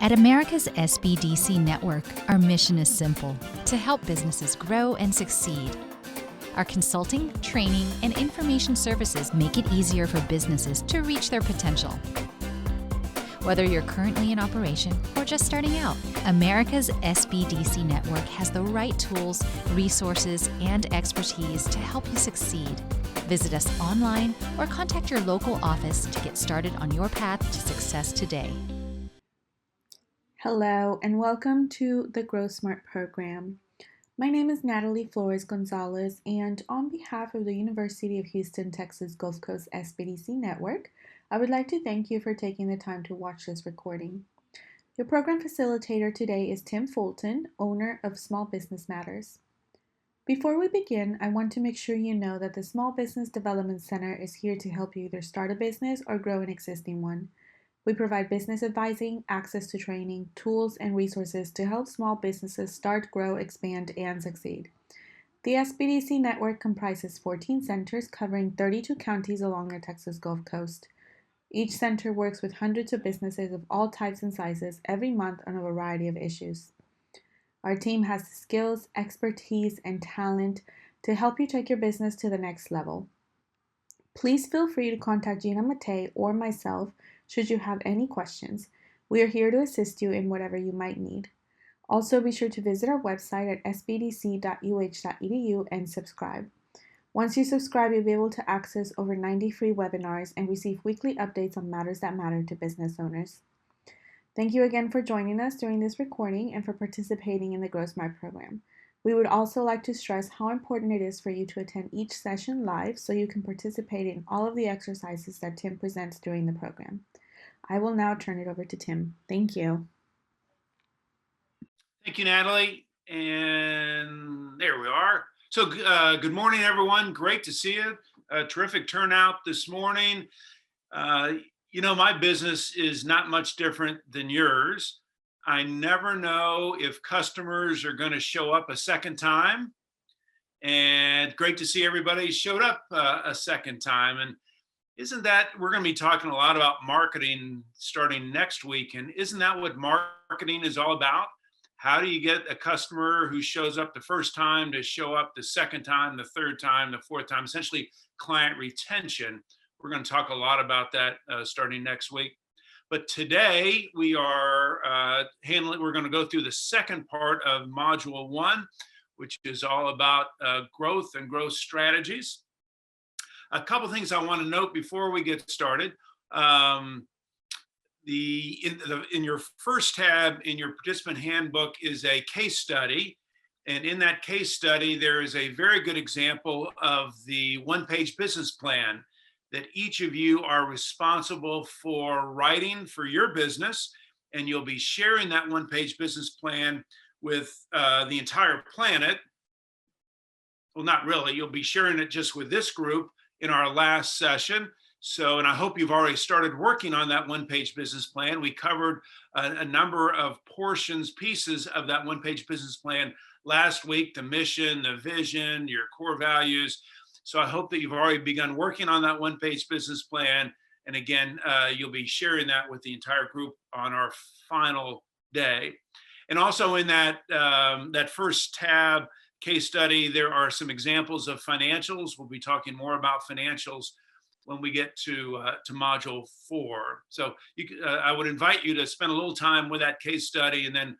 At America's SBDC Network, our mission is simple: to help businesses grow and succeed. Our consulting, training, and information services make it easier for businesses to reach their potential. Whether you're currently in operation or just starting out, America's SBDC Network has the right tools, resources, and expertise to help you succeed. Visit us online or contact your local office to get started on your path to success today. Hello and welcome to the Grow Smart program. My name is Natalie Flores Gonzalez, and on behalf of the University of Houston, Texas Gulf Coast SBDC Network, I would like to thank you for taking the time to watch this recording. Your program facilitator today is Tim Fulton, owner of Small Business Matters. Before we begin, I want to make sure you know that the Small Business Development Center is here to help you either start a business or grow an existing one. We provide business advising, access to training, tools, and resources to help small businesses start, grow, expand, and succeed. The SBDC network comprises 14 centers covering 32 counties along the Texas Gulf Coast. Each center works with hundreds of businesses of all types and sizes every month on a variety of issues. Our team has the skills, expertise, and talent to help you take your business to the next level. Please feel free to contact Gina Matei or myself should you have any questions. We are here to assist you in whatever you might need. Also, be sure to visit our website at sbdc.uh.edu and subscribe. Once you subscribe, you'll be able to access over 90 free webinars and receive weekly updates on matters that matter to business owners. Thank you again for joining us during this recording and for participating in the Grow Smart program. We would also like to stress how important it is for you to attend each session live so you can participate in all of the exercises that Tim presents during the program. I will now turn it over to Tim. Thank you. Thank you, Natalie. And there we are. So good morning, everyone. Great to see you. Terrific turnout this morning. You know, my business is not much different than yours. I never know if customers are going to show up a second time. And great to see everybody showed up a second time. And isn't that, we're going to be talking a lot about marketing starting next week. And isn't that what marketing is all about? How do you get a customer who shows up the first time to show up the second time, the third time, the fourth time, essentially client retention? We're going to talk a lot about that starting next week. But today we are we're going to go through the second part of Module 1, which is all about growth and growth strategies. A couple things I want to note before we get started. In your first tab in your participant handbook is a case study. And in that case study, there is a very good example of the one-page business plan that each of you are responsible for writing for your business. And you'll be sharing that one-page business plan with the entire planet. Well, not really. You'll be sharing it just with this group in our last session. So, and I hope you've already started working on that one-page business plan. We covered a number of pieces of that one-page business plan last week: the mission, the vision, your core values. So I hope that you've already begun working on that one-page business plan. And again, you'll be sharing that with the entire group on our final day. And also in that, that first tab, case study, there are some examples of financials. We'll be talking more about financials when we get to Module 4. So I would invite you to spend a little time with that case study and then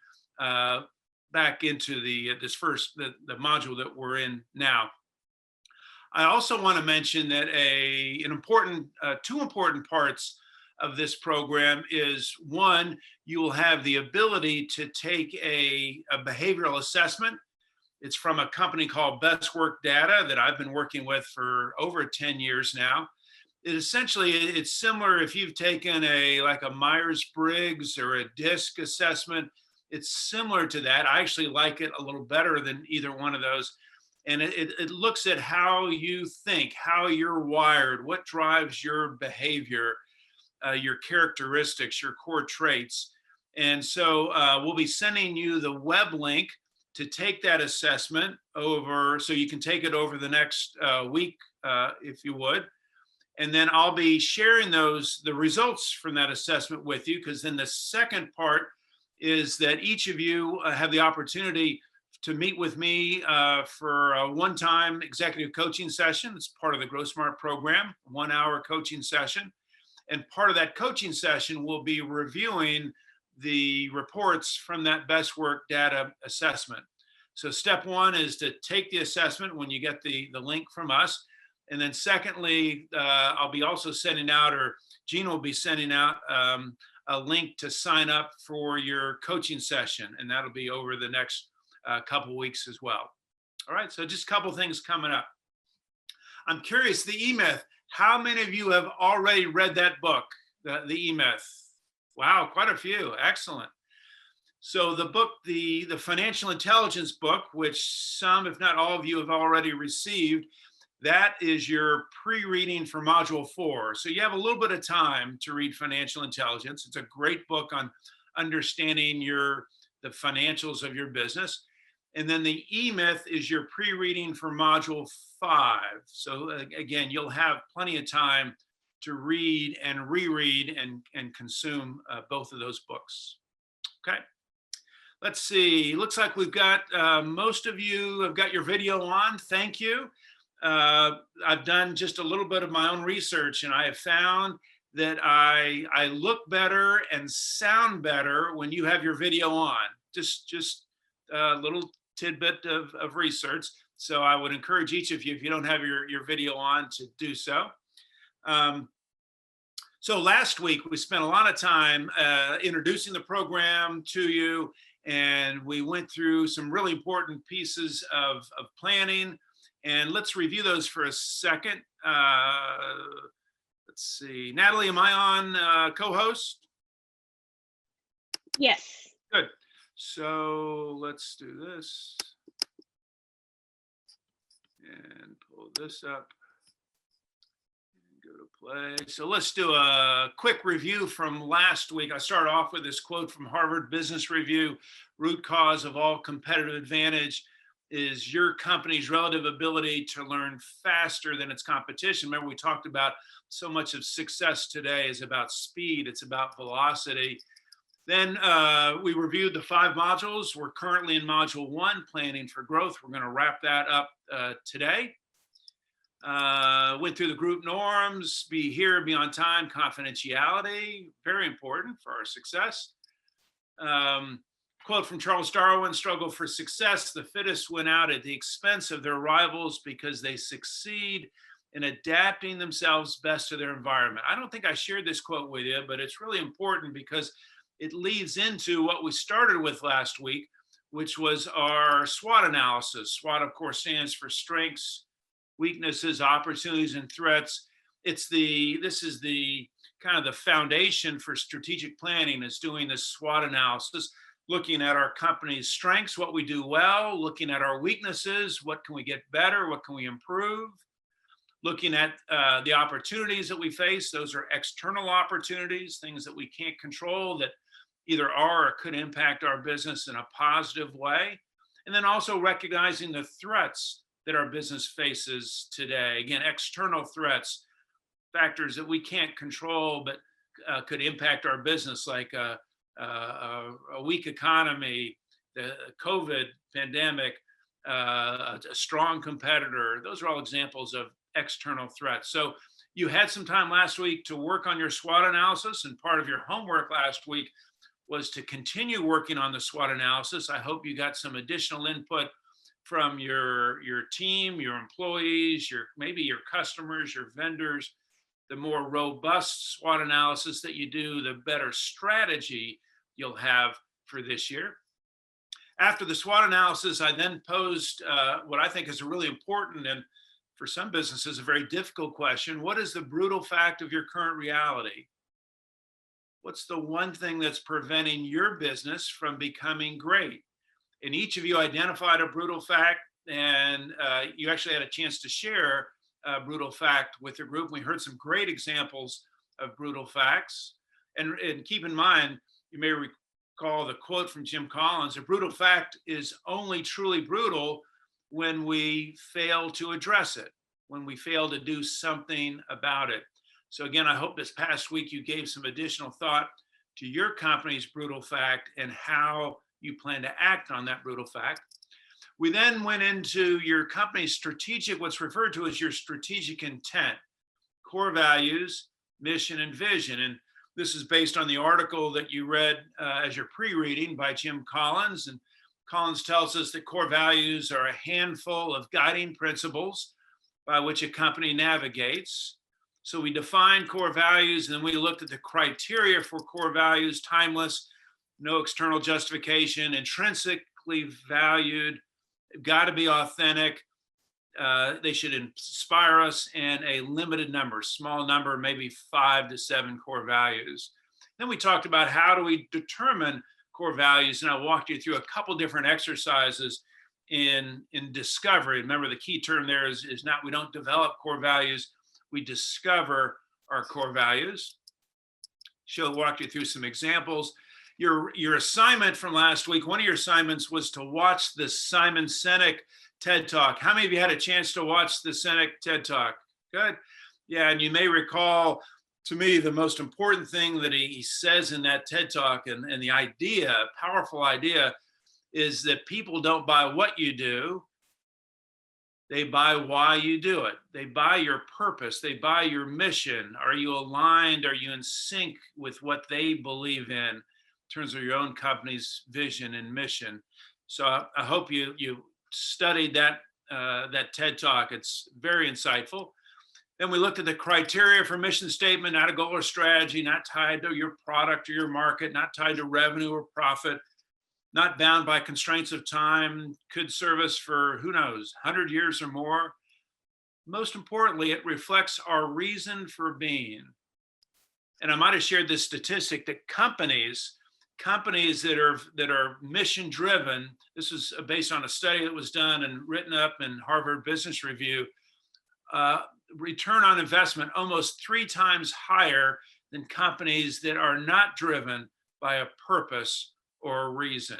back into the module that we're in now. I also want to mention that two important parts of this program is, one, you will have the ability to take a behavioral assessment. It's from a company called Best Work Data that I've been working with for over 10 years now. It's similar if you've taken like a Myers-Briggs or a DISC assessment. It's similar to that. I actually like it a little better than either one of those. And it looks at how you think, how you're wired, what drives your behavior, your characteristics, your core traits. And so we'll be sending you the web link to take that assessment over, so you can take it over the next week, if you would. And then I'll be sharing the results from that assessment with you, because then the second part is that each of you have the opportunity to meet with me for a one-time executive coaching session. It's part of the Grow Smart program, 1 hour coaching session. And part of that coaching session will be reviewing the reports from that best work data assessment. So step one is to take the assessment when you get the link from us. And then secondly, I'll be also sending out, or Gina will be sending out a link to sign up for your coaching session. And that'll be over the next couple of weeks as well. All right, so just a couple of things coming up. I'm curious, the E-Myth, how many of you have already read that book, the E-Myth? Wow, quite a few, excellent. So the book, the Financial Intelligence book, which some, if not all of you have already received, that is your pre-reading for Module 4. So you have a little bit of time to read Financial Intelligence. It's a great book on understanding the financials of your business. And then the E-Myth is your pre-reading for Module 5. So again, you'll have plenty of time to read and reread and consume both of those books. Okay. Let's see, looks like we've got, most of you have got your video on, thank you. I've done just a little bit of my own research, and I have found that I look better and sound better when you have your video on. Just a little tidbit of research. So I would encourage each of you, if you don't have your video on, to do so. So last week, we spent a lot of time introducing the program to you, and we went through some really important pieces of planning. And let's review those for a second. Let's see, Natalie, am I on co-host? Yes. Good. So let's do this and pull this up and go to play. So let's do a quick review from last week. I start off with this quote from Harvard Business Review: root cause of all competitive advantage is your company's relative ability to learn faster than its competition. Remember, we talked about so much of success today is about speed, it's about velocity. Then we reviewed the 5 modules. We're currently in module 1, planning for growth. We're going to wrap that up today. Went through the group norms: be here, be on time, confidentiality, very important for our success. Quote from Charles Darwin: struggle for success, the fittest win out at the expense of their rivals because they succeed in adapting themselves best to their environment. I don't think I shared this quote with you, but it's really important because it leads into what we started with last week, which was our SWOT analysis. SWOT, of course, stands for strengths, weaknesses, opportunities, and threats. This is the kind of the foundation for strategic planning, is doing this SWOT analysis, looking at our company's strengths, what we do well, looking at our weaknesses, what can we get better, what can we improve, looking at the opportunities that we face. Those are external opportunities, things that we can't control that either are or could impact our business in a positive way. And then also recognizing the threats that our business faces today. Again, external threats, factors that we can't control but could impact our business, like a weak economy, the COVID pandemic, a strong competitor. Those are all examples of external threats. So you had some time last week to work on your SWOT analysis, and part of your homework last week was to continue working on the SWOT analysis. I hope you got some additional input from your team, your employees, maybe your customers, your vendors. The more robust SWOT analysis that you do, the better strategy you'll have for this year. After the SWOT analysis, I then posed what I think is a really important, and for some businesses, a very difficult question: what is the brutal fact of your current reality? What's the one thing that's preventing your business from becoming great? And each of you identified a brutal fact, and you actually had a chance to share a brutal fact with your group. We heard some great examples of brutal facts. And keep in mind, you may recall the quote from Jim Collins: a brutal fact is only truly brutal when we fail to address it, when we fail to do something about it. So again, I hope this past week you gave some additional thought to your company's brutal fact and how you plan to act on that brutal fact. We then went into your company's strategic, what's referred to as your strategic intent, core values, mission, and vision. And this is based on the article that you read as your pre-reading by Jim Collins. And Collins tells us that core values are a handful of guiding principles by which a company navigates. So we defined core values, and then we looked at the criteria for core values: timeless, no external justification, intrinsically valued, got to be authentic, they should inspire us, and a limited number, small number, maybe 5 to 7 core values. Then we talked about how do we determine core values, and I walked you through a couple different exercises in discovery. Remember, the key term there is not we don't develop core values, we discover our core values. She'll walk you through some examples. Your assignment from last week, one of your assignments was to watch the Simon Sinek TED Talk. How many of you had a chance to watch the Sinek TED Talk? Good. Yeah, and you may recall, to me, the most important thing that he says in that TED Talk, and the idea, powerful idea, is that people don't buy what you do, they buy why you do it. They buy your purpose, they buy your mission. Are you aligned? Are you in sync with what they believe in terms of your own company's vision and mission? So I hope you studied that TED Talk. It's very insightful. Then we looked at the criteria for mission statement, not a goal or strategy, not tied to your product or your market, not tied to revenue or profit, not bound by constraints of time, could serve us for, who knows, 100 years or more. Most importantly, it reflects our reason for being. And I might have shared this statistic that companies that are mission driven, this is based on a study that was done and written up in Harvard Business Review, return on investment almost 3 times higher than companies that are not driven by a purpose or a reason.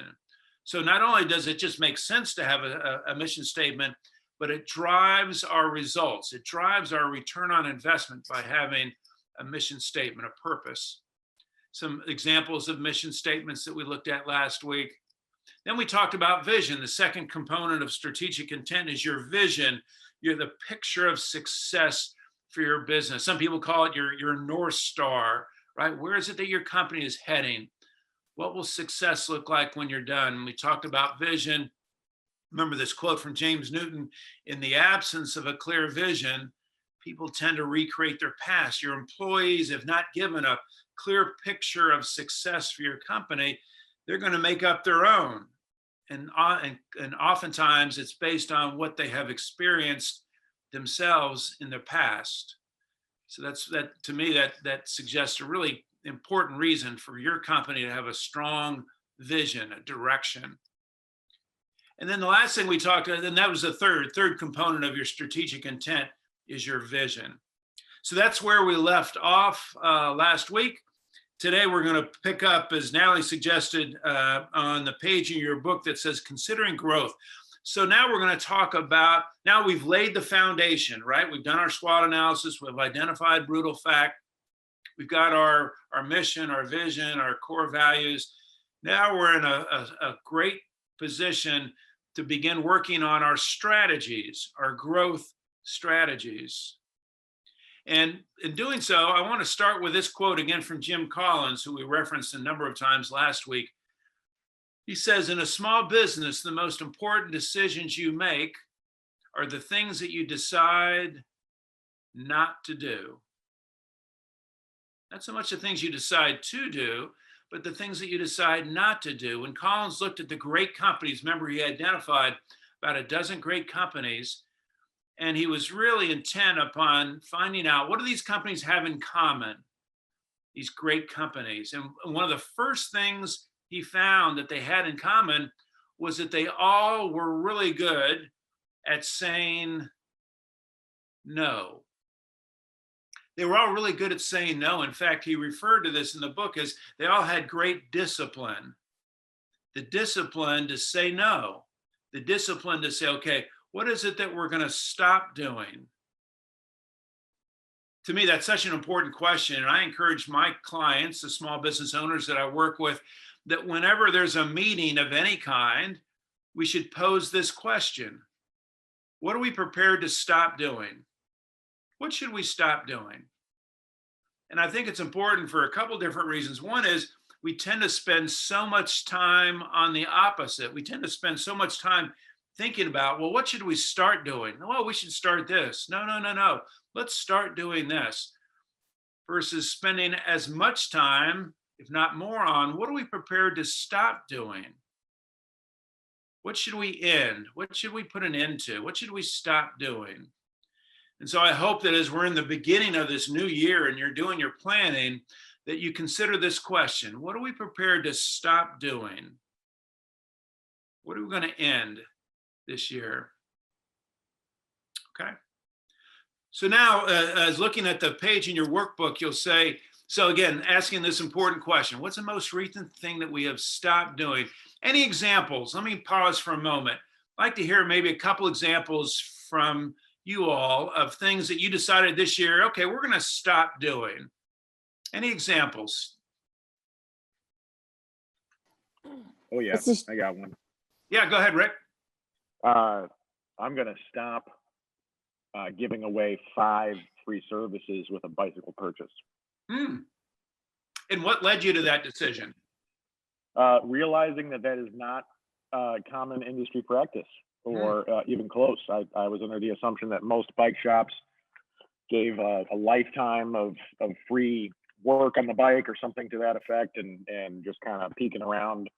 So not only does it just make sense to have a mission statement, but it drives our results. It drives our return on investment by having a mission statement, a purpose. Some examples of mission statements that we looked at last week. Then we talked about vision. The second component of strategic intent is your vision. You're the picture of success for your business. Some people call it your North Star, right? Where is it that your company is heading? What will success look like when you're done? We talked about vision. Remember this quote from James Newton: in the absence of a clear vision, people tend to recreate their past. Your employees have not given a clear picture of success for your company, they're going to make up their own. And oftentimes it's based on what they have experienced themselves in the past. So that to me, that suggests a really important reason for your company to have a strong vision, a direction. And then the last thing we talked about, and that was the third component of your strategic intent, is your vision. So that's where we left off last week. Today, we're going to pick up, as Natalie suggested, on the page in your book that says Considering Growth. So now we're going to talk about, now we've laid the foundation, right? We've done our SWOT analysis. We've identified brutal fact. We've got our mission, our vision, our core values. Now we're in a great position to begin working on our strategies, our growth strategies. And in doing so, I want to start with this quote again from Jim Collins, who we referenced a number of times last week. He says, in a small business, the most important decisions you make are the things that you decide not to do. Not so much the things you decide to do, but the things that you decide not to do. When Collins looked at the great companies, remember he identified about a dozen great companies, and he was really intent upon finding out, what do these companies have in common, these great companies? And one of the first things he found that they had in common was that they all were really good at saying no. They were all really good at saying no. In fact, he referred to this in the book as they all had great discipline. The discipline to say no, the discipline to say, okay, what is it that we're going to stop doing? To me, that's such an important question. And I encourage my clients, the small business owners that I work with, that whenever there's a meeting of any kind, we should pose this question. What are we prepared to stop doing? What should we stop doing? And I think it's important for a couple different reasons. One is we tend to spend so much time on the opposite. We tend to spend so much time thinking about, well, what should we start doing? Well, we should start this. No, no, no, no. Let's start doing this, versus spending as much time, if not more, on what are we prepared to stop doing? What should we end? What should we put an end to? What should we stop doing? And so I hope that as we're in the beginning of this new year and you're doing your planning, that you consider this question. What are we prepared to stop doing? What are we going to end this year? Okay. So now, as looking at the page in your workbook, you'll say, so again, asking this important question, what's the most recent thing that we have stopped doing? Any examples? Let me pause for a moment. I'd like to hear maybe a couple examples from you all of things that you decided this year, okay, we're going to stop doing. Any examples? Oh yeah, I got one. Yeah, go ahead, Rick. I'm going to stop giving away 5 free services with a bicycle purchase. And what led you to that decision? Realizing that is not common industry practice, or even close. I was under the assumption that most bike shops gave a lifetime of free work on the bike or something to that effect, and just kind of peeking around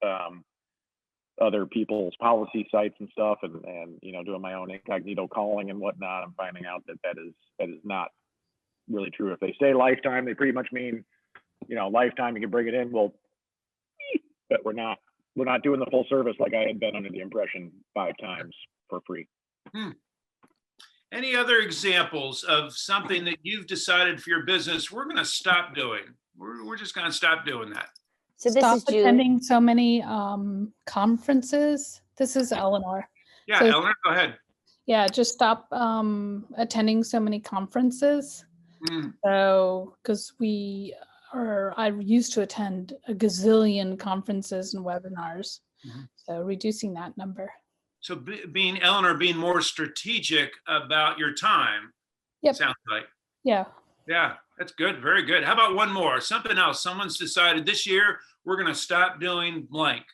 other people's policy sites and stuff, and doing my own incognito calling and whatnot. I'm finding out that is not really true. If they say lifetime, they pretty much mean lifetime. You can bring it in. Well, but we're not doing the full service like I had been under the impression 5 times for free. Any other examples of something that you've decided for your business we're going to stop doing? We're just going to stop doing that. So this Stop is Julie. attending so many conferences. This is Eleanor. Yeah, So- Eleanor, go ahead. Yeah, just stop attending so many conferences. So, because I used to attend a gazillion conferences and webinars. So reducing that number. So Eleanor, being more strategic about your time. Yep. Sounds like. Yeah. Yeah, that's good. Very good. How about one more? Something else. Someone's decided this year we're going to stop doing blank.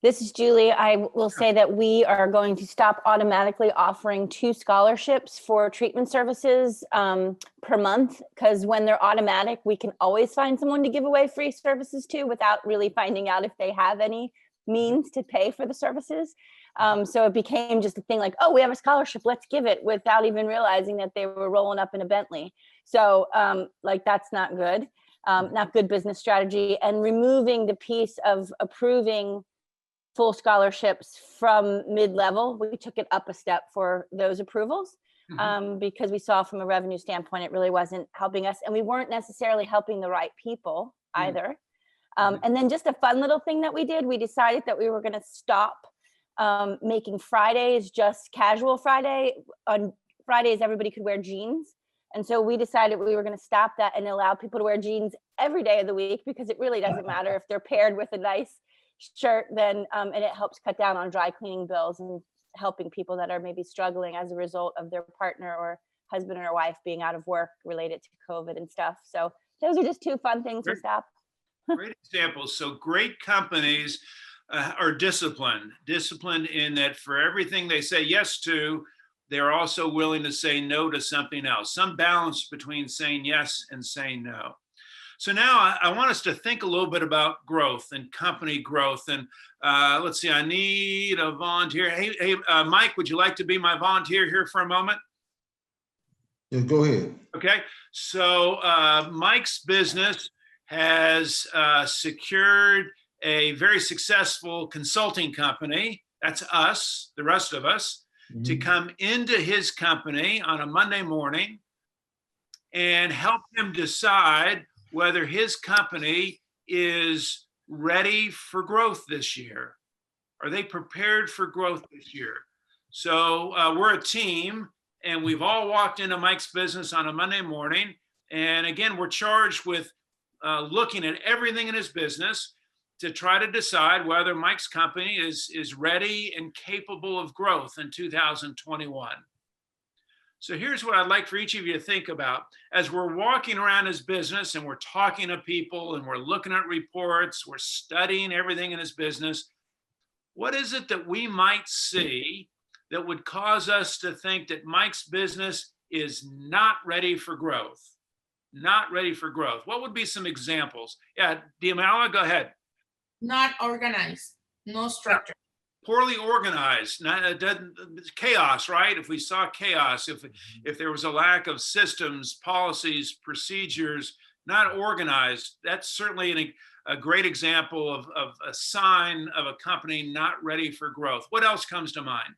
This is Julie. I will say that we are going to stop automatically offering 2 scholarships for treatment services per month, because when they're automatic, we can always find someone to give away free services to without really finding out if they have any means to pay for the services. So it became just a thing like, oh, we have a scholarship, let's give it, without even realizing that they were rolling up in a Bentley. So that's not good, not good business strategy. And removing the piece of approving full scholarships from mid-level, we took it up a step for those approvals because we saw from a revenue standpoint, it really wasn't helping us. And we weren't necessarily helping the right people either. And then just a fun little thing that we did, we decided that we were going to stop making Fridays just casual Friday. On Fridays, everybody could wear jeans. And so we decided we were going to stop that and allow people to wear jeans every day of the week, because it really doesn't matter if they're paired with a nice shirt, then and it helps cut down on dry cleaning bills and helping people that are maybe struggling as a result of their partner or husband or wife being out of work related to COVID and stuff. So those are just 2 fun things we stopped. Great examples. So great companies are disciplined in that for everything they say yes to, they're also willing to say no to something else, some balance between saying yes and saying no. So now I want us to think a little bit about growth and company growth. And let's see, I need a volunteer. Hey, Mike, would you like to be my volunteer here for a moment? Yeah, go ahead. Okay, so Mike's business has secured a very successful consulting company. That's us, the rest of us, to come into his company on a Monday morning and help him decide whether his company is ready for growth this year. Are they prepared for growth this year? So we're a team, And we've all walked into Mike's business on a Monday morning. And again, we're charged with looking at everything in his business to try to decide whether Mike's company is ready and capable of growth in 2021. So here's what I'd like for each of you to think about. As we're walking around his business and we're talking to people and we're looking at reports, we're studying everything in his business, what is it that we might see that would cause us to think that Mike's business is not ready for growth? Not ready for growth. What would be some examples? Yeah, Diamala, go ahead. Not organized, no structure. Poorly organized, chaos, right? If we saw chaos, if there was a lack of systems, policies, procedures, not organized, that's certainly a great example of a sign of a company not ready for growth. What else comes to mind?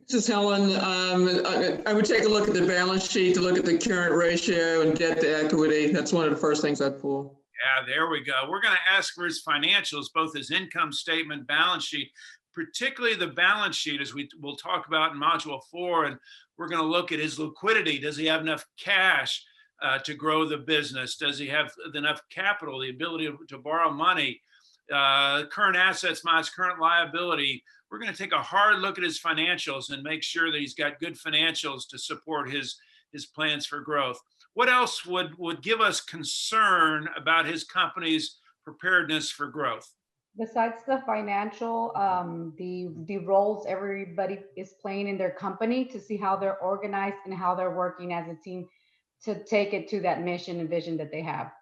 This is Helen. I would take a look at the balance sheet to look at the current ratio and debt to equity. That's one of the first things I'd pull. Yeah, there we go. We're going to ask for his financials, both his income statement, balance sheet, particularly the balance sheet, as we'll talk about in Module 4. And we're going to look at his liquidity. Does he have enough cash to grow the business? Does he have enough capital, the ability to borrow money, current assets minus current liability? We're going to take a hard look at his financials and make sure that he's got good financials to support his plans for growth. What else would give us concern about his company's preparedness for growth? Besides the financial, the roles everybody is playing in their company, to see how they're organized and how they're working as a team to take it to that mission and vision that they have.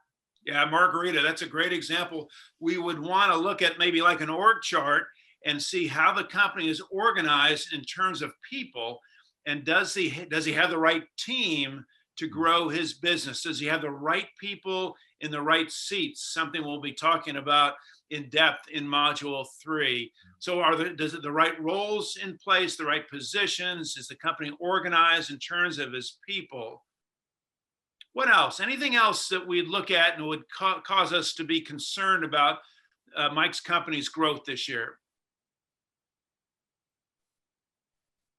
Yeah, Margarita, that's a great example. We would want to look at maybe like an org chart and see how the company is organized in terms of people. And does he have the right team to grow his business? Does he have the right people in the right seats? Something we'll be talking about in depth in Module 3. So does the right roles in place, the right positions? Is the company organized in terms of his people? What else? Anything else that we'd look at and would cause us to be concerned about Mike's company's growth this year?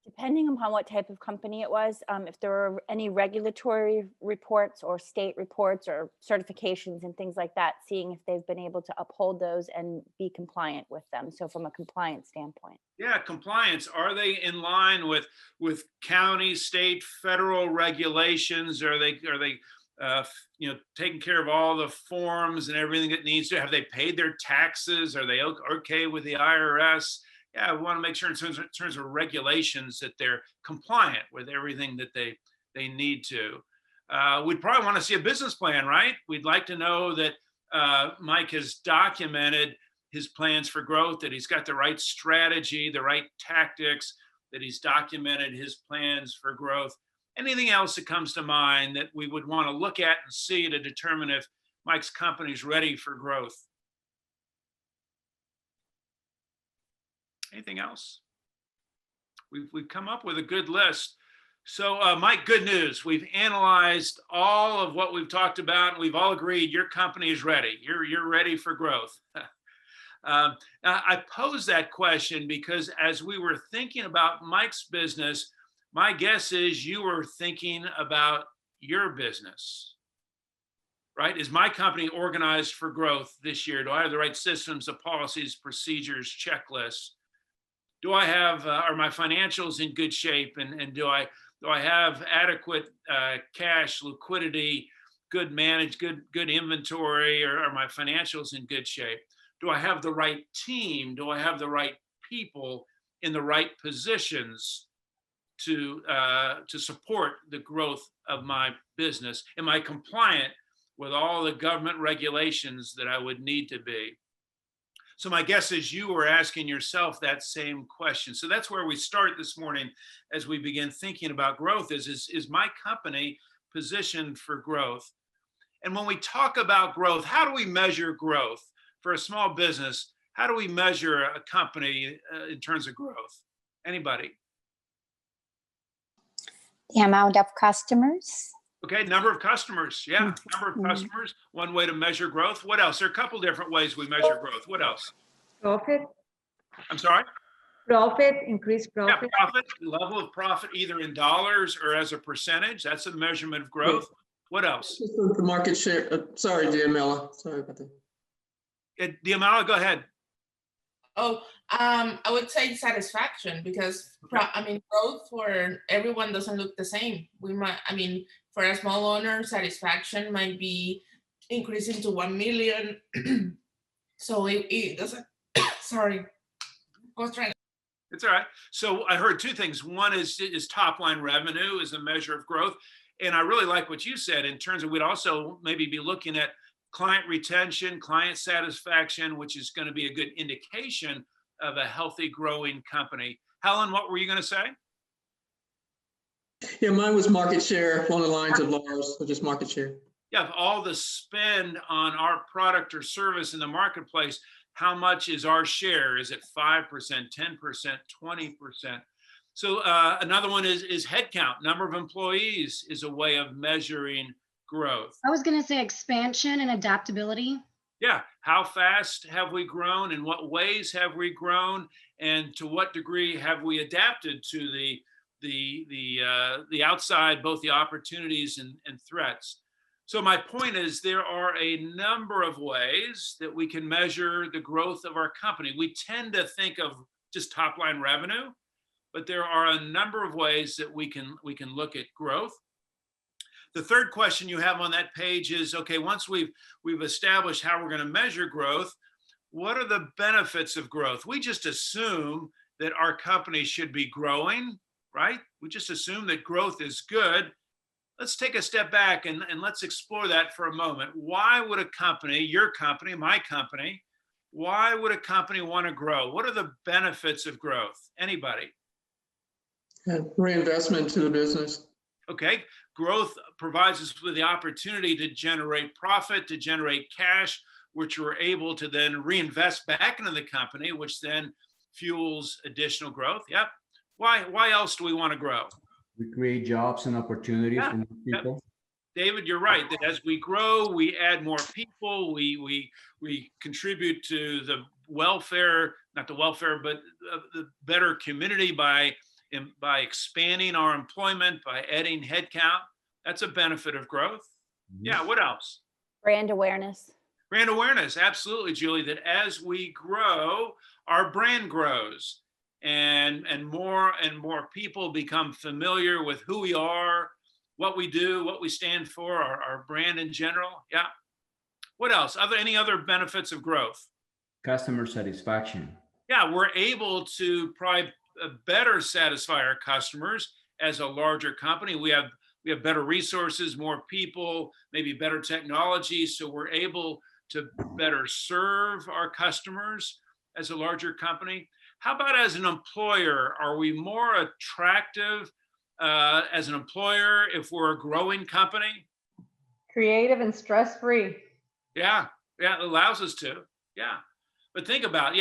Depending upon what type of company it was, if there were any regulatory reports or state reports or certifications and things like that, seeing if they've been able to uphold those and be compliant with them. So from a compliance standpoint. Yeah, compliance. Are they in line with county, state, federal regulations? Are they taking care of all the forms and everything that needs to? Have they paid their taxes? Are they okay with the IRS? Yeah, we want to make sure in terms of regulations that they're compliant with everything that they need to. We'd probably want to see a business plan, right? We'd like to know that Mike has documented his plans for growth, that he's got the right strategy, the right tactics, that he's documented his plans for growth. Anything else that comes to mind that we would want to look at and see to determine if Mike's company is ready for growth? Anything else? We've come up with a good list. So Mike, good news. We've analyzed all of what we've talked about, and we've all agreed your company is ready. You're ready for growth. I pose that question because as we were thinking about Mike's business, my guess is you were thinking about your business, right? Is my company organized for growth this year? Do I have the right systems, the policies, procedures, checklists? Do I have, are my financials in good shape? And do I have adequate cash, liquidity, good inventory, or are my financials in good shape? Do I have the right team? Do I have the right people in the right positions to support the growth of my business? Am I compliant with all the government regulations that I would need to be? So my guess is you were asking yourself that same question. So that's where we start this morning as we begin thinking about growth is my company positioned for growth? And when we talk about growth, how do we measure growth? For a small business, how do we measure a company in terms of growth? Anybody? The amount of customers. Okay, number of customers. Yeah, number of customers. One way to measure growth. What else? There are a couple different ways we measure growth. What else? Profit. I'm sorry? Profit, increased Yeah, profit. profit, level of profit, either in dollars or as a percentage. That's a measurement of growth. What else? Just the market share, sorry, Diamela, sorry about that. Diamala, go ahead. Oh, I would say satisfaction because I mean growth for everyone doesn't look the same. We might, I mean, for a small owner, satisfaction might be increasing to 1 million. So it doesn't. Sorry, I was trying. It's all right. So I heard two things. One is top line revenue is a measure of growth. And I really like what you said in terms of we'd also maybe be looking at client retention, client satisfaction, which is going to be a good indication of a healthy, growing company. Helen, what were you going to say? Yeah, mine was market share, along the lines of Lars, so just market share. Yeah, all the spend on our product or service in the marketplace, how much is our share? Is it 5%, 10%, 20%? So another one is headcount. Number of employees is a way of measuring growth. I was going to say expansion and adaptability. Yeah, how fast have we grown? In what ways have we grown? And to what degree have we adapted to the outside, both the opportunities and threats? So my point is there are a number of ways that we can measure the growth of our company. We tend to think of just top line revenue, but there are a number of ways that we can look at growth. The third question you have on that page is, okay, once we've established how we're going to measure growth, what are the benefits of growth? We just assume that our company should be growing, right? We just assume that growth is good. Let's take a step back and let's explore that for a moment. Why would a company, your company, my company, why would a company want to grow? What are the benefits of growth? Anybody? Reinvestment to the business. Okay, growth provides us with the opportunity to generate profit, to generate cash, which we're able to then reinvest back into the company, which then fuels additional growth. Yep. Why else do we want to grow? We create jobs and opportunities for more people. David, you're right, that as we grow, we add more people, we contribute to the welfare, not the welfare, but the better community by expanding our employment, by adding headcount. That's a benefit of growth. Yeah, what else? Brand awareness. Brand awareness, absolutely, Julie, that as we grow, our brand grows and more people become familiar with who we are, what we do, what we stand for, our brand in general. Yeah. What else? Any other benefits of growth? Customer satisfaction. Yeah, we're able to probably better satisfy our customers as a larger company. We have better resources, more people, maybe better technology, so we're able to better serve our customers as a larger company. How about as an employer? Are we more attractive as an employer if we're a growing company? Creative and stress-free. Yeah, it allows us to. Yeah. But think about,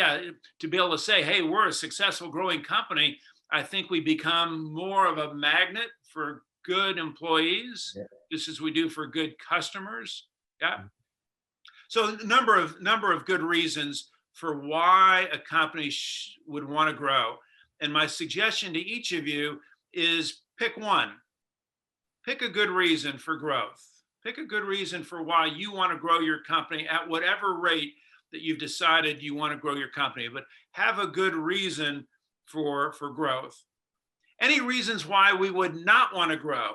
to be able to say, hey, we're a successful growing company, I think we become more of a magnet for good employees, just as we do for good customers. Yeah. So a number of good reasons for why a company would want to grow. And my suggestion to each of you is pick one. Pick a good reason for growth. Pick a good reason for why you want to grow your company at whatever rate that you've decided you want to grow your company, but have a good reason for growth. Any reasons why we would not want to grow?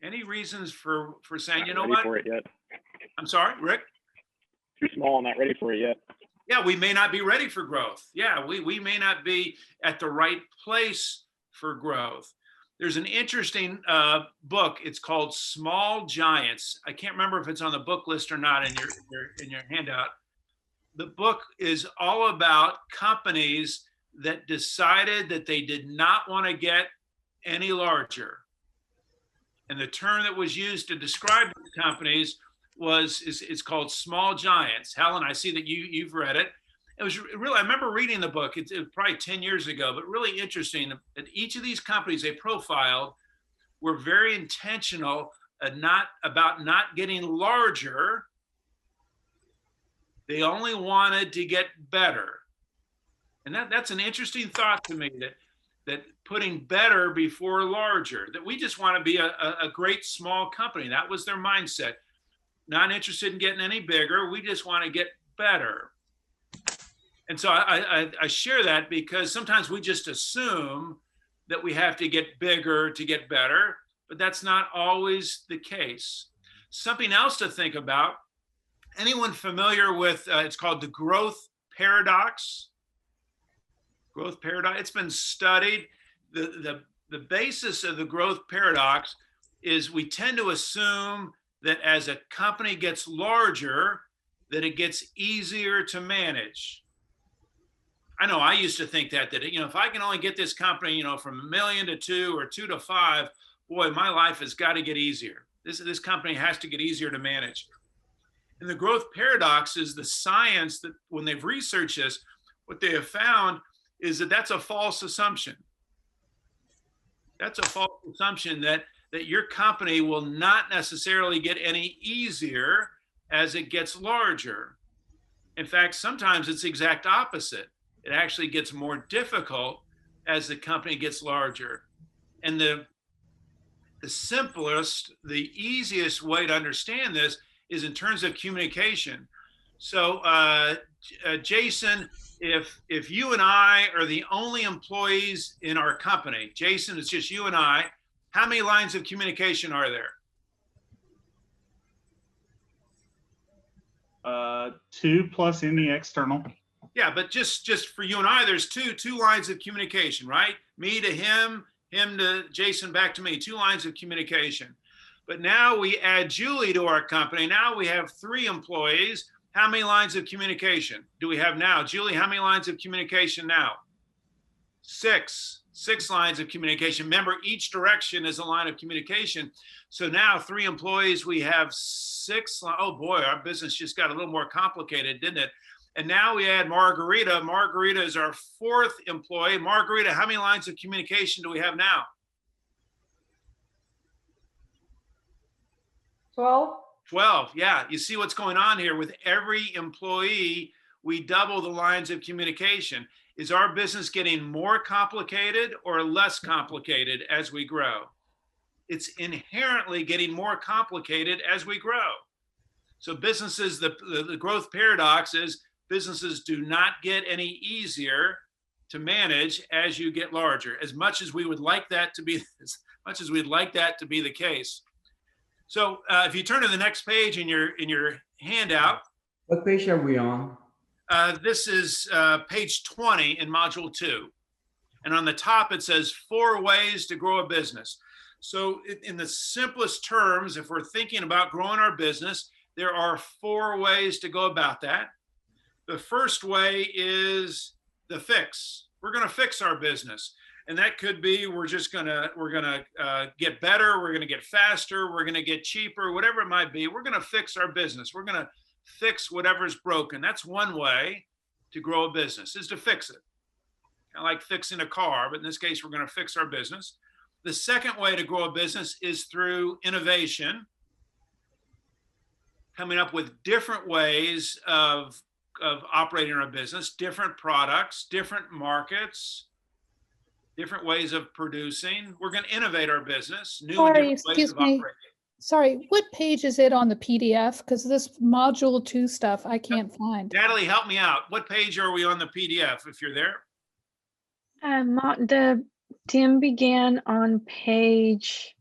Any reasons for saying, you know what? For it yet. I'm sorry, Rick? Too small, not ready for it yet. Yeah, we may not be ready for growth. Yeah, we may not be at the right place for growth. There's an interesting book. It's called Small Giants. I can't remember if it's on the book list or not in your handout. The book is all about companies that decided that they did not want to get any larger. And the term that was used to describe these companies it's called Small Giants. Helen, I see that you've read it. It was really, I remember reading the book, it was probably 10 years ago, but really interesting that each of these companies they profiled were very intentional about not getting larger, They only wanted to get better. And that's an interesting thought to me, that putting better before larger, that we just want to be a great small company. That was their mindset. Not interested in getting any bigger. We just want to get better. And so I share that because sometimes we just assume that we have to get bigger to get better, but that's not always the case. Something else to think about, anyone familiar with, it's called the growth paradox? Growth paradox, it's been studied. The basis of the growth paradox is we tend to assume that as a company gets larger, that it gets easier to manage. I know I used to think that if I can only get this company, from 1 million to 2 or 2 to 5, boy, my life has got to get easier. This company has to get easier to manage. And the growth paradox is the science that when they've researched this, what they have found is that that's a false assumption. That's a false assumption that your company will not necessarily get any easier as it gets larger. In fact, sometimes it's the exact opposite. It actually gets more difficult as the company gets larger. And the simplest, the easiest way to understand this is in terms of communication. So Jason, if you and I are the only employees in our company, Jason, it's just you and I, how many lines of communication are there? 2 plus any external. Yeah, but just for you and I, there's two lines of communication, right? Me to him, him to Jason, back to me, 2 lines of communication. But now we add Julie to our company. Now we have 3 employees. How many lines of communication do we have now? Julie, how many lines of communication now? 6 lines of communication. Remember, each direction is a line of communication. So now 3 employees, we have 6. Oh boy, our business just got a little more complicated, didn't it? And now we add Margarita. Margarita is our 4th employee. Margarita, how many lines of communication do we have now? 12, yeah. You see what's going on here. With every employee, we double the lines of communication. Is our business getting more complicated or less complicated as we grow? It's inherently getting more complicated as we grow. So businesses, the growth paradox is businesses do not get any easier to manage as you get larger, as much as we would like that to be, the case. So if you turn to the next page in your handout. What page are we on? This is page 20 in module 2. And on the top, it says 4 ways to grow a business. So in the simplest terms, if we're thinking about growing our business, there are 4 ways to go about that. The first way is the fix. We're going to fix our business. And that could be, we're going to get better. We're going to get faster. We're going to get cheaper, whatever it might be. We're going to fix our business. We're going to fix whatever's broken. That's one way to grow a business, is to fix it. Kind of like fixing a car, but in this case, we're going to fix our business. The second way to grow a business is through innovation, coming up with different ways of operating our business, different products, different markets, different ways of producing. We're going to innovate our business, new and different ways of operating. Sorry, what page is it on the PDF? Because this module 2 stuff I can't find. Natalie, help me out. What page are we on the PDF, if you're there? Tim began on page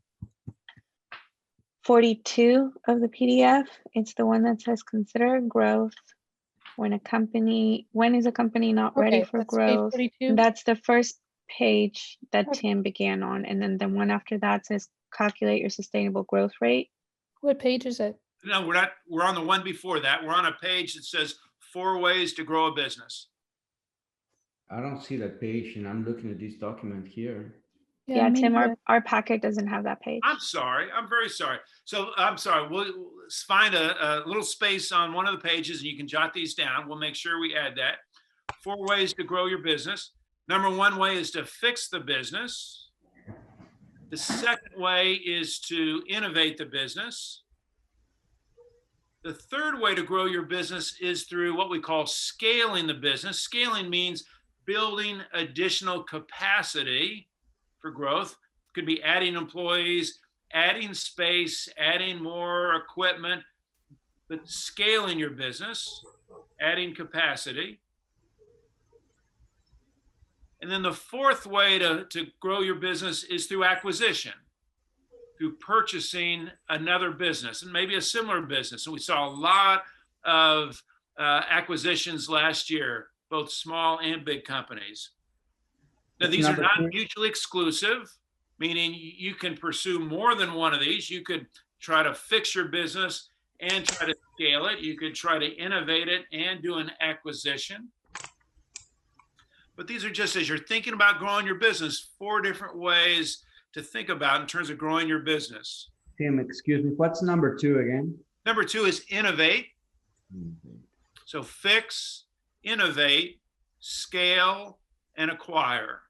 42 of the PDF. It's the one that says consider growth when is a company not ready for growth. That's the first page that Tim began on. And then the one after that says calculate your sustainable growth rate. What page is it? No, we're not. We're on the one before that. We're on a page that says 4 ways to grow a business. I don't see that page, and I'm looking at this document here. Yeah, Tim, our packet doesn't have that page. I'm sorry. I'm very sorry. So I'm sorry. We'll find a little space on one of the pages, and you can jot these down. We'll make sure we add that. 4 ways to grow your business. Number 1 way is to fix the business. The second way is to innovate the business. The third way to grow your business is through what we call scaling the business. Scaling means building additional capacity for growth. It could be adding employees, adding space, adding more equipment, but scaling your business, adding capacity. And then the fourth way to grow your business is through acquisition, through purchasing another business and maybe a similar business. And we saw a lot of acquisitions last year, both small and big companies. Now, these are not mutually exclusive, meaning you can pursue more than one of these. You could try to fix your business and try to scale it. You could try to innovate it and do an acquisition. But these are just, as you're thinking about growing your business, 4 different ways to think about in terms of growing your business. Tim, excuse me, what's number 2 again? Number 2 is innovate. So fix, innovate, scale, and acquire.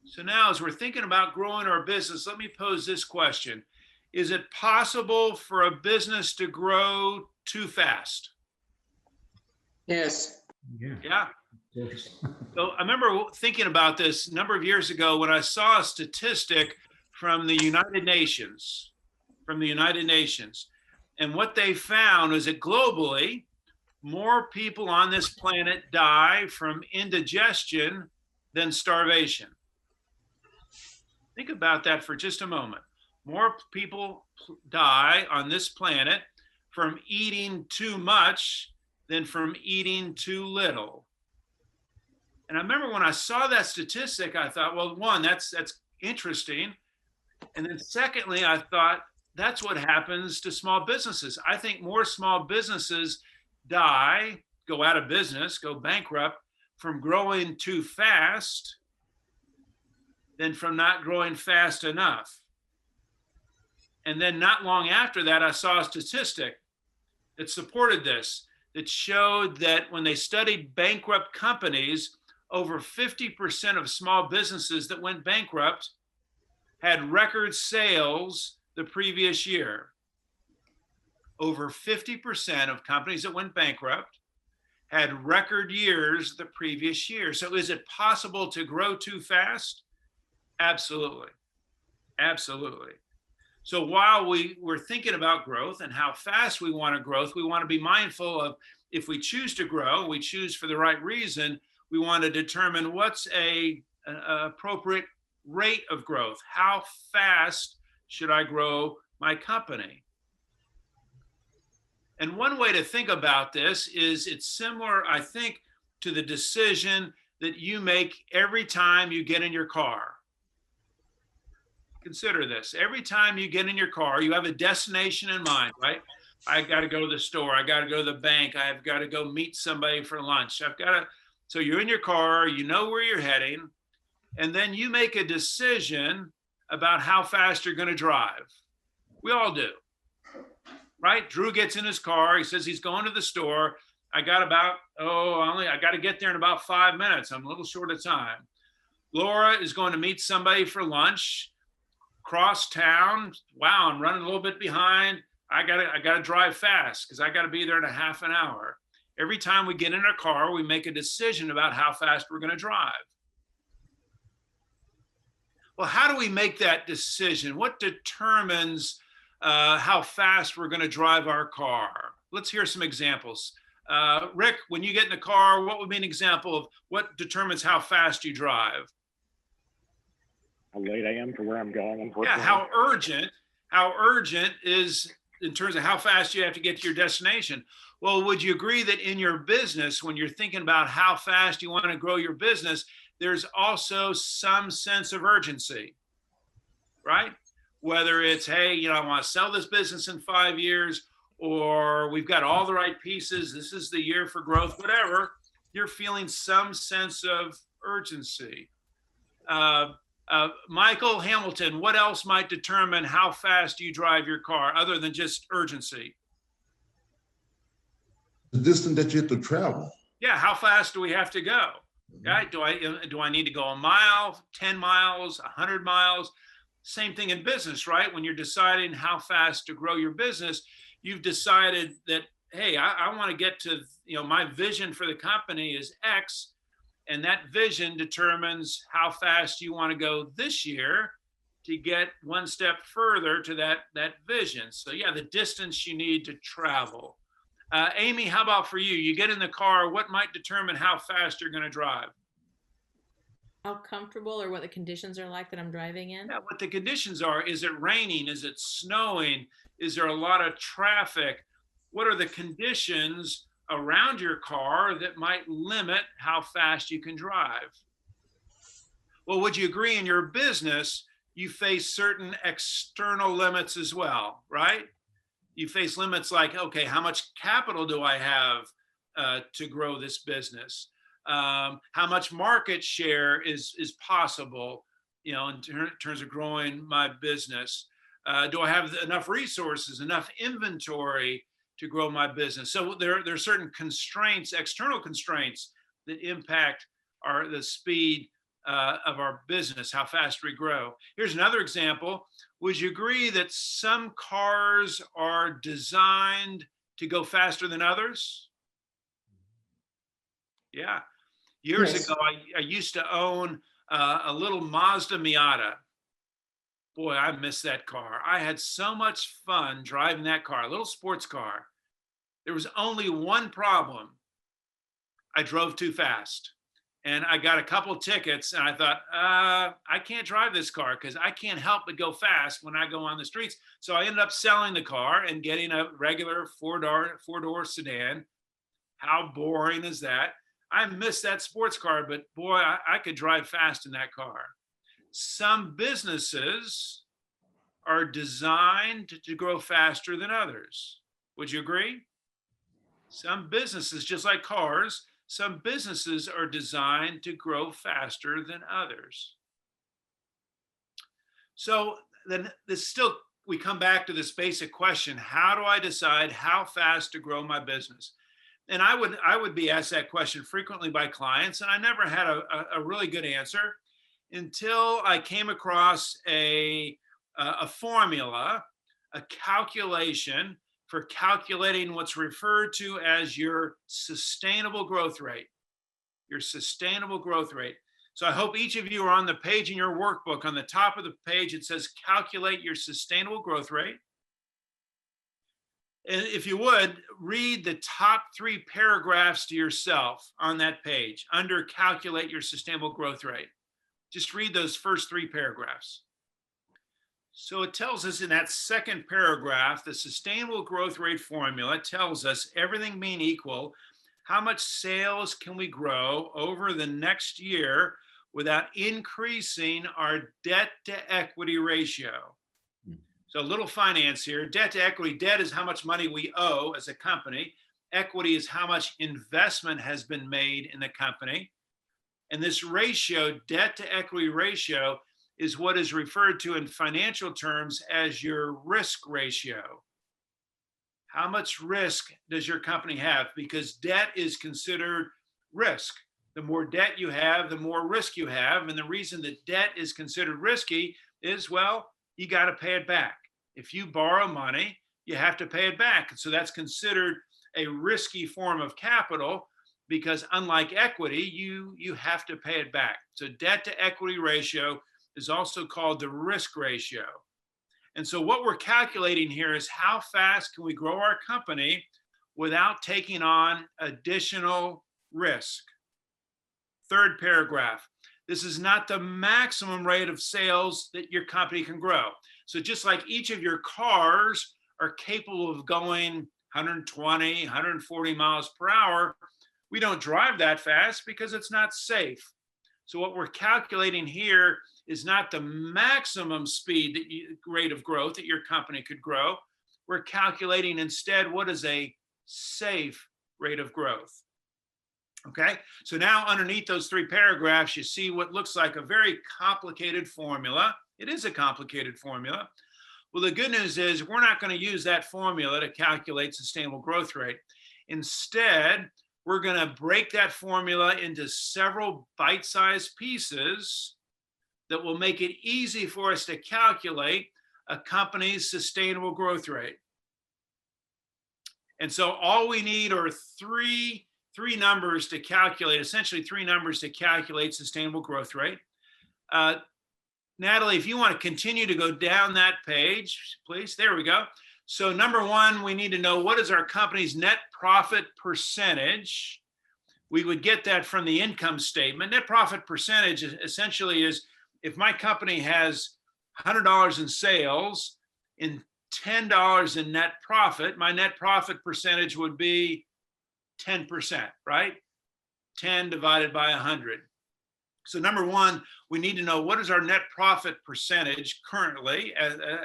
So now, as we're thinking about growing our business, let me pose this question. Is it possible for a business to grow too fast? Yes. Yeah. So I remember thinking about this a number of years ago when I saw a statistic from the United Nations, And what they found is that globally, more people on this planet die from indigestion than starvation. Think about that for just a moment. More people die on this planet from eating too much than from eating too little. And I remember when I saw that statistic, I thought, well, one, that's interesting. And then secondly, I thought that's what happens to small businesses. I think more small businesses die, go out of business, go bankrupt from growing too fast than from not growing fast enough. And then not long after that, I saw a statistic that supported this, that showed that when they studied bankrupt companies, over 50% of small businesses that went bankrupt had record sales the previous year. Over 50% of companies that went bankrupt had record years the previous year. So is it possible to grow too fast? Absolutely. Absolutely. So while we're thinking about growth and how fast we want to grow, we want to be mindful of, if we choose to grow, we choose for the right reason, we want to determine what's an appropriate rate of growth. How fast should I grow my company? And one way to think about this is it's similar, I think, to the decision that you make every time you get in your car. Consider this. Every time you get in your car, you have a destination in mind, right? I got to go to the store. I got to go to the bank. I've got to go meet somebody for lunch. So you're in your car, you know where you're heading, and then you make a decision about how fast you're going to drive. We all do, right? Drew gets in his car. He says he's going to the store. I got to get there in about 5 minutes. I'm a little short of time. Laura is going to meet somebody for lunch, cross town. Wow, I'm running a little bit behind. I gotta drive fast because I got to be there in a half an hour. Every time we get in our car, we make a decision about how fast we're going to drive. Well, how do we make that decision? What determines how fast we're going to drive our car? Let's hear some examples. Rick, when you get in the car, what would be an example of what determines how fast you drive? How late I am to where I'm going, unfortunately. Yeah, how urgent is in terms of how fast you have to get to your destination. Well, would you agree that in your business, when you're thinking about how fast you want to grow your business, there's also some sense of urgency, right? Whether it's, hey, I want to sell this business in 5 years, or we've got all the right pieces, this is the year for growth, whatever, you're feeling some sense of urgency. Michael Hamilton, what else might determine how fast you drive your car other than just urgency? The distance that you have to travel. Yeah, how fast do we have to go? Right? Do I need to go a mile, 10 miles, 100 miles? Same thing in business, right? When you're deciding how fast to grow your business, you've decided that, hey, I want to get to, my vision for the company is X, and that vision determines how fast you want to go this year to get one step further to that vision. So yeah, the distance you need to travel. Amy, how about for you? You get in the car, what might determine how fast you're going to drive? How comfortable or what the conditions are like that I'm driving in? Yeah, what the conditions are. Is it raining? Is it snowing? Is there a lot of traffic? What are the conditions around your car that might limit how fast you can drive? Well, would you agree in your business, you face certain external limits as well, right? You face limits like, okay, how much capital do I have to grow this business? How much market share is possible, in terms of growing my business? Do I have enough resources, enough inventory to grow my business? So there are certain constraints, external constraints, that impact the speed of our business, how fast we grow. Here's another example. Would you agree that some cars are designed to go faster than others? Yeah. Years ago, I used to own a little Mazda Miata. Boy, I miss that car. I had so much fun driving that car, a little sports car. There was only one problem. I drove too fast. And I got a couple of tickets, and I thought, I can't drive this car because I can't help but go fast when I go on the streets. So I ended up selling the car and getting a regular four-door sedan. How boring is that? I miss that sports car, but boy, I could drive fast in that car. Some businesses are designed to grow faster than others. Would you agree? Some businesses, just like cars, some businesses are designed to grow faster than others. So then we come back to this basic question: how do I decide how fast to grow my business? And I would be asked that question frequently by clients, and I never had a really good answer until I came across a formula, a calculation for calculating what's referred to as your sustainable growth rate. Your sustainable growth rate. So I hope each of you are on the page in your workbook. On the top of the page, it says calculate your sustainable growth rate. And if you would, read the top 3 paragraphs to yourself on that page under calculate your sustainable growth rate. Just read those first 3 paragraphs. So it tells us in that second paragraph, the sustainable growth rate formula tells us, everything being equal, how much sales can we grow over the next year without increasing our debt to equity ratio. So a little finance here. Debt to equity. Debt is how much money we owe as a company. Equity is how much investment has been made in the company. And this ratio, debt to equity ratio, is what is referred to in financial terms as your risk ratio. How much risk does your company have? Because debt is considered risk. The more debt you have, the more risk you have. And the reason that debt is considered risky is, well, you got to pay it back. If you borrow money, you have to pay it back. So that's considered a risky form of capital, because unlike equity, you have to pay it back. So debt to equity ratio is also called the risk ratio. And so what we're calculating here is how fast can we grow our company without taking on additional risk. Third paragraph. This is not the maximum rate of sales that your company can grow. So just like each of your cars are capable of going 120, 140 miles per hour, we don't drive that fast because it's not safe. So what we're calculating here is not the maximum speed rate of growth that your company could grow. We're calculating instead what is a safe rate of growth. Okay, so now underneath those 3 paragraphs, you see what looks like a very complicated formula. It is a complicated formula. Well, the good news is we're not going to use that formula to calculate sustainable growth rate. Instead, we're going to break that formula into several bite-sized pieces that will make it easy for us to calculate a company's sustainable growth rate. And so all we need are three numbers to calculate, essentially 3 numbers to calculate sustainable growth rate. Natalie, if you want to continue to go down that page, please. There we go. So number 1, we need to know what is our company's net profit percentage. We would get that from the income statement. Net profit percentage essentially is if my company has $100 in sales and $10 in net profit, my net profit percentage would be 10%, right? 10 divided by 100. So number 1, we need to know what is our net profit percentage currently,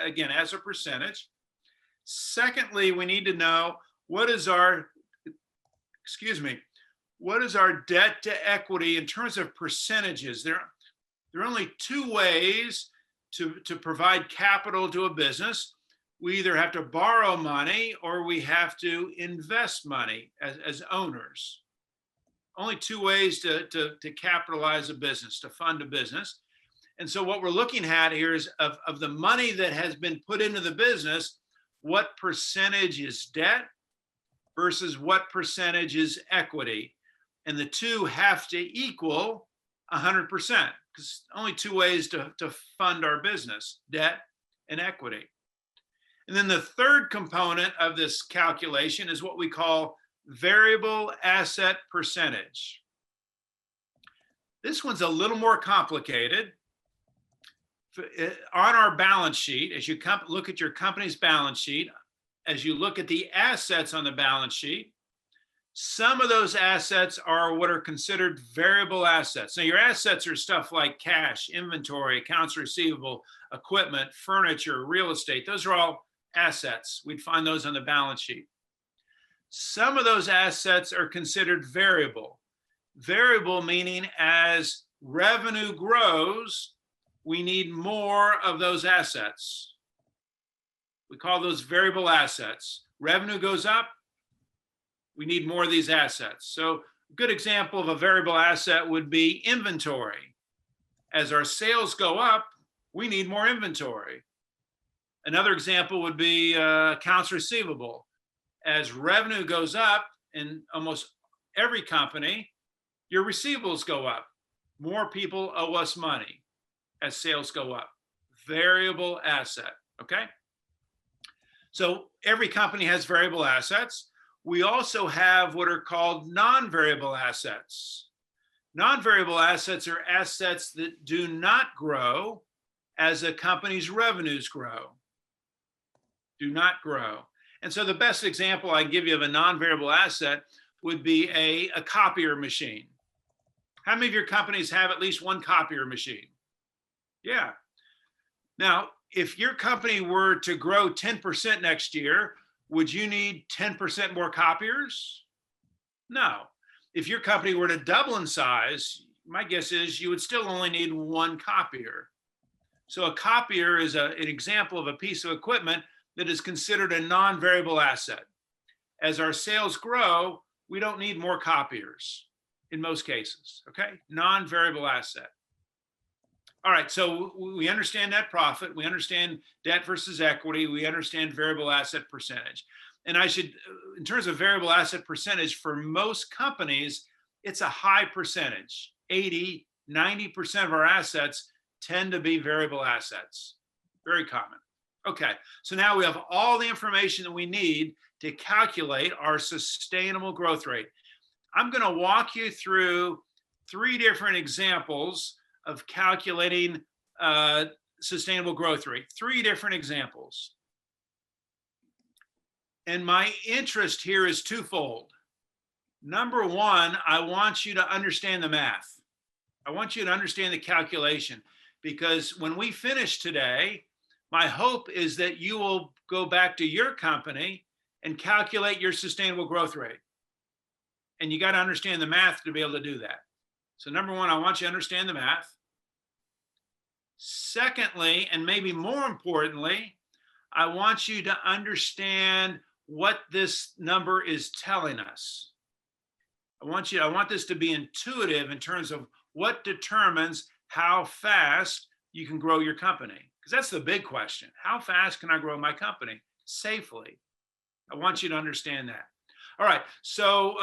again, as a percentage. Secondly, we need to know what is our, what is our debt to equity in terms of percentages. There are only 2 ways to provide capital to a business. We either have to borrow money or we have to invest money as owners. Only 2 ways to capitalize a business, to fund a business. And so what we're looking at here is of the money that has been put into the business, what percentage is debt versus what percentage is equity. And the 2 have to equal 100%, because only 2 ways to fund our business, debt and equity. And then the third component of this calculation is what we call variable asset percentage. This one's a little more complicated. On our balance sheet, as you look at your company's balance sheet, as you look at the assets on the balance sheet, some of those assets are what are considered variable assets. Now, your assets are stuff like cash, inventory, accounts receivable, equipment, furniture, real estate. Those are all assets. We'd find those on the balance sheet. Some of those assets are considered variable. Variable meaning as revenue grows, we need more of those assets. We call those variable assets. Revenue goes up, we need more of these assets. So a good example of a variable asset would be inventory. As our sales go up, we need more inventory. Another example would be accounts receivable. As revenue goes up in almost every company, your receivables go up. More people owe us money as sales go up. Variable asset, okay? So every company has variable assets. We also have what are called non-variable assets. Non-variable assets are assets that do not grow as a company's revenues grow. Do not grow. And so the best example I can give you of a non-variable asset would be a copier machine. How many of your companies have at least one copier machine? Yeah. Now, if your company were to grow 10% next year, would you need 10% more copiers? No. If your company were to double in size, my guess is you would still only need 1 copier. So a copier is an example of a piece of equipment that is considered a non-variable asset. As our sales grow, we don't need more copiers in most cases, okay? Non-variable asset. All right, so we understand net profit, we understand debt versus equity, we understand variable asset percentage. And I should, in terms of variable asset percentage, for most companies, it's a high percentage. 80, 90% of our assets tend to be variable assets. Very common. Okay, so now we have all the information that we need to calculate our sustainable growth rate. I'm going to walk you through 3 different examples of calculating sustainable growth rate. 3 different examples. And my interest here is twofold. Number 1, I want you to understand the math. I want you to understand the calculation, because when we finish today, my hope is that you will go back to your company and calculate your sustainable growth rate. And you got to understand the math to be able to do that. So number 1, I want you to understand the math. Secondly, and maybe more importantly, I want you to understand what this number is telling us. I want this to be intuitive in terms of what determines how fast you can grow your company? Because that's the big question. How fast can I grow my company safely? I want you to understand that. All right, so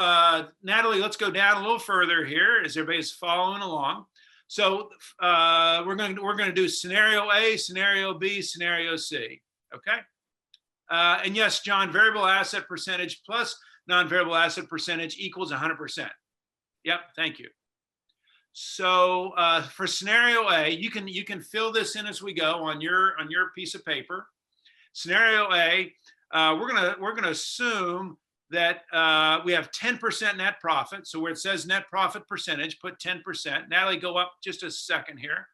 Natalie, let's go down a little further here as everybody's following along. So we're going to do scenario A, scenario B, scenario C. Okay. And yes, John, variable asset percentage plus non-variable asset percentage equals 100%. Yep, thank you. So for scenario A, you can fill this in as we go on your piece of paper. Scenario A, we're gonna assume that we have 10% net profit. So where it says net profit percentage, put 10%. Natalie, go up just a second here.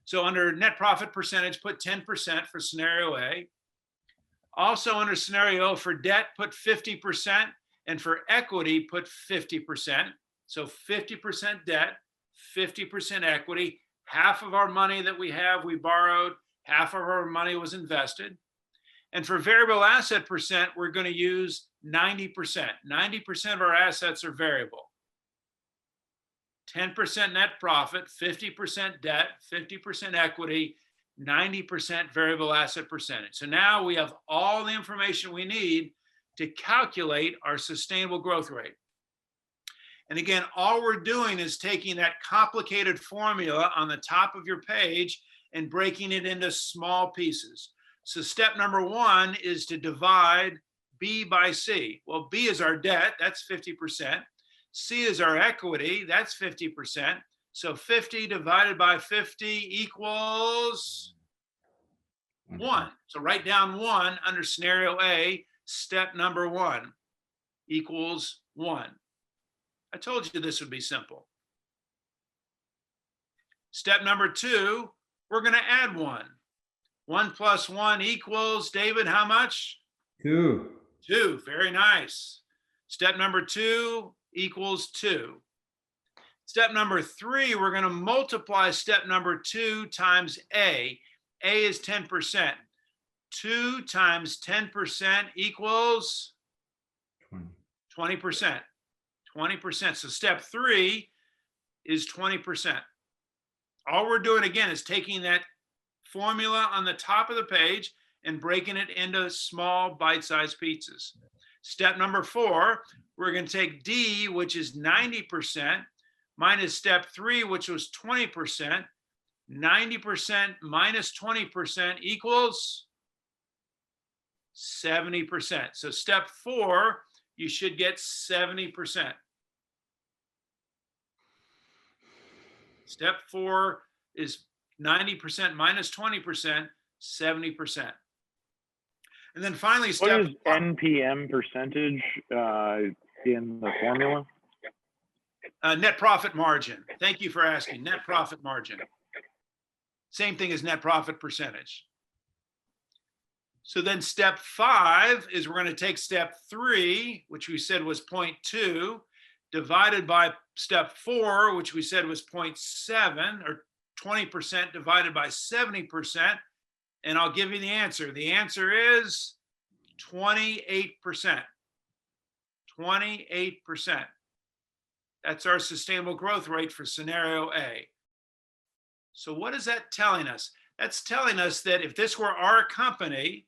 So under net profit percentage, put 10% for scenario A. Also under scenario for debt, put 50%, and for equity, put 50%. So 50% debt, 50% equity. Half of our money that we have, we borrowed, half of our money was invested. And for variable asset percent, we're going to use 90%. 90% of our assets are variable. 10% net profit, 50% debt, 50% equity, 90% variable asset percentage. So now we have all the information we need to calculate our sustainable growth rate. And again, all we're doing is taking that complicated formula on the top of your page and breaking it into small pieces. So step number one is to divide B by C. Well, B is our debt, that's 50%. C is our equity, that's 50%. So 50 divided by 50 equals 1. So write down 1 under scenario A, step number 1 equals 1. I told you this would be simple. Step number 2, we're going to add 1. 1 plus 1 equals, David, how much? 2. 2, very nice. Step number 2 equals 2. Step number 3, we're going to multiply step number 2 times A. A is 10%. 2 times 10% equals 20%. 20%. So step 3 is 20%. All we're doing again is taking that formula on the top of the page and breaking it into small bite-sized pieces. Step number 4, we're going to take D, which is 90%, minus step 3, which was 20%. 90% minus 20% equals 70%. So step 4, you should get 70%. Step 4 is 90% minus 20%, 70%. And then finally, step. What is NPM percentage in the formula? Net profit margin. Thank you for asking. Net profit margin. Same thing as net profit percentage. So then step 5 is we're going to take step 3, which we said was 0.2, divided by step 4, which we said was 0.7, or 20% divided by 70. And I'll give you the answer. The answer is 28%. 28%. That's our sustainable growth rate for scenario A. So what is that telling us? That's telling us that if this were our company,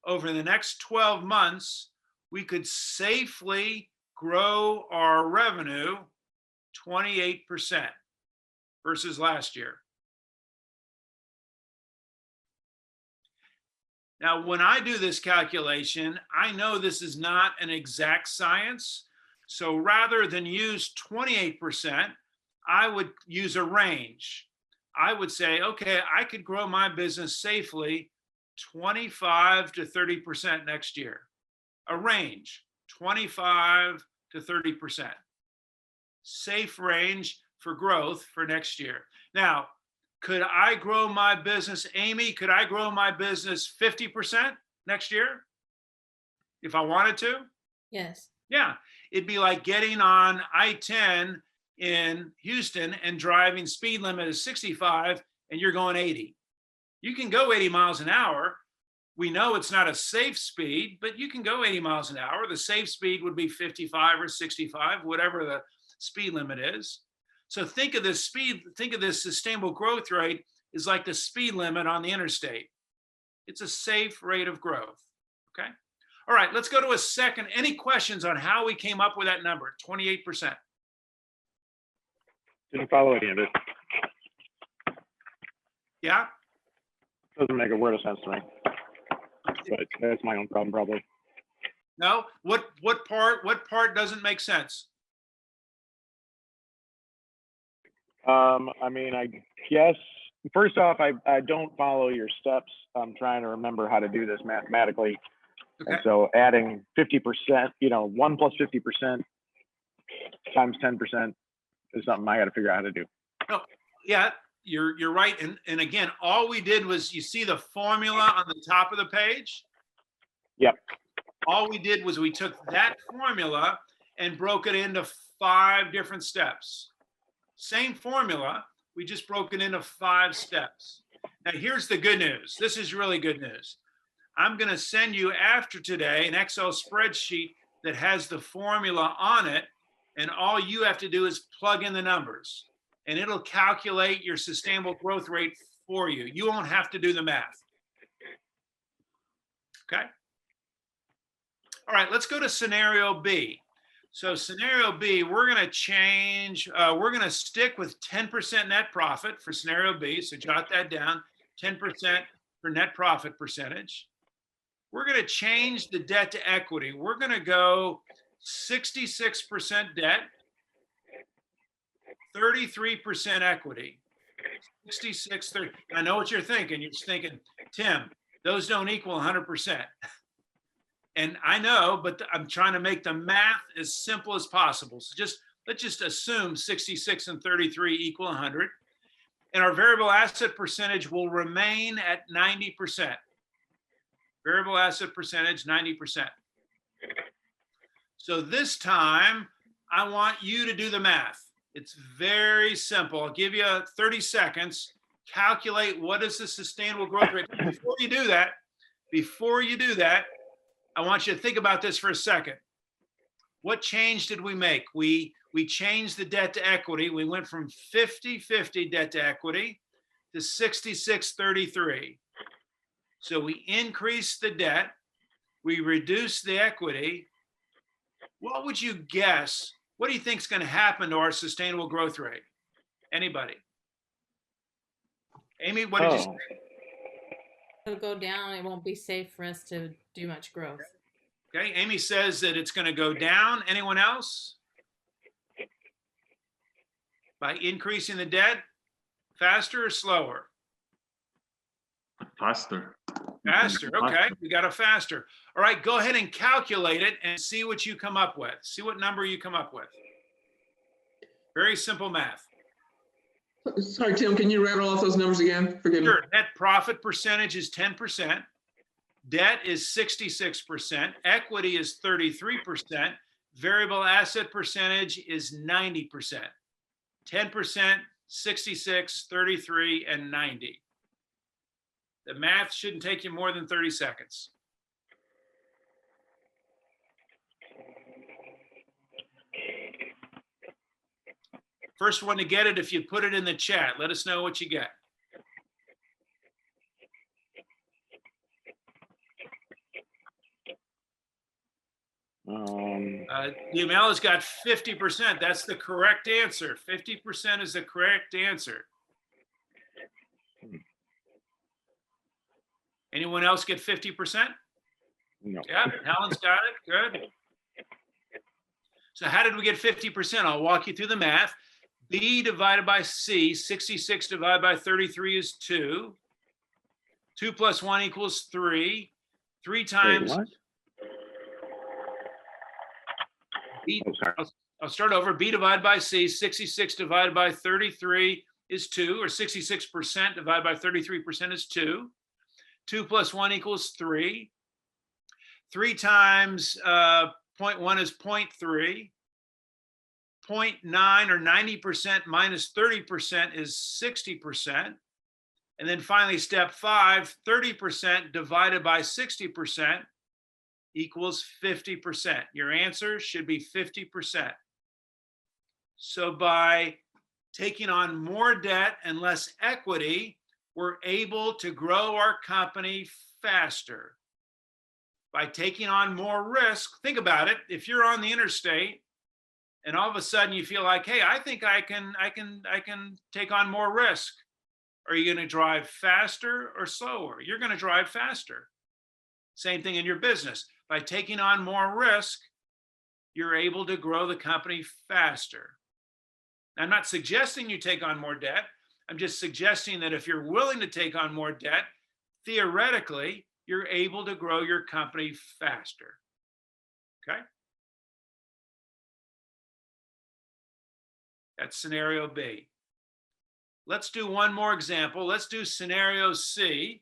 over the next 12 months, we could safely grow our revenue 28% versus last year. Now, when I do this calculation, I know this is not an exact science. So rather than use 28%, I would use a range. I would say, okay, I could grow my business safely 25 to 30% next year. A range, 25 to 30%. Safe range for growth for next year. Now, could I grow my business, Amy, could I grow my business 50% next year if I wanted to? Yes. Yeah, it'd be like getting on I-10 in Houston and driving speed limit is 65 and you're going 80. You can go 80 miles an hour. We know it's not a safe speed, but you can go 80 miles an hour. The safe speed would be 55 or 65, whatever the speed limit is. So think of this speed, think of this sustainable growth rate is like the speed limit on the interstate. It's a safe rate of growth, okay? All right, let's go to a second. Any questions on how we came up with that number, 28%? Didn't follow any of it. Yeah? Doesn't make a word of sense to me. But that's my own problem, probably. No? What part doesn't make sense? I mean, I guess, first off, I don't follow your steps. I'm trying to remember how to do this mathematically. Okay. And so adding 50%, 1 plus 50% times 10% is something I got to figure out how to do. Oh, yeah, you're right. And again, all we did was, you see the formula on the top of the page? Yep. All we did was we took that formula and broke it into 5 different steps. Same formula, we just broke it into 5 steps. Now here's the good news. This is really good news. I'm going to send you after today an Excel spreadsheet that has the formula on it, and all you have to do is plug in the numbers, and it'll calculate your sustainable growth rate for you. You won't have to do the math. Okay? All right, let's go to scenario B. So scenario B, we're going to change, we're going to stick with 10% net profit for scenario B. So jot that down, 10% for net profit percentage. We're going to change the debt to equity. We're going to go 66% debt, 33% equity. 66, 30. I know what you're thinking. You're thinking, Tim, those don't equal 100%. And I know, but I'm trying to make the math as simple as possible. So let's just assume 66 and 33 equal 100. And our variable asset percentage will remain at 90%. Variable asset percentage, 90%. So this time, I want you to do the math. It's very simple. I'll give you 30 seconds. Calculate what is the sustainable growth rate. Before you do that, I want you to think about this for a second. What change did we make? We changed the debt to equity. We went from 50-50 debt to equity to 66-33. So we increased the debt. We reduced the equity. What would you guess? What do you think is going to happen to our sustainable growth rate? Anybody? Amy, what did you say? It'll go down. It won't be safe for us to do much growth. Okay, Amy says that it's going to go down. Anyone else? By increasing the debt, faster or slower? Faster. Faster, okay, we got a faster. All right, go ahead and calculate it and see what you come up with. See what number you come up with. Very simple math. Sorry, Tim, can you rattle off those numbers again? Forgive me. Sure, net profit percentage is 10%. Debt is 66%. Equity is 33%. Variable asset percentage is 90%. 10%, 66, 33, and 90. The math shouldn't take you more than 30 seconds. First one to get it, if you put it in the chat, let us know what you get. Yamela's got 50%. That's the correct answer. 50% is the correct answer. Anyone else get 50%? No. Yeah, Helen's got it. Good. So how did we get 50%? I'll walk you through the math. B divided by C, 66 divided by 33 is 2. 2 plus 1 equals 3. 3 times. Wait, B, I'll start over. B divided by C, 66 divided by 33 is 2, or 66% divided by 33% is 2. 2 plus 1 equals 3. 3 times 0.1 is 0.3. 0.9 or 90% minus 30% is 60%. And then finally, step 5, 30% divided by 60% equals 50%. Your answer should be 50%. So by taking on more debt and less equity, we're able to grow our company faster by taking on more risk. Think about it. If you're on the interstate and all of a sudden you feel like, hey, I think I can take on more risk. Are you going to drive faster or slower? You're going to drive faster. Same thing in your business. By taking on more risk, you're able to grow the company faster. Now, I'm not suggesting you take on more debt. I'm just suggesting that if you're willing to take on more debt, theoretically, you're able to grow your company faster. Okay? That's scenario B. Let's do one more example. Let's do scenario C.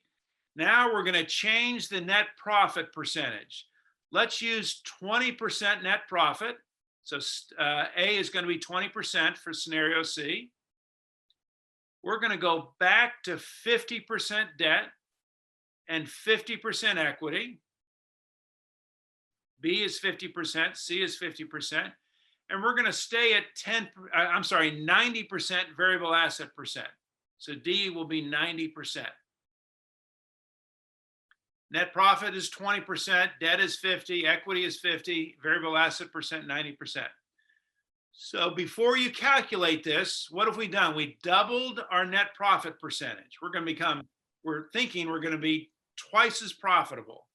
Now we're going to change the net profit percentage. Let's use 20% net profit. So A is going to be 20% for scenario C. We're going to go back to 50% debt and 50% equity. B is 50%, C is 50. And we're going to stay at 90% variable asset percent. So D will be 90%. Net profit is 20%, debt is 50, equity is 50, variable asset percent 90%. So before you calculate this, what have we done? We doubled our net profit percentage. We're thinking we're going to be twice as profitable.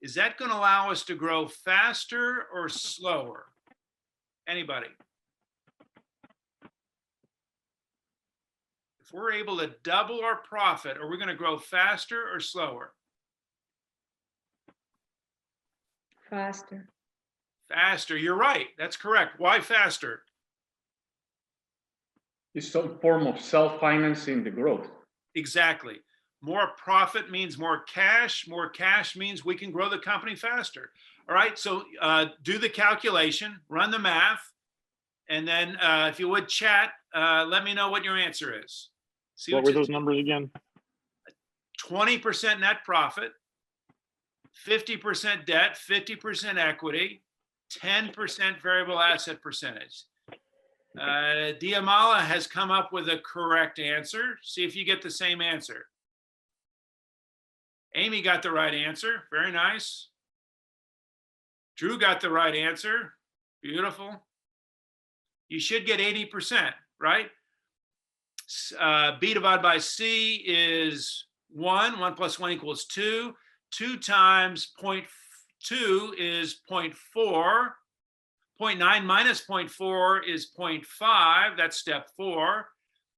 Is that going to allow us to grow faster or slower? Anybody? If we're able to double our profit, are we going to grow faster or slower? Faster. Faster, you're right. That's correct. Why faster? It's some form of self-financing the growth. Exactly. More profit means more cash. More cash means we can grow the company faster. All right, so do the calculation, run the math, and then if you would chat, let me know what your answer is. See what were those numbers again? 20% net profit, 50% debt, 50% equity, 10% variable asset percentage. Diamala has come up with a correct answer. See if you get the same answer. Amy got the right answer. Very nice. Drew got the right answer. Beautiful. You should get 80%, right? B divided by C is 1. 1 plus 1 equals 2. 2 times 0.2 is 0.4. 0.9 minus 0.4 is 0.5. That's step 4.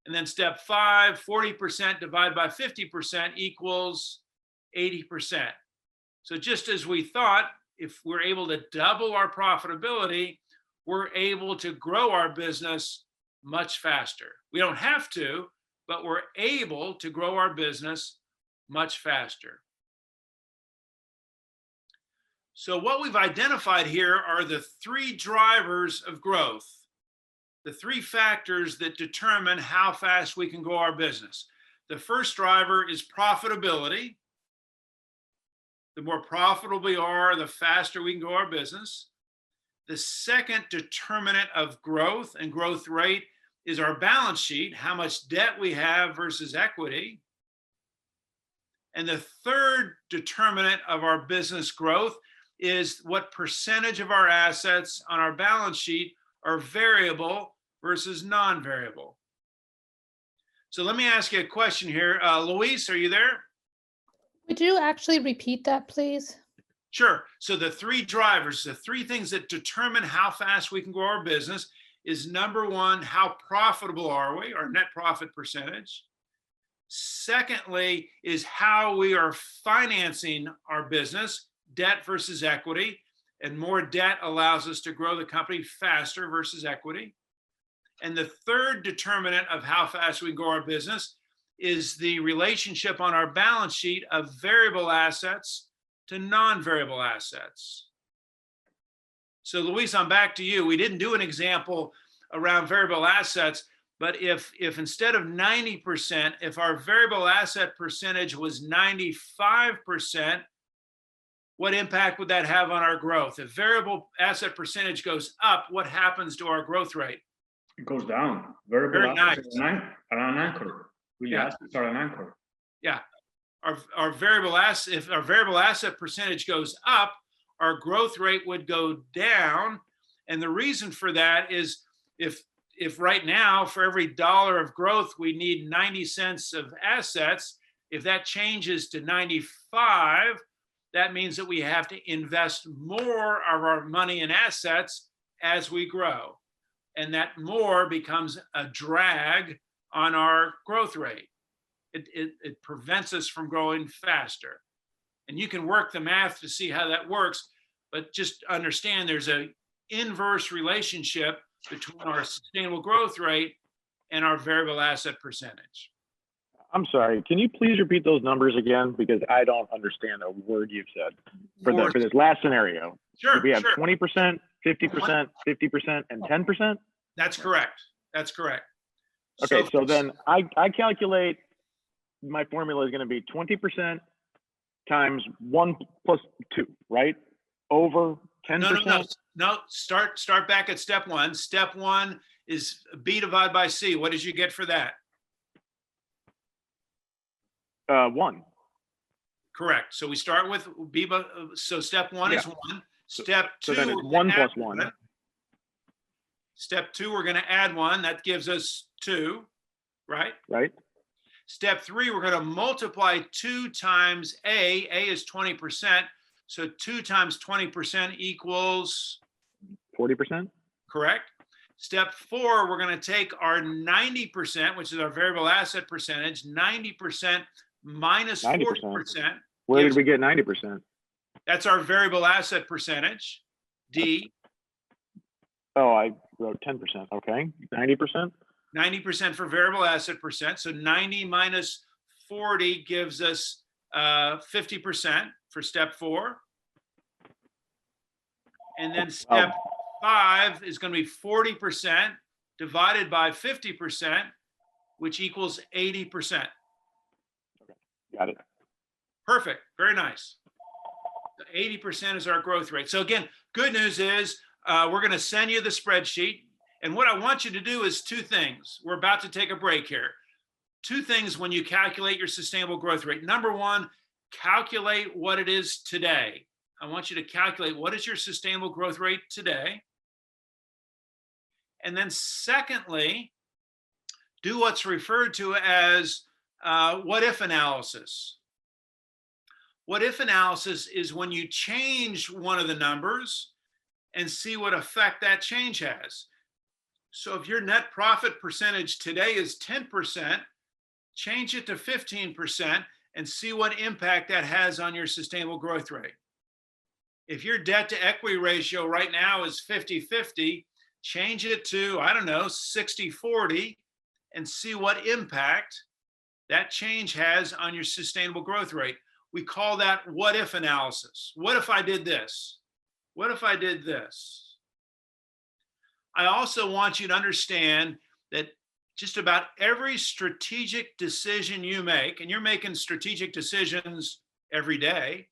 And then step 5, 40% divided by 50% equals 80%. So just as we thought, if we're able to double our profitability, we're able to grow our business much faster. We don't have to, but we're able to grow our business much faster. So what we've identified here are the 3 drivers of growth, the 3 factors that determine how fast we can grow our business. The first driver is profitability. The more profitable we are, the faster we can grow our business. The second determinant of growth and growth rate is our balance sheet, how much debt we have versus equity. And the third determinant of our business growth is what percentage of our assets on our balance sheet are variable versus non-variable. So let me ask you a question here. Luis, are you there? Would you actually repeat that, please? Sure. So the 3 drivers, the 3 things that determine how fast we can grow our business is number 1, how profitable are we, our net profit percentage. Secondly, is how we are financing our business, debt versus equity, and more debt allows us to grow the company faster versus equity. And the third determinant of how fast we grow our business is the relationship on our balance sheet of variable assets to non-variable assets. So Luis, I'm back to you. We didn't do an example around variable assets, but if instead of 90%, if our variable asset percentage was 95%, what impact would that have on our growth? If variable asset percentage goes up, what happens to our growth rate? It goes down. Variable Very nice. are an anchor. Real Yeah. assets are an anchor. Yeah. Our variable asset, if our variable asset percentage goes up, our growth rate would go down. And the reason for that is if right now for every dollar of growth, we need 90 cents of assets, if that changes to 95, that means that we have to invest more of our money in assets as we grow. And that more becomes a drag on our growth rate. It prevents us from growing faster. And you can work the math to see how that works, but just understand there's an inverse relationship between our sustainable growth rate and our variable asset percentage. I'm sorry, can you please repeat those numbers again? Because I don't understand a word you've said. For this last scenario, Sure, we have sure. 20%, 50%, 50%, and 10%? That's correct. That's correct. Okay, so then I calculate my formula is going to be 20% times 1 plus 2, right? Over 10%? No. Start back at step one. Step one is B divided by C. What did you get for that? 1. Correct. So we start with B. So step one is 1. Step two. So then it's 1 plus 1. Step 2, we're going to add 1. That gives us 2, right? Right. Step 3, we're going to multiply 2 times A. A is 20%. So 2 times 20% equals 40%. Correct. Step 4, we're going to take our 90%, which is our variable asset percentage, 90% minus 40%. Where did we get 90%? That's our variable asset percentage, D. Oh, I wrote 10%. Okay, 90%. 90% for variable asset percent. So 90 minus 40 gives us 50% for step 4. And then step 5 is going to be 40% divided by 50%, which equals 80%. Got it. Perfect. Very nice. 80% is our growth rate. So again, good news is we're going to send you the spreadsheet. And what I want you to do is 2 things. We're about to take a break here. 2 things when you calculate your sustainable growth rate. Number 1, calculate what it is today. I want you to calculate what is your sustainable growth rate today. And then secondly, do what's referred to as what if analysis. What if analysis is when you change one of the numbers and see what effect that change has. So if your net profit percentage today is 10%, change it to 15% and see what impact that has on your sustainable growth rate. If your debt to equity ratio right now is 50-50, change it to, I don't know, 60-40 and see what impact that change has on your sustainable growth rate. We call that what if analysis. What if I did this? What if I did this? I also want you to understand that just about every strategic decision you make, and you're making strategic decisions every day,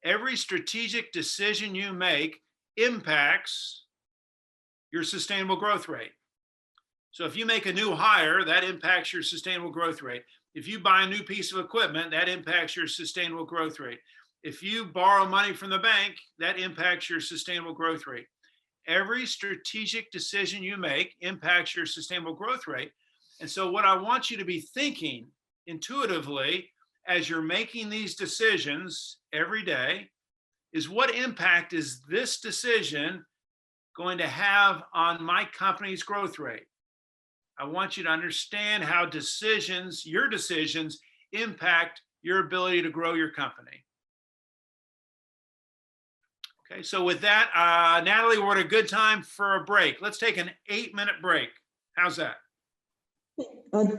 every strategic decision you make impacts your sustainable growth rate. So if you make a new hire, that impacts your sustainable growth rate. If you buy a new piece of equipment, that impacts your sustainable growth rate. If you borrow money from the bank, that impacts your sustainable growth rate. Every strategic decision you make impacts your sustainable growth rate. And so what I want you to be thinking intuitively as you're making these decisions every day is what impact is this decision going to have on my company's growth rate? I want you to understand how your decisions impact your ability to grow your company. Okay, so with that, Natalie, we're at a good time for a break. Let's take an 8-minute break. How's that?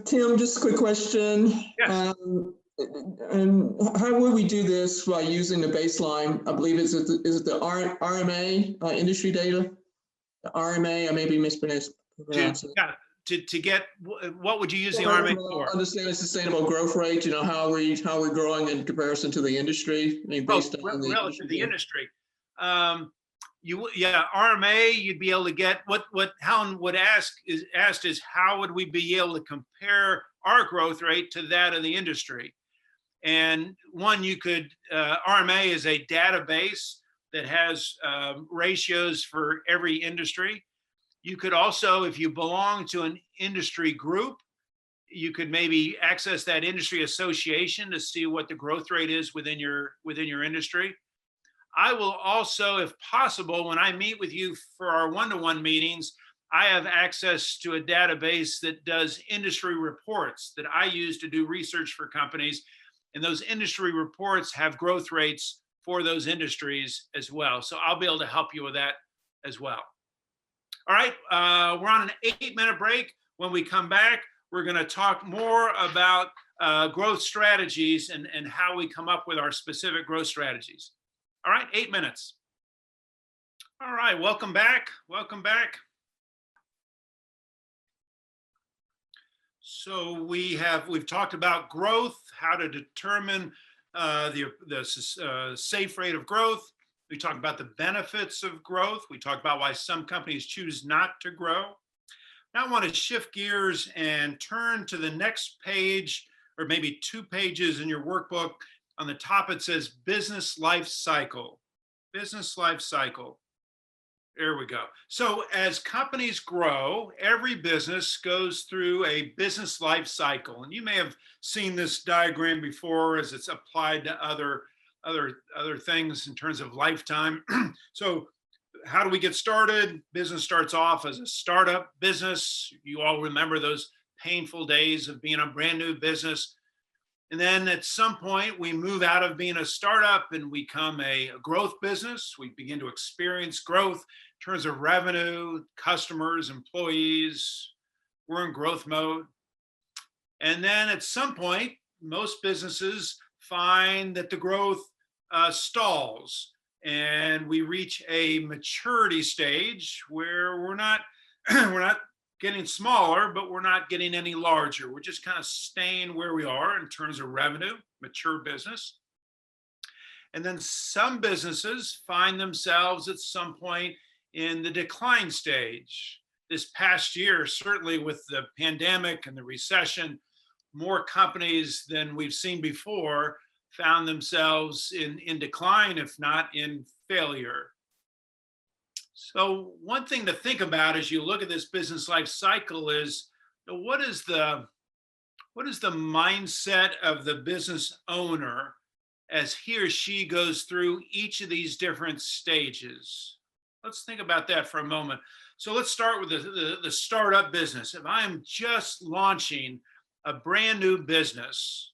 Tim, just a quick question. Yes. And how would we do this by using the baseline? I believe is it the RMA industry data? The RMA, I may be mispronouncing it. To get, what would you use the RMA for? Understand the sustainable growth rate. You know, how are we growing in comparison to the industry? I mean, based on the industry. RMA, you'd be able to get what Helen would asked is how would we be able to compare our growth rate to that of the industry. And one, you could, RMA is a database that has ratios for every industry. You could also, if you belong to an industry group, you could maybe access that industry association to see what the growth rate is within your industry. I will also, if possible, when I meet with you for our one-to-one meetings, I have access to a database that does industry reports that I use to do research for companies. And those industry reports have growth rates for those industries as well. So I'll be able to help you with that as well. All right, we're on an 8-minute break. When we come back, we're going to talk more about growth strategies and how we come up with our specific growth strategies. All right, 8 minutes. All right, welcome back. Welcome back. So we've talked about growth, how to determine the safe rate of growth. We talked about the benefits of growth. We talked about why some companies choose not to grow. Now I want to shift gears and turn to the next page, or maybe 2 pages in your workbook. On the top, it says business life cycle. Business life cycle. There we go. So as companies grow, every business goes through a business life cycle. And you may have seen this diagram before as it's applied to other things in terms of lifetime. So how do we get started? Business starts off as a startup business. You all remember those painful days of being a brand new business. And then at some point, we move out of being a startup and become a growth business. We begin to experience growth in terms of revenue, customers, employees. We're in growth mode. And then at some point, most businesses find that the growth stalls and we reach a maturity stage where we're not getting smaller, but we're not getting any larger. We're just kind of staying where we are in terms of revenue, mature business. And then some businesses find themselves at some point in the decline stage. This past year, certainly with the pandemic and the recession, more companies than we've seen before found themselves in decline, if not in failure. So one thing to think about as you look at this business life cycle is, what is the mindset of the business owner as he or she goes through each of these different stages? Let's think about that for a moment. So let's start with the startup business. If I am just launching a brand new business,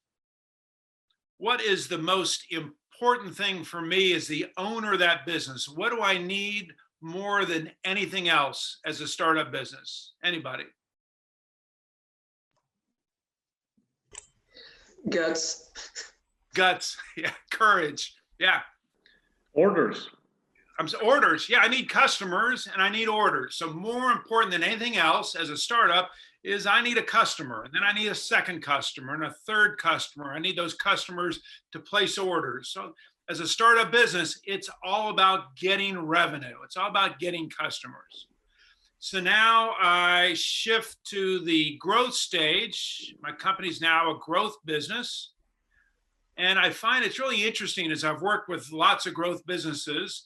what is the most important thing for me as the owner of that business? What do I need more than anything else as a startup business? Anybody? Guts. Guts, yeah. Courage, yeah. Orders. Orders, yeah, I need customers and I need orders. So more important than anything else as a startup is I need a customer, and then I need a second customer and a third customer. I need those customers to place orders. So as a startup business, it's all about getting revenue. It's all about getting customers. So now I shift to the growth stage. My company's now a growth business. And I find it's really interesting as I've worked with lots of growth businesses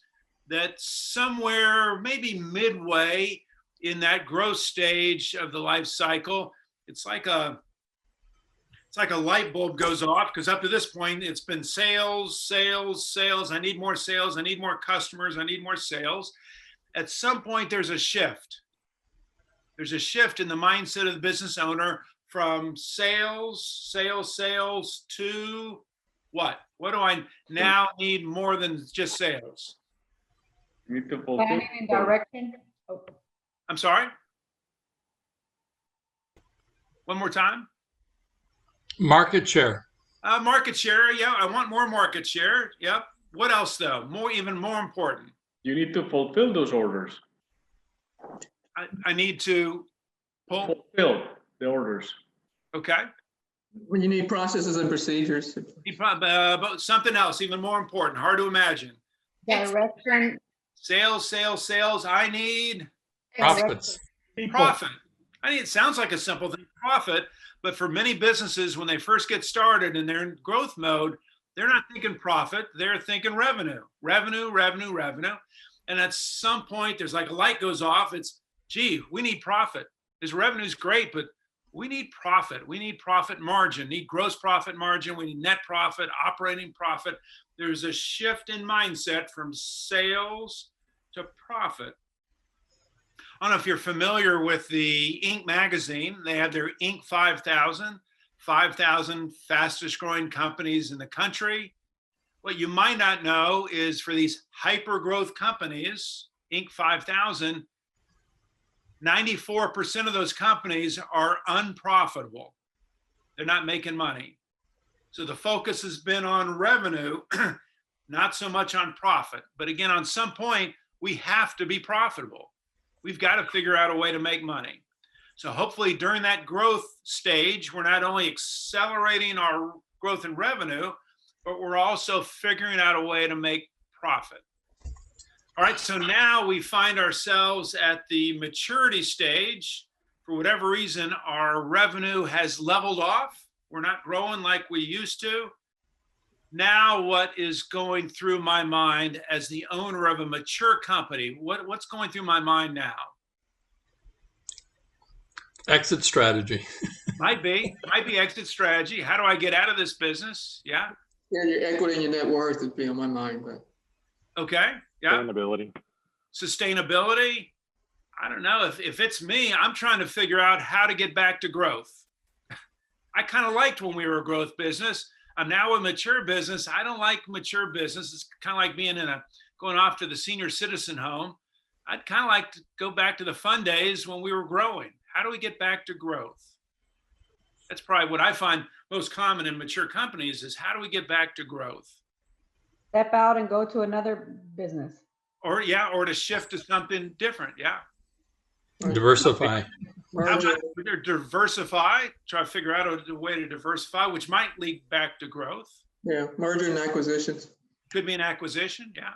that somewhere maybe midway in that growth stage of the life cycle, it's like a light bulb goes off, because up to this point, it's been sales, sales, sales. I need more sales. I need more customers. I need more sales. At some point, there's a shift. There's a shift in the mindset of the business owner from sales to what? What do I now need more than just sales? You need to Planning and direction. Oh. I'm sorry? One more time? Market share. Market share, yeah. I want more market share. Yep. What else though? Even more important. You need to fulfill those orders. I need to fulfill the orders. Okay. When you need processes and procedures. But something else, even more important, hard to imagine. Direction. Sales. I need profits. Profit. It sounds like a simple thing. profit. But for many businesses, when they first get started and they're in growth mode, they're not thinking profit. They're thinking revenue. And at some point, there's like a light goes off. It's, gee, we need profit. This revenue is great, but we need profit. We need profit margin, need gross profit margin. We need net profit, operating profit. There's a shift in mindset from sales to profit. I don't know if you're familiar with the Inc. magazine. They have their Inc. 5,000 fastest growing companies in the country. What you might not know is for these hyper growth companies, Inc. 5,000, 94% of those companies are unprofitable. They're not making money. So the focus has been on revenue, not so much on profit. But again, on some point, we have to be profitable. We've got to figure out a way to make money. So hopefully during that growth stage, we're not only accelerating our growth in revenue, but we're also figuring out a way to make profit. All right, so now we find ourselves at the maturity stage. For whatever reason, our revenue has leveled off. We're not growing like we used to. Now, what is going through my mind as the owner of a mature company? What's going through my mind now? Exit strategy. Might be exit strategy. How do I get out of this business? Yeah. Yeah, your equity and your net worth would be on my mind, but. Okay. Yeah. Sustainability. I don't know. If it's me, I'm trying to figure out how to get back to growth. I kind of liked when we were a growth business. I'm now a mature business. I don't like mature business. It's kind of like being going off to the senior citizen home. I'd kind of like to go back to the fun days when we were growing. How do we get back to growth? That's probably what I find most common in mature companies is how do we get back to growth? Step out and go to another business. Or to shift to something different. Yeah. Diversify. How about diversify? Try to figure out a way to diversify, which might lead back to growth. Yeah, merger and acquisitions. Could be an acquisition, yeah.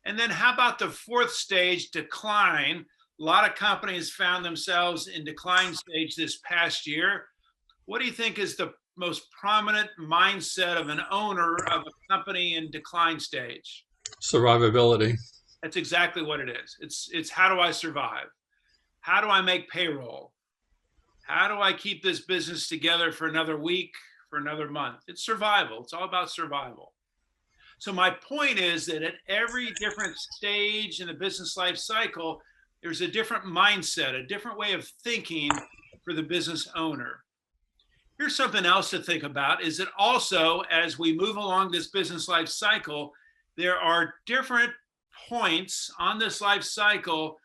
And then how about the fourth stage, decline? A lot of companies found themselves in decline stage this past year. What do you think is the most prominent mindset of an owner of a company in decline stage? Survivability. That's exactly what it is. It's how do I survive? How do I make payroll? How do I keep this business together for another week, for another month? It's survival. It's all about survival. So my point is that at every different stage in the business life cycle, there's a different mindset, a different way of thinking for the business owner. Here's something else to think about is that also as we move along this business life cycle, there are different points on this life cycle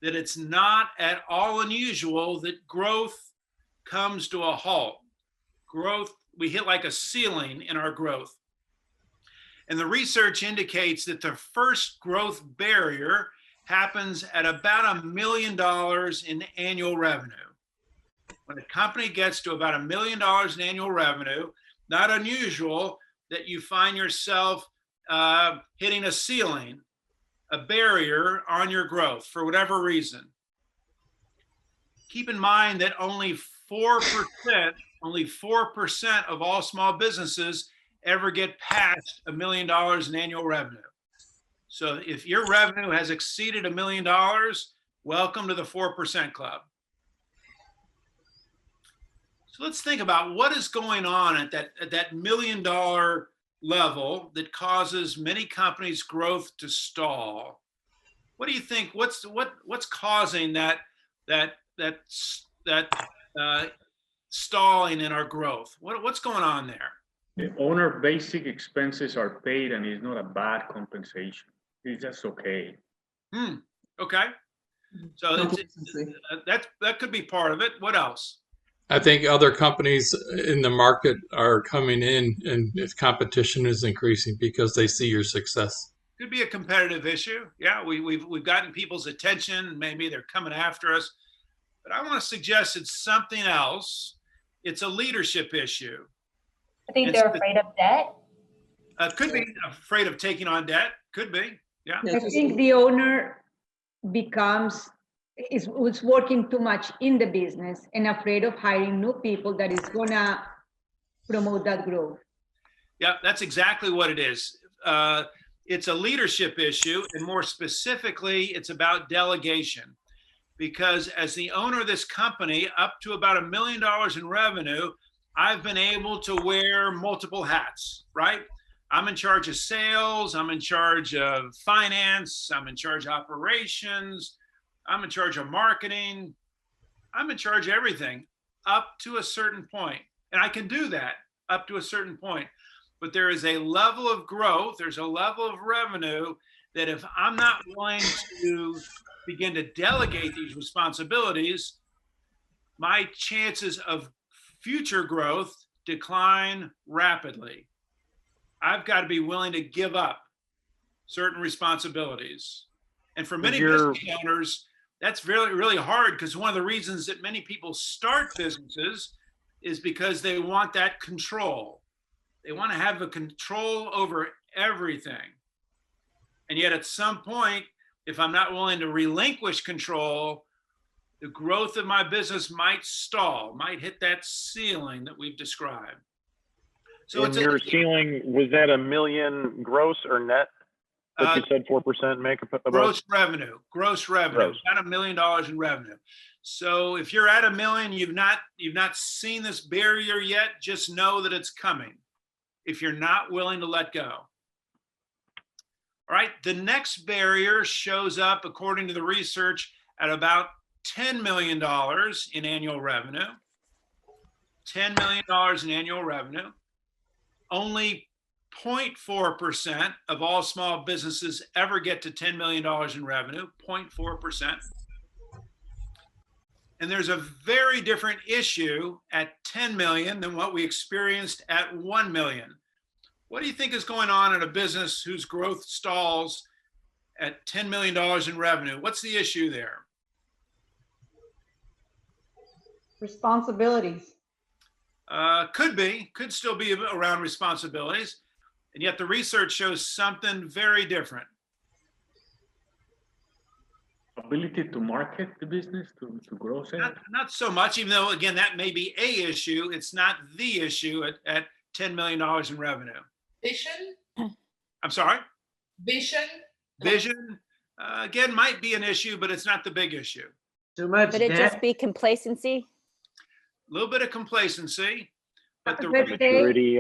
that it's not at all unusual that growth comes to a halt. Growth, we hit like a ceiling in our growth. And the research indicates that the first growth barrier happens at about $1 million in annual revenue. When a company gets to about $1 million in annual revenue, not unusual that you find yourself hitting a ceiling, a barrier on your growth for whatever reason. Keep in mind that only 4% of all small businesses ever get past $1 million in annual revenue. So if your revenue has exceeded $1 million, welcome to the 4% club. So let's think about what is going on at that $1 million level that causes many companies' growth to stall. What do you think? What's causing that stalling in our growth? What's going on there? The owner basic expenses are paid, and it's not a bad compensation. It's just okay. Okay. So that could be part of it. What else? I think other companies in the market are coming in, and if competition is increasing because they see your success. Could be a competitive issue. Yeah, we've gotten people's attention. Maybe they're coming after us. But I want to suggest it's something else. It's a leadership issue. I think they're afraid of debt. Could be afraid of taking on debt. Could be. Yeah. I think the owner becomes is working too much in the business and afraid of hiring new people that is gonna promote that growth. Yeah, that's exactly what it is. It's a leadership issue, and more specifically, it's about delegation. Because as the owner of this company, up to about $1 million in revenue, I've been able to wear multiple hats, right? I'm in charge of sales, I'm in charge of finance, I'm in charge of operations, I'm in charge of marketing, I'm in charge of everything up to a certain point. And I can do that up to a certain point. But there is a level of growth, there's a level of revenue that if I'm not willing to begin to delegate these responsibilities, my chances of future growth decline rapidly. I've got to be willing to give up certain responsibilities. And for many business owners, that's really, really hard, because one of the reasons that many people start businesses is because they want that control. They want to have the control over everything. And yet at some point, if I'm not willing to relinquish control, the growth of my business might stall, might hit that ceiling that we've described. So in your ceiling, was that $1 million gross or net? But you said 4% make about gross revenue, about $1 million in revenue. So if you're at $1 million, you've not seen this barrier yet, just know that it's coming if you're not willing to let go. All right, the next barrier shows up, according to the research, at about $10 million in annual revenue. $10 million in annual revenue. Only 0.4% of all small businesses ever get to $10 million in revenue, 0.4%. And there's a very different issue at 10 million than what we experienced at 1 million. What do you think is going on in a business whose growth stalls at $10 million in revenue? What's the issue there? Responsibilities. Could still be around responsibilities. And yet the research shows something very different. Ability to market the business, to grow sales? Not so much, even though, again, that may be a issue. It's not the issue at $10 million in revenue. Vision? I'm sorry? Vision? Vision, again, might be an issue, but it's not the big issue. Too much. Could it just be complacency? A little bit of complacency, but the maturity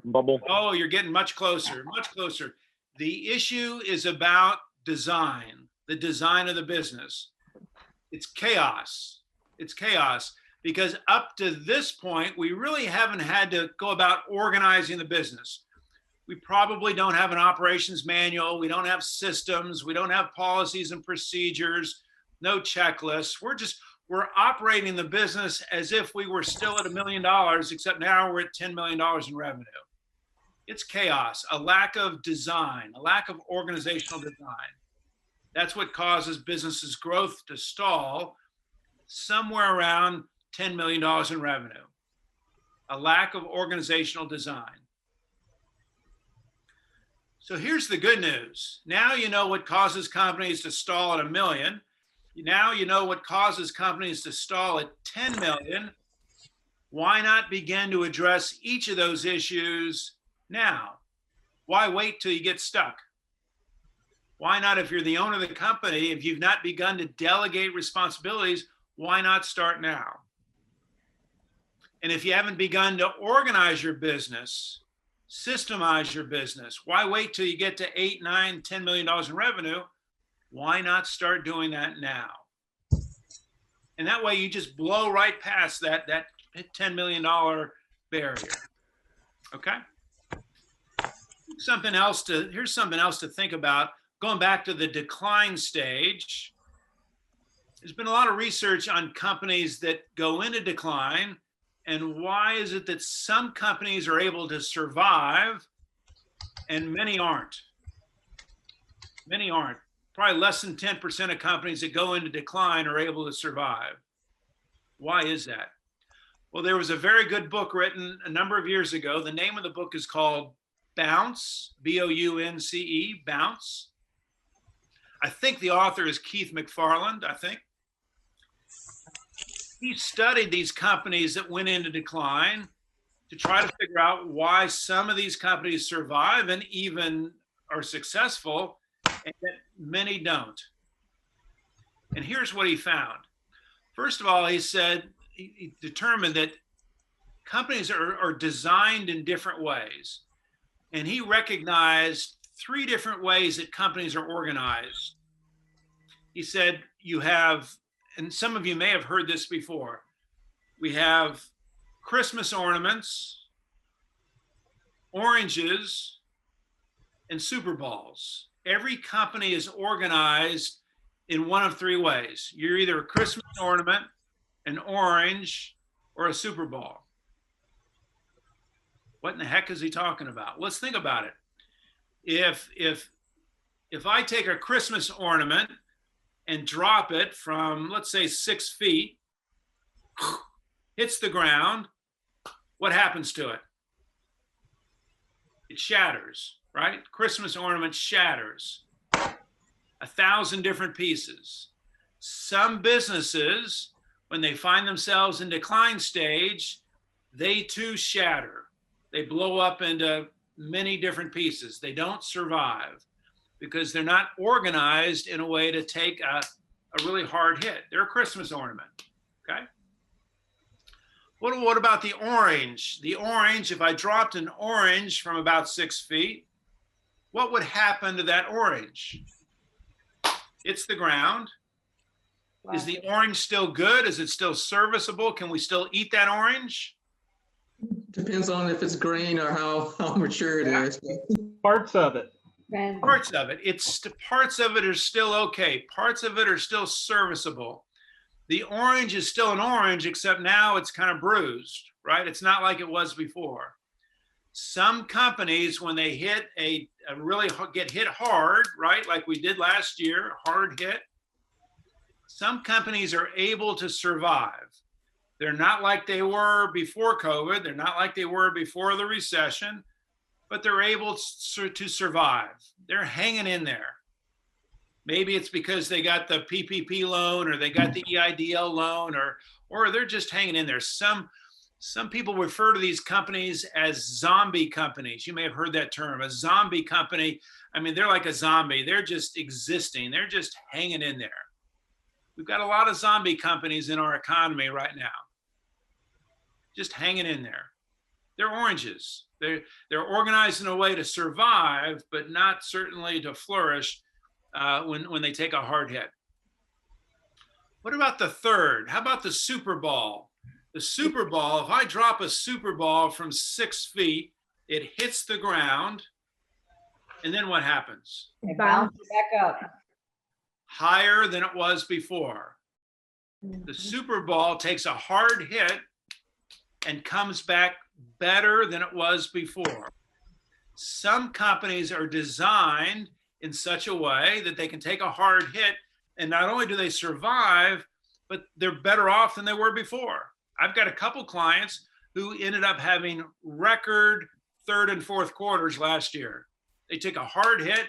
bubble. Oh, you're getting much closer, much closer. The issue is about design, the design of the business. It's chaos. It's chaos because up to this point, we really haven't had to go about organizing the business. We probably don't have an operations manual. We don't have systems. We don't have policies and procedures, no checklists. We're operating the business as if we were still at $1 million, except now we're at $10 million in revenue. It's chaos, a lack of design, a lack of organizational design. That's what causes businesses' growth to stall somewhere around $10 million in revenue. A lack of organizational design. So here's the good news. Now you know what causes companies to stall at $1 million. Now you know what causes companies to stall at 10 million. Why not begin to address each of those issues now? Why wait till you get stuck? Why not, if you're the owner of the company, if you've not begun to delegate responsibilities, why not start now? And if you haven't begun to organize your business, systemize your business, why wait till you get to 8, 9, $10 million in revenue? Why not start doing that now? And that way you just blow right past that $10 million barrier. Okay? Here's something else to think about. Going back to the decline stage, there's been a lot of research on companies that go into decline, and why is it that some companies are able to survive and many aren't? Many aren't. Probably less than 10% of companies that go into decline are able to survive. Why is that? Well, there was a very good book written a number of years ago. The name of the book is called Bounce, B-O-U-N-C-E, Bounce. I think the author is Keith McFarland, I think. he studied these companies that went into decline to try to figure out why some of these companies survive and even are successful, and that many don't. And here's what he found. First of all, he said he determined that companies are designed in different ways. And he recognized 3 different ways that companies are organized. He said, you have, and some of you may have heard this before, we have Christmas ornaments, oranges, and Super Bowls. Every company is organized in one of 3 ways. You're either a Christmas ornament, an orange, or a Super Bowl. What in the heck is he talking about? Let's think about it. If I take a Christmas ornament and drop it from, let's say, 6 feet, hits the ground, what happens to it? It shatters, right? Christmas ornament shatters. 1,000 different pieces. Some businesses, when they find themselves in decline stage, they too shatter. They blow up into many different pieces. They don't survive because they're not organized in a way to take a really hard hit. They're a Christmas ornament, okay? What about the orange? The orange, if I dropped an orange from about 6 feet, what would happen to that orange? It's the ground. Wow. Is the orange still good? Is it still serviceable? Can we still eat that orange? Depends on if it's green or how mature it is. Parts of it. Parts of it. Parts of it are still okay. Parts of it are still serviceable. The orange is still an orange, except now it's kind of bruised, right? It's not like it was before. Some companies, when they hit get hit hard, right? Like we did last year, hard hit. Some companies are able to survive. They're not like they were before COVID. They're not like they were before the recession, but they're able to survive. They're hanging in there. Maybe it's because they got the PPP loan or they got the EIDL loan or they're just hanging in there. Some people refer to these companies as zombie companies. You may have heard that term, a zombie company. I mean, they're like a zombie. They're just existing. They're just hanging in there. We've got a lot of zombie companies in our economy right now, just hanging in there. They're oranges. They're organized in a way to survive, but not certainly to flourish when they take a hard hit. What about the third? How about the Super Bowl? The Super Bowl, if I drop a Super Bowl from 6 feet, it hits the ground, and then what happens? It bounces back up. Higher than it was before. The Super Bowl takes a hard hit and comes back better than it was before. Some companies are designed in such a way that they can take a hard hit, and not only do they survive, but they're better off than they were before. I've got a couple clients who ended up having record 3rd and 4th quarters last year. They took a hard hit,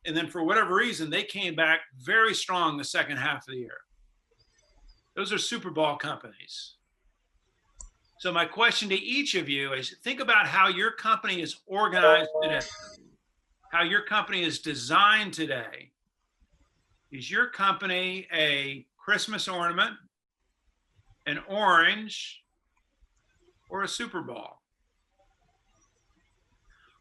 and then for whatever reason, they came back very strong the second half of the year. Those are Super Bowl companies. So my question to each of you is, think about how your company is organized today, how your company is designed today. Is your company a Christmas ornament, an orange, or a Super Bowl?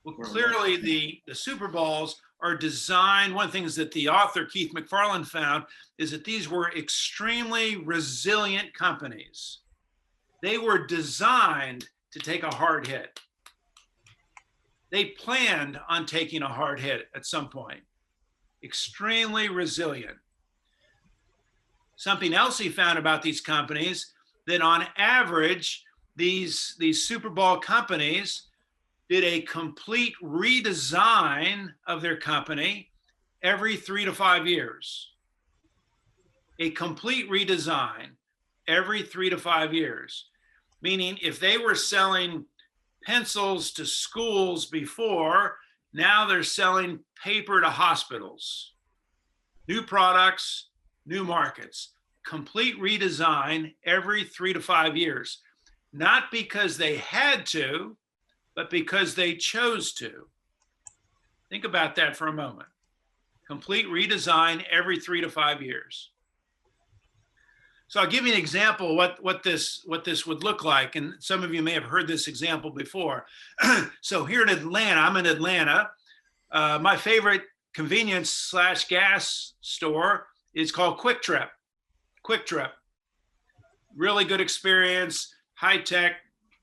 Well, clearly the Super Bowls are designed. One of the things that the author Keith McFarland found is that these were extremely resilient companies. They were designed to take a hard hit. They planned on taking a hard hit at some point. Extremely resilient. Something else he found about these companies, that on average, these Super Bowl companies did a complete redesign of their company every 3 to 5 years. A complete redesign every 3 to 5 years. Meaning if they were selling pencils to schools before, now they're selling paper to hospitals. New products, new markets. complete redesign every 3 to 5 years, not because they had to, but because they chose to. Think about that for a moment. Complete redesign every 3 to 5 years. So I'll give you an example of what this would look like. And some of you may have heard this example before. So here in Atlanta, I'm in Atlanta. My favorite convenience/gas store is called Quick Trip. Quick Trip. Really good experience, high-tech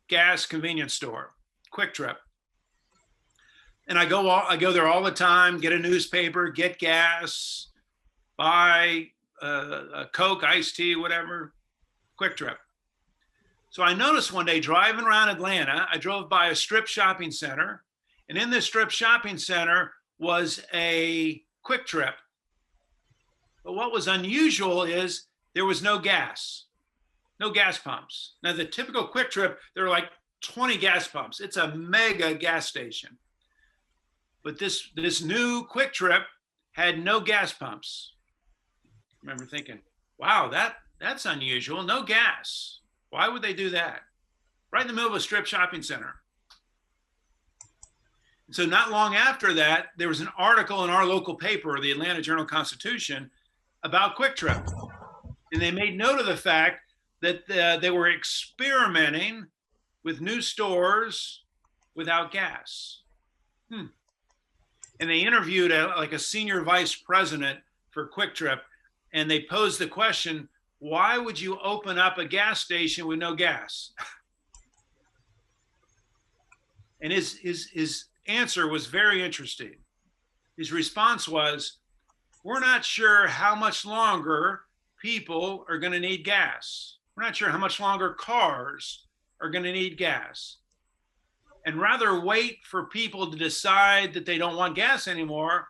gas convenience store. Quick Trip. And I go there all the time, get a newspaper, get gas, buy a Coke, iced tea, whatever. Quick Trip. So I noticed one day driving around Atlanta, I drove by a strip shopping center, and in this strip shopping center was a Quick Trip. But what was unusual is there was no gas pumps. Now the typical Quick Trip, there are like 20 gas pumps. It's a mega gas station. But this new Quick Trip had no gas pumps. I remember thinking, wow, that's unusual. No gas. Why would they do that? Right in the middle of a strip shopping center. And so not long after that, there was an article in our local paper, the Atlanta Journal-Constitution, about Quick Trip. And they made note of the fact that they were experimenting with new stores without gas. And they interviewed like a senior vice president for Quick Trip, and they posed the question, why would you open up a gas station with no gas? And his answer was very interesting. His response was, we're not sure how much longer people are going to need gas. We're not sure how much longer cars are going to need gas. And rather wait for people to decide that they don't want gas anymore,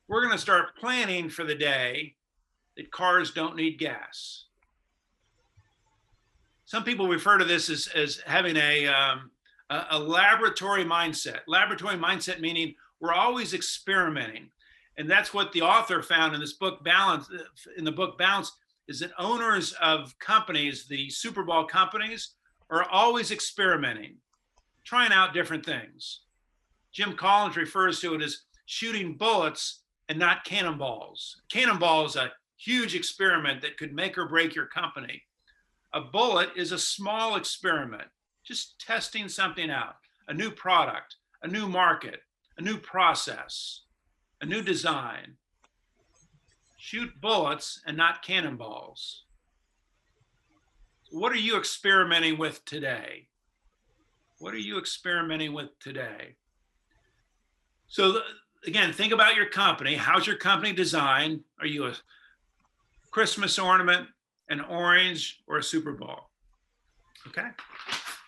we're going to start planning for the day that cars don't need gas. Some people refer to this as having a laboratory mindset. Laboratory mindset meaning we're always experimenting. And that's what the author found in this book, Balance, is that owners of companies, the Super Bowl companies, are always experimenting, trying out different things. Jim Collins refers to it as shooting bullets and not cannonballs. Cannonball is a huge experiment that could make or break your company. A bullet is a small experiment, just testing something out, a new product, a new market, a new process, a new design. Shoot bullets and not cannonballs. What are you experimenting with today? What are you experimenting with today? So again, think about your company. How's your company designed? Are you a Christmas ornament, an orange, or a Super Bowl? Okay.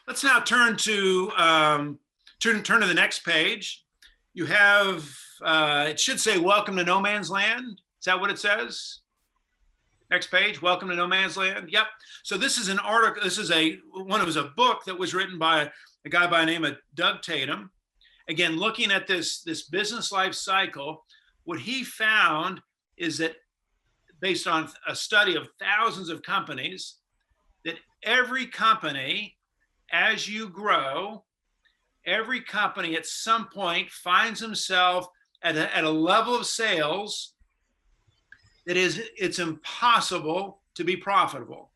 Let's now turn to the next page. You have, it should say, welcome to no man's land. Is that what it says? Next page, welcome to no man's land. Yep. So this is an article, this is a book that was written by a guy by the name of Doug Tatum. Again, looking at this business life cycle, what he found is that based on a study of thousands of companies, that every company, as you grow, every company at some point finds himself at a level of sales that it's impossible to be profitable.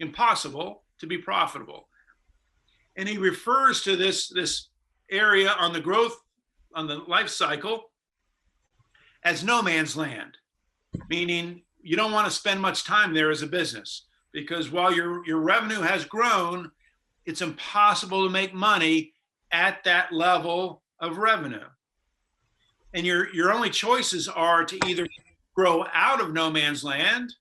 Impossible to be profitable. And he refers to this area on the growth, on the life cycle, as no man's land, meaning you don't want to spend much time there as a business, because while your revenue has grown, it's impossible to make money at that level of revenue. And your only choices are to either grow out of no man's land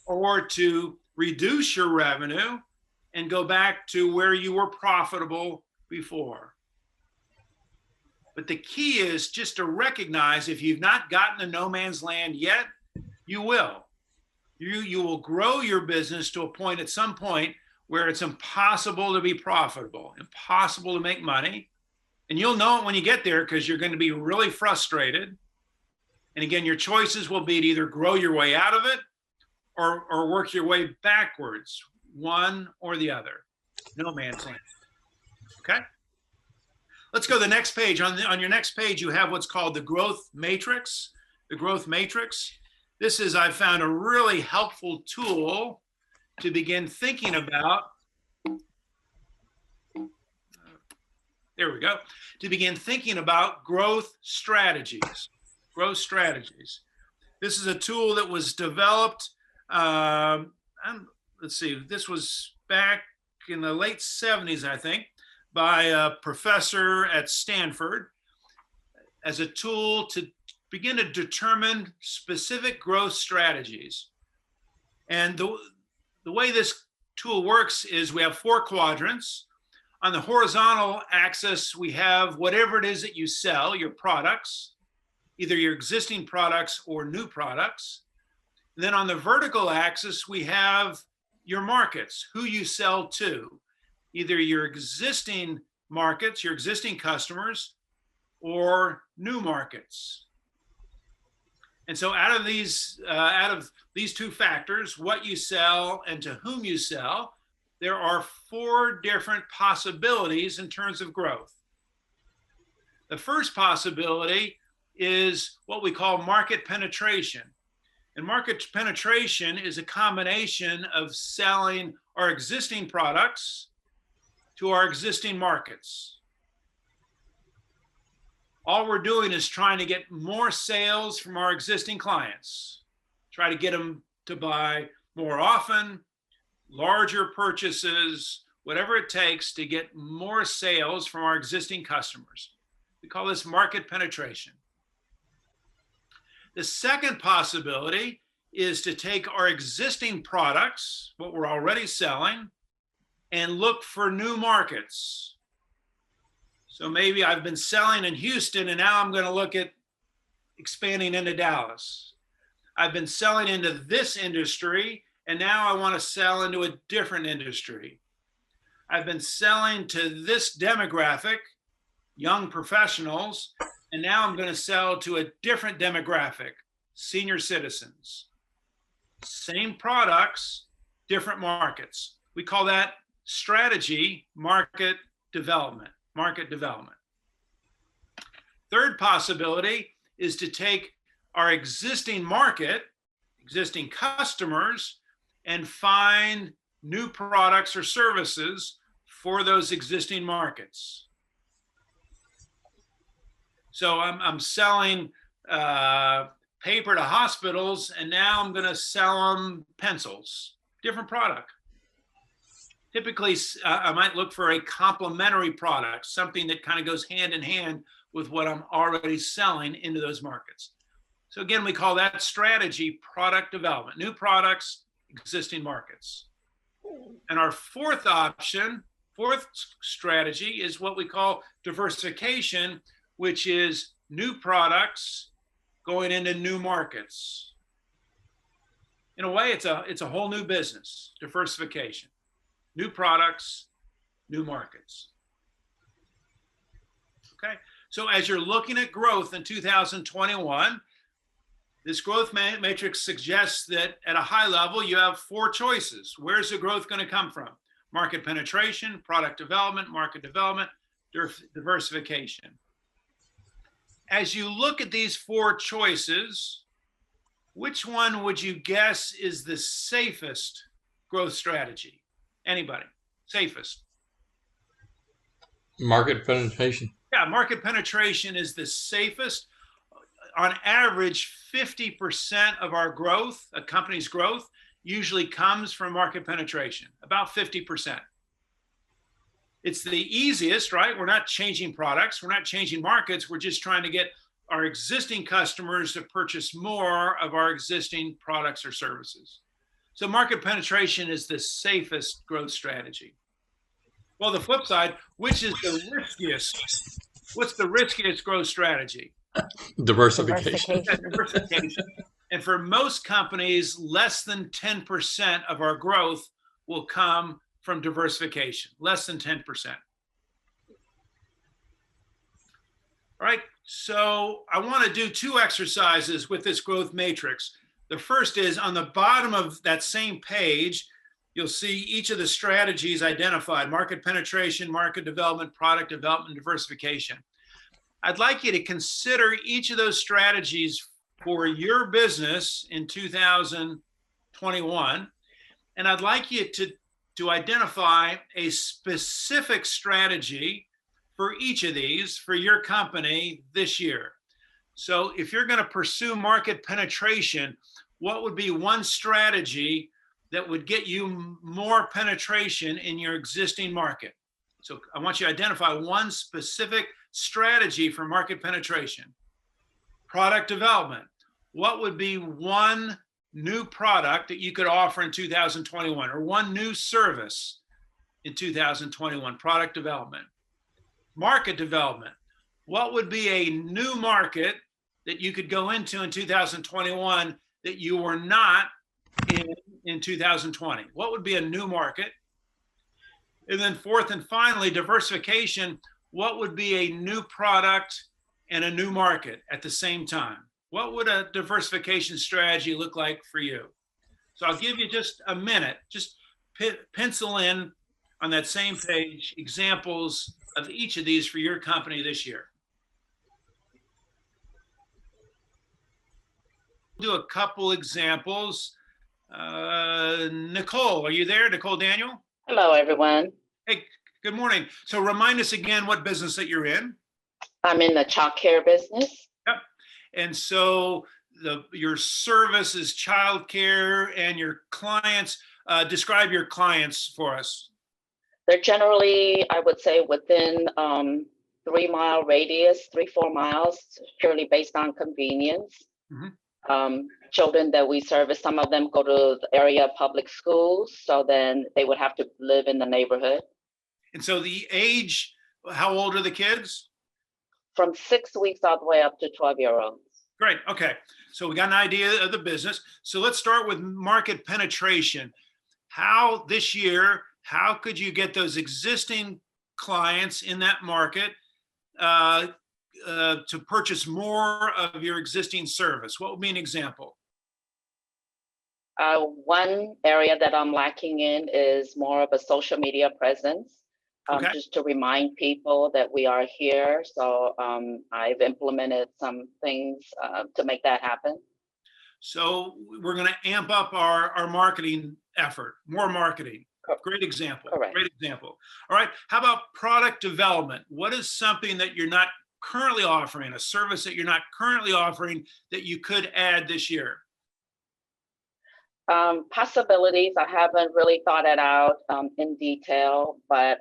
or to reduce your revenue and go back to where you were profitable before. But the key is just to recognize, if you've not gotten to no man's land yet, you will. You will grow your business to a point at some point where it's impossible to be profitable, impossible to make money. And you'll know it when you get there, because you're going to be really frustrated. And again, your choices will be to either grow your way out of it or work your way backwards, one or the other. No man's land. Okay? Let's go to the next page. On your next page, you have what's called the growth matrix. The growth matrix. This is, I've found, a really helpful tool to begin thinking about. There we go. To begin thinking about growth strategies. Growth strategies. This is a tool that was developed, let's see, this was back in the late 70s, I think, by a professor at Stanford as a tool to begin to determine specific growth strategies. And the way this tool works is we have 4 quadrants. On the horizontal axis, we have whatever it is that you sell, your products, either your existing products or new products. And then on the vertical axis, we have your markets, who you sell to, either your existing markets, your existing customers, or new markets. And so out of these 2 factors, what you sell and to whom you sell, there are 4 different possibilities in terms of growth. The first possibility is what we call market penetration. And market penetration is a combination of selling our existing products to our existing markets. All we're doing is trying to get more sales from our existing clients, try to get them to buy more often, larger purchases, whatever it takes to get more sales from our existing customers. We call this market penetration. The second possibility is to take our existing products, what we're already selling, and look for new markets. So maybe I've been selling in Houston and now I'm going to look at expanding into Dallas. I've been selling into this industry and now I want to sell into a different industry. I've been selling to this demographic, young professionals, and now I'm going to sell to a different demographic, senior citizens. Same products, different markets. We call that strategy market development. Market development. Third possibility is to take our existing market, existing customers, and find new products or services for those existing markets. So I'm selling paper to hospitals, and now I'm going to sell them pencils, different product. Typically, I might look for a complementary product, something that kind of goes hand in hand with what I'm already selling into those markets. So again, we call that strategy product development, new products, existing markets. And our fourth strategy is what we call diversification, which is new products going into new markets. In a way, it's a whole new business, diversification. New products, new markets. Okay, so as you're looking at growth in 2021, this growth matrix suggests that at a high level, you have 4 choices. Where's the growth going to come from? Market penetration, product development, market development, diversification. As you look at these 4 choices, which one would you guess is the safest growth strategy? Anybody? Safest? Market penetration. Yeah, market penetration is the safest. On average, 50% of our growth, a company's growth, usually comes from market penetration, about 50%. It's the easiest, right? We're not changing products, we're not changing markets, we're just trying to get our existing customers to purchase more of our existing products or services. So market penetration is the safest growth strategy. Well, the flip side, which is the riskiest? What's the riskiest growth strategy? Diversification. Diversification. And for most companies, less than 10% of our growth will come from diversification, less than 10%. All right, so I want to do 2 exercises with this growth matrix. The first is on the bottom of that same page, you'll see each of the strategies identified: market penetration, market development, product development, diversification. I'd like you to consider each of those strategies for your business in 2021. And I'd like you to identify a specific strategy for each of these for your company this year. So if you're going to pursue market penetration, what would be one strategy that would get you more penetration in your existing market? So I want you to identify one specific strategy for market penetration. Product development. What would be one new product that you could offer in 2021, or one new service in 2021? Product development. Market development. What would be a new market that you could go into in 2021 that you were not in 2020? What would be a new market? And then fourth and finally, diversification. What would be a new product and a new market at the same time? What would a diversification strategy look like for you? So I'll give you just a minute. Just pencil in on that same page examples of each of these for your company this year. Do a couple examples. Nicole, are you there? Nicole Daniel? Hello, everyone. Hey, good morning. So remind us again what business that you're in. I'm in the child care business. Yep. And so your service is child care, and your clients, describe your clients for us. They're generally, I would say, within 3-mile radius, 3-4 miles, purely based on convenience. Mm-hmm. Children that we service, some of them go to the area public schools, so then they would have to live in the neighborhood. And so the age, how old are the kids? From 6 weeks all the way up to 12-year-olds. Great. Okay. So we got an idea of the business. So let's start with market penetration. How this year, how could you get those existing clients in that market to purchase more of your existing service? What would be an example? One area that I'm lacking in is more of a social media presence, Okay. just to remind people that we are here. So I've implemented some things to make that happen. So we're going to amp up our marketing effort, more marketing. Great example. Correct. Great example. All right. How about product development? What is something that you're not currently offering, a service that you're not currently offering that you could add this year? Possibilities. I haven't really thought it out in detail, but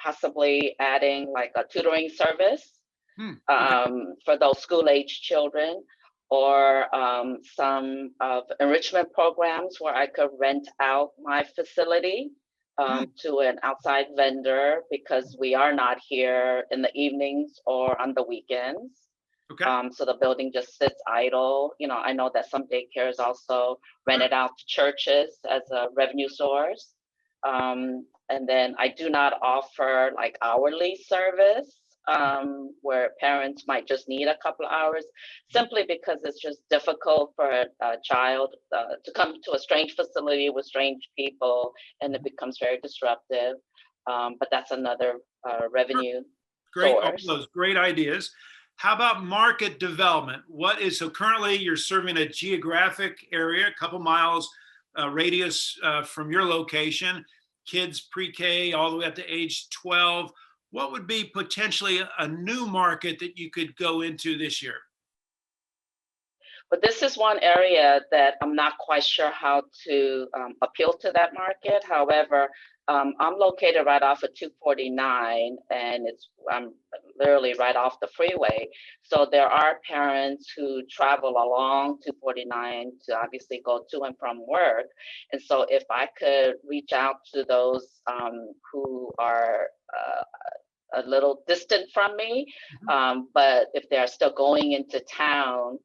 possibly adding like a tutoring service for those school-age children, or some of enrichment programs where I could rent out my facility to an outside vendor, because we are not here in the evenings or on the weekends. Okay. So the building just sits idle. You know, I know that some daycares also rent it out to churches as a revenue source. And then I do not offer like hourly service, where parents might just need a couple of hours, simply because it's just difficult for a child to come to a strange facility with strange people, and it becomes very disruptive. But that's another revenue Great. All source. those great ideas. How about market development? So currently you're serving a geographic area, a couple miles radius from your location, kids pre-K all the way up to age 12. What would be potentially a new market that you could go into this year? But this is one area that I'm not quite sure how to appeal to that market. However, I'm located right off of 249, and I'm literally right off the freeway. So there are parents who travel along 249 to obviously go to and from work. And so if I could reach out to those who are a little distant from me, but if they're still going into town,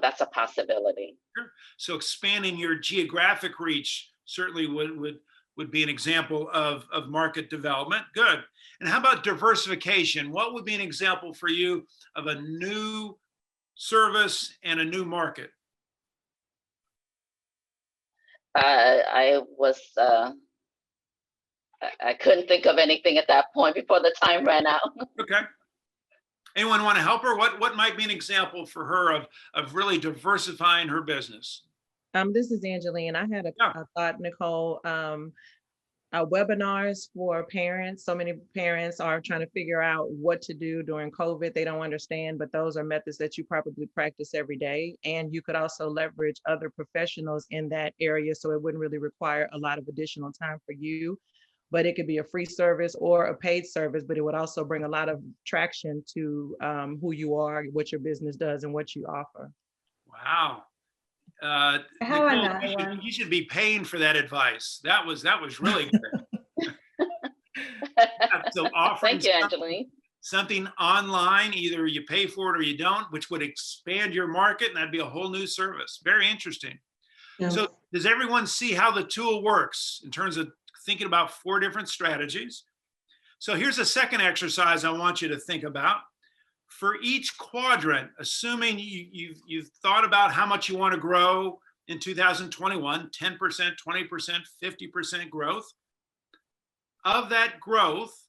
that's a possibility. Sure. So expanding your geographic reach certainly would be an example of market development. Good. And how about diversification? What would be an example for you of a new service and a new market? I was, I couldn't think of anything at that point before the time ran out. Okay. Anyone want to help her? What might be an example for her of really diversifying her business? This is Angeline. I had a thought, Nicole. Webinars for parents. So many parents are trying to figure out what to do during COVID. They don't understand, but those are methods that you probably practice every day. And you could also leverage other professionals in that area, so it wouldn't really require a lot of additional time for you. But it could be a free service or a paid service, but it would also bring a lot of traction to who you are, what your business does, and what you offer. Wow. Nicole, you should be paying for that advice. That was really good. So offering Thank you, Angeline. Something online, either you pay for it or you don't, which would expand your market, and that'd be a whole new service. Very interesting. Yeah. So does everyone see how the tool works in terms of thinking about 4 different strategies? So here's a second exercise I want you to think about. For each quadrant, assuming you've thought about how much you want to grow in 2021, 10%, 20%, 50% growth. Of that growth,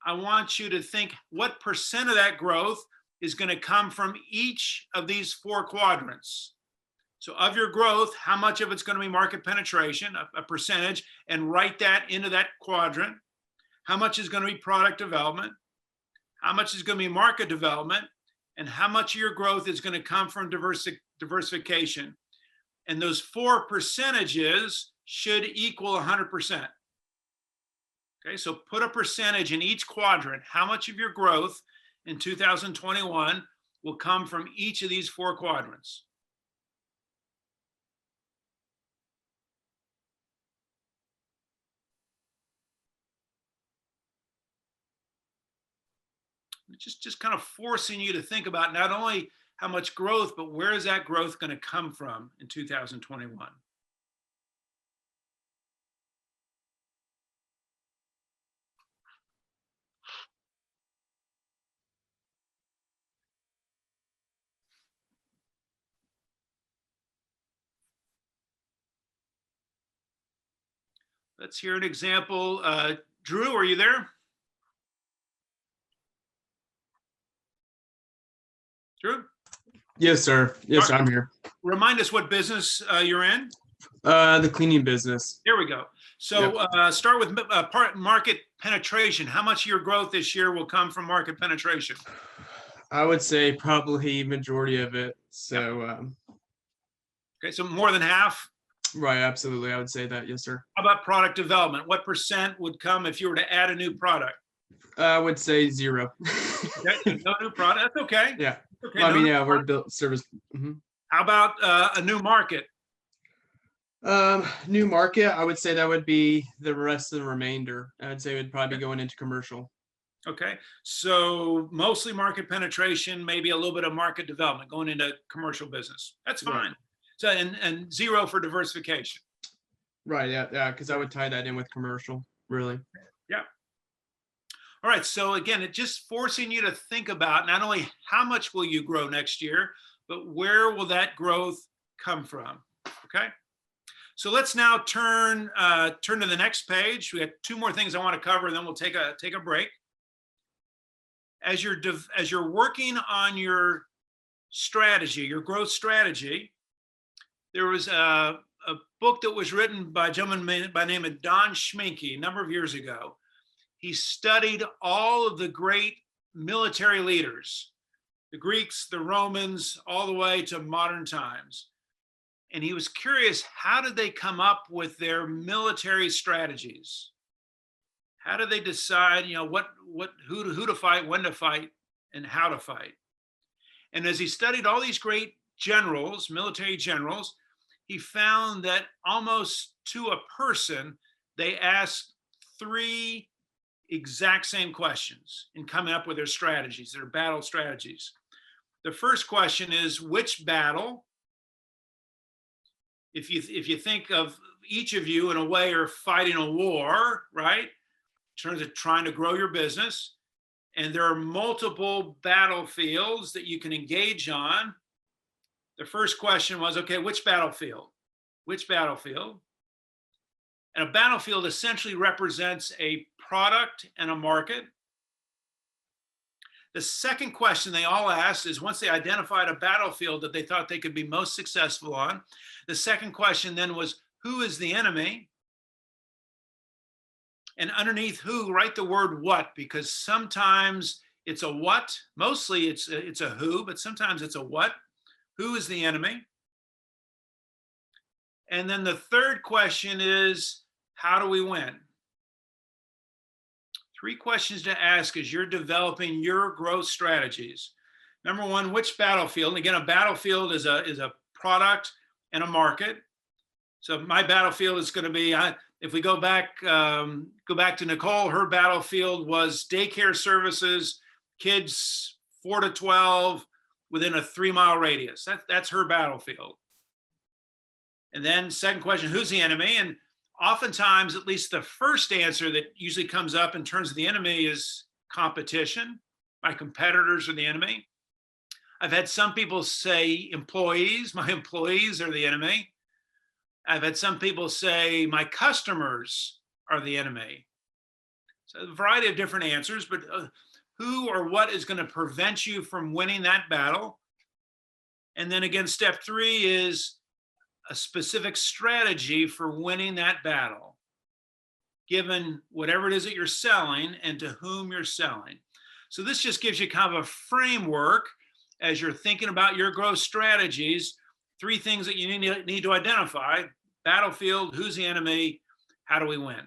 I want you to think what percent of that growth is going to come from each of these 4 quadrants. So of your growth, how much of it's going to be market penetration, a percentage, and write that into that quadrant. How much is going to be product development? How much is going to be market development, and how much of your growth is going to come from diversification. And those 4 percentages should equal 100%. Okay, so put a percentage in each quadrant. How much of your growth in 2021 will come from each of these 4 quadrants? Just kind of forcing you to think about not only how much growth, but where is that growth going to come from in 2021? Let's hear an example. Drew, are you there? Drew? Yes, sir. Yes, I'm here. Remind us what business you're in. The cleaning business. There we go. So start with market penetration. How much of your growth this year will come from market penetration? I would say probably majority of it. So. Okay, so more than half? Right, absolutely. I would say that. Yes, sir. How about product development? What percent would come if you were to add a new product? I would say 0. Okay, no new product. That's okay. Yeah. Okay, well, I mean, yeah, we're built service. How about a new market? New market, I would say that would be the rest of the remainder. I'd say it would probably be going into commercial. Okay, so mostly market penetration, maybe a little bit of market development going into commercial business. That's fine. Right. So and 0 for diversification. Right. Yeah. Because I would tie that in with commercial. Really. Yeah. All right. So again, it's just forcing you to think about not only how much will you grow next year, but where will that growth come from? Okay. So let's now turn to the next page. We have 2 more things I want to cover, and then we'll take a break. As you're working on your strategy, your growth strategy, there was a book that was written by a gentleman by the name of Don Schminke a number of years ago. He studied all of the great military leaders, the Greeks, the Romans, all the way to modern times. And he was curious, how did they come up with their military strategies? How did they decide, who to fight, when to fight, and how to fight? And as he studied all these great generals, military generals, he found that almost to a person, they asked 3 exact same questions in coming up with their strategies, their battle strategies. The first question is, which battle? If you think of each of you in a way are fighting a war, right? In terms of trying to grow your business, and there are multiple battlefields that you can engage on. The first question was, okay, which battlefield? Which battlefield? And a battlefield essentially represents a product and a market. The second question they all asked is, once they identified a battlefield that they thought they could be most successful on, the second question then was, who is the enemy? And underneath who, write the word what, because sometimes it's a what, mostly it's a who, but sometimes it's a what. Who is the enemy? And then the third question is, how do we win? 3 questions to ask as you're developing your growth strategies. Number one, which battlefield? And again, a battlefield is a product and a market. So my battlefield is going to be, if we go back to Nicole, her battlefield was daycare services, kids 4 to 12 within a 3-mile radius. That's her battlefield. And then second question, who's the enemy? And oftentimes, at least the first answer that usually comes up in terms of the enemy is competition. My competitors are the enemy. I've had some people say employees, my employees are the enemy. I've had some people say my customers are the enemy. So a variety of different answers, but who or what is going to prevent you from winning that battle? And then again, step 3 is a specific strategy for winning that battle, given whatever it is that you're selling and to whom you're selling. So this just gives you kind of a framework as you're thinking about your growth strategies. 3 things that you need to identify: battlefield, who's the enemy, how do we win?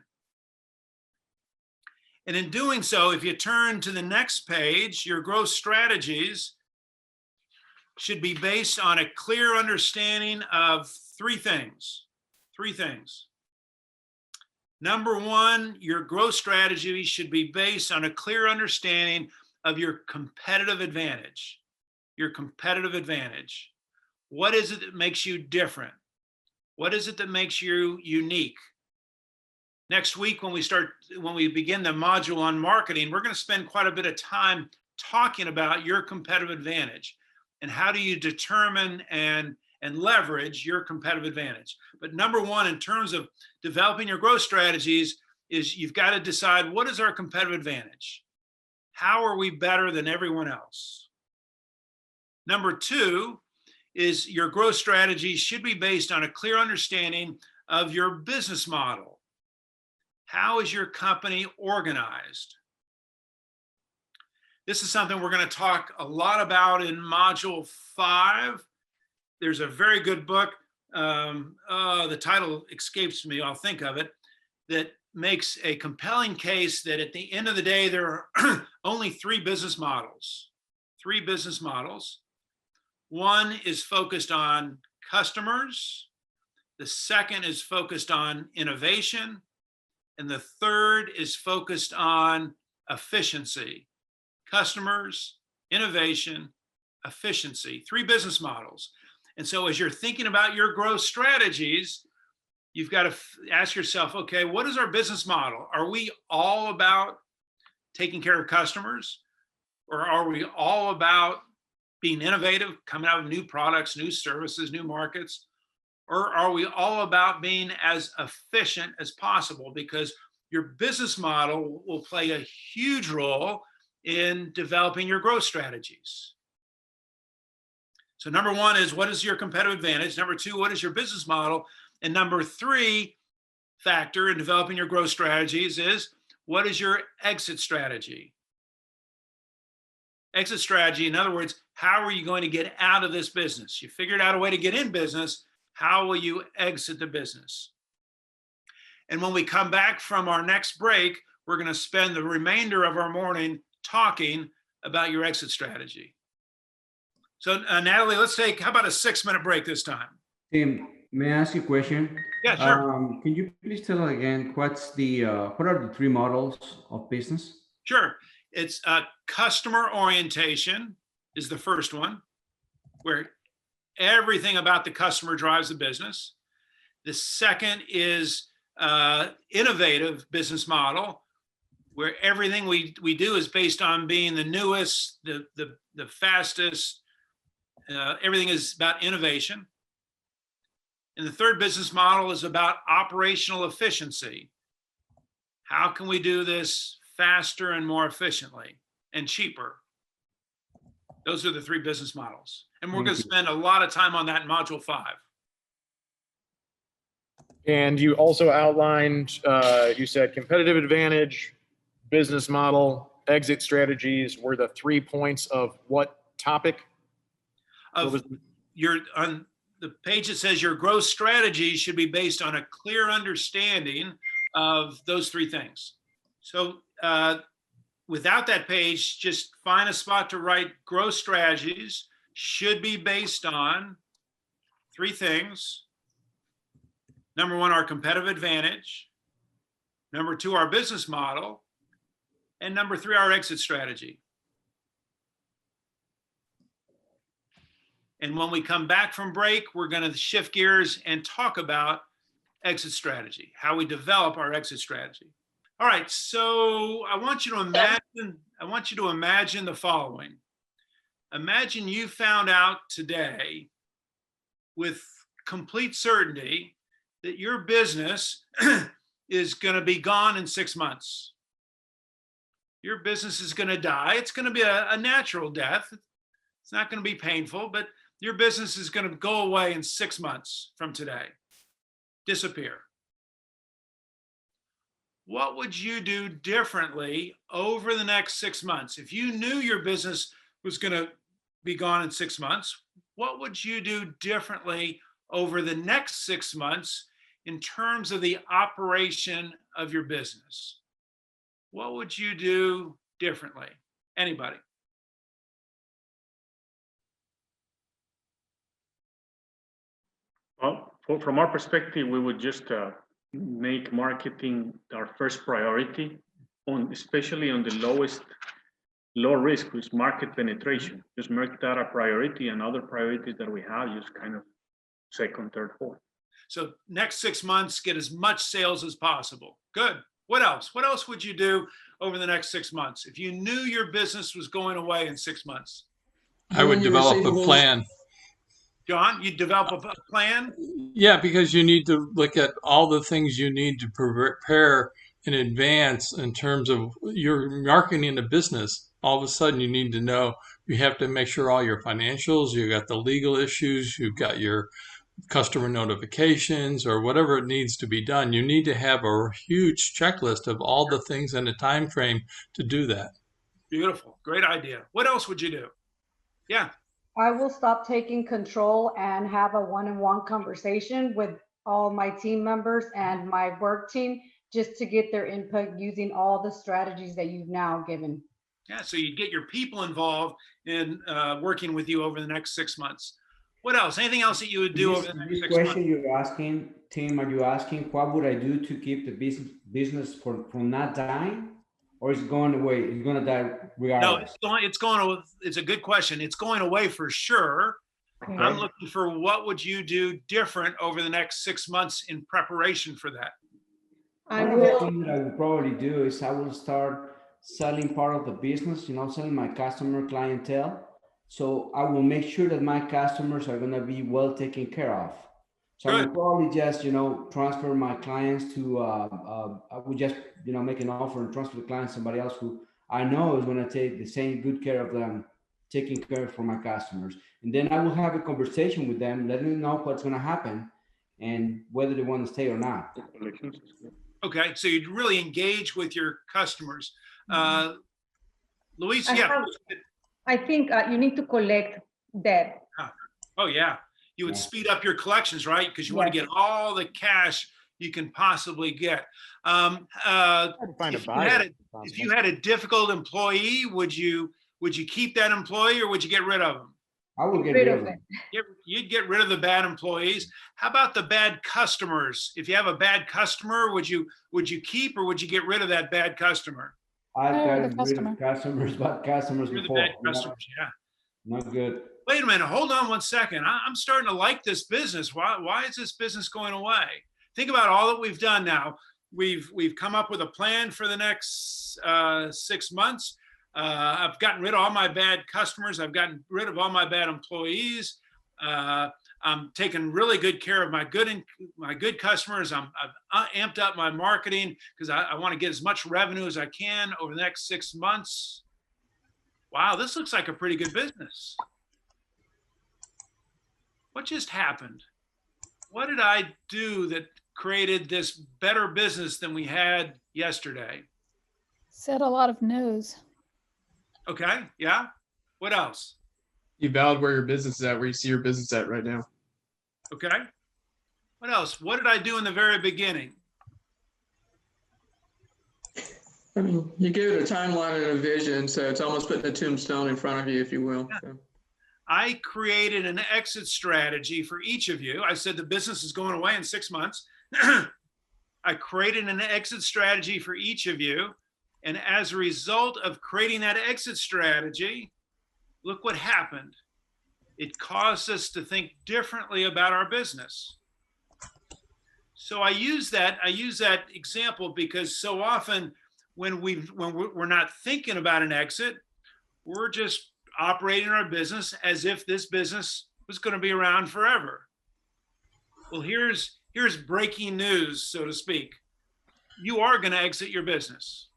And in doing so, if you turn to the next page, your growth strategies should be based on a clear understanding of 3 things. 3 things. Number 1, your growth strategy should be based on a clear understanding of your competitive advantage. Your competitive advantage. What is it that makes you different? What is it that makes you unique? Next week, when we begin the module on marketing, we're going to spend quite a bit of time talking about your competitive advantage and how do you determine and leverage your competitive advantage. But number 1, in terms of developing your growth strategies, is you've got to decide, what is our competitive advantage? How are we better than everyone else? Number 2 is your growth strategy should be based on a clear understanding of your business model. How is your company organized? This is something we're going to talk a lot about in module 5. There's a very good book, the title escapes me, I'll think of it, that makes a compelling case that at the end of the day, there are only 3 business models. 3 business models. One is focused on customers. The second is focused on innovation. And the third is focused on efficiency. Customers, innovation, efficiency. 3 business models. And so as you're thinking about your growth strategies, you've got to ask yourself, okay, what is our business model? Are we all about taking care of customers? Or are we all about being innovative, coming out with new products, new services, new markets? Or are we all about being as efficient as possible? Because your business model will play a huge role in developing your growth strategies. So number 1 is, what is your competitive advantage? Number 2, what is your business model? And number 3 factor in developing your growth strategies is, what is your exit strategy? Exit strategy, in other words, how are you going to get out of this business? You figured out a way to get in business. How will you exit the business? And when we come back from our next break, we're going to spend the remainder of our morning talking about your exit strategy. So Natalie, let's take, how about a 6-minute break this time? Tim, may I ask you a question? Yeah, sure. Can you please tell again what are the 3 models of business? Sure. It's customer orientation is the first one, where everything about the customer drives the business. The second is innovative business model, where everything we do is based on being the newest, the fastest. Everything is about innovation. And the third business model is about operational efficiency. How can we do this faster and more efficiently and cheaper? Those are the three business models. And we're going to spend a lot of time on that in Module 5. And you also outlined, you said competitive advantage, business model, exit strategies were the 3 points of what topic? On the page that says your growth strategy should be based on a clear understanding of those 3 things. So without that page, just find a spot to write growth strategies should be based on 3 things. Number 1, our competitive advantage. Number 2, our business model. And number 3, our exit strategy. And when we come back from break, we're going to shift gears and talk about exit strategy, how we develop our exit strategy. All right, so I want you to imagine the following. Imagine you found out today with complete certainty that your business is going to be gone in 6 months. Your business is going to die. It's going to be a natural death. It's not going to be painful, but your business is going to go away in 6 months from today, disappear. What would you do differently over the next 6 months? If you knew your business was going to be gone in 6 months, what would you do differently over the next 6 months in terms of the operation of your business? What would you do differently? Anybody? Well, from our perspective, we would just make marketing our first priority, especially on the low risk, which is market penetration. Just make that a priority, and other priorities that we have, just kind of second, third, fourth. So next 6 months, get as much sales as possible. Good. What else? What else would you do over the next 6 months if you knew your business was going away in 6 months? I would develop a plan. John, you develop a plan? Yeah, because you need to look at all the things you need to prepare in advance in terms of your marketing a business. All of a sudden, you need to know, you have to make sure all your financials, you got the legal issues, you've got your customer notifications or whatever it needs to be done. You need to have a huge checklist of all the things in a time frame to do that. Beautiful. Great idea. What else would you do? Yeah. I will stop taking control and have a one-on-one conversation with all my team members and my work team just to get their input using all the strategies that you've now given. Yeah, so you get your people involved in working with you over the next 6 months. What else? Anything else that you would do over the next 6 months? This question you're asking, Tim, are you asking what would I do to keep the business from not dying? Or is it going away? It's going to die regardless? No, it's a good question. It's going away for sure. Okay. I'm looking for what would you do different over the next 6 months in preparation for that? One of the things that I would probably do is I will start selling part of the business, selling my customer clientele. So I will make sure that my customers are going to be well taken care of. So I will probably just, transfer my clients to, I would just, make an offer and transfer the client to somebody else who I know is going to take the same good care of them, taking care for my customers. And then I will have a conversation with them, letting them know what's going to happen and whether they want to stay or not. Okay, so you'd really engage with your customers. Luis, yeah. I think you need to collect debt. Oh, yeah. You would speed up your collections, right? Because you want to get all the cash you can possibly get. If you had a difficult employee, would you keep that employee or would you get rid of them? I would get rid of them. You'd get rid of the bad employees. How about the bad customers? If you have a bad customer, would you keep or would you get rid of that bad customer? I've gotten rid of customers, bad customers You're before. The bad customers, yeah. Not good. Wait a minute, hold on 1 second. I'm starting to like this business. Why is this business going away? Think about all that we've done now. We've come up with a plan for the next 6 months. I've gotten rid of all my bad customers. I've gotten rid of all my bad employees. I'm taking really good care of my good customers. I've amped up my marketing because I want to get as much revenue as I can over the next 6 months. Wow, this looks like a pretty good business. What just happened? What did I do that created this better business than we had yesterday? Said a lot of no's. Okay, yeah. What else? You valid where your business is at, where you see your business at right now. Okay. What else? What did I do in the very beginning? I mean, you gave it a timeline and a vision, so it's almost putting a tombstone in front of you, if you will. Yeah. So. I created an exit strategy for each of you. I said the business is going away in 6 months. I created an exit strategy for each of you. And as a result of creating that exit strategy, look what happened. It caused us to think differently about our business. So I use that example because so often when we're not thinking about an exit, we're just operating our business as if this business was going to be around forever. Well, here's breaking news, so to speak. You are going to exit your business.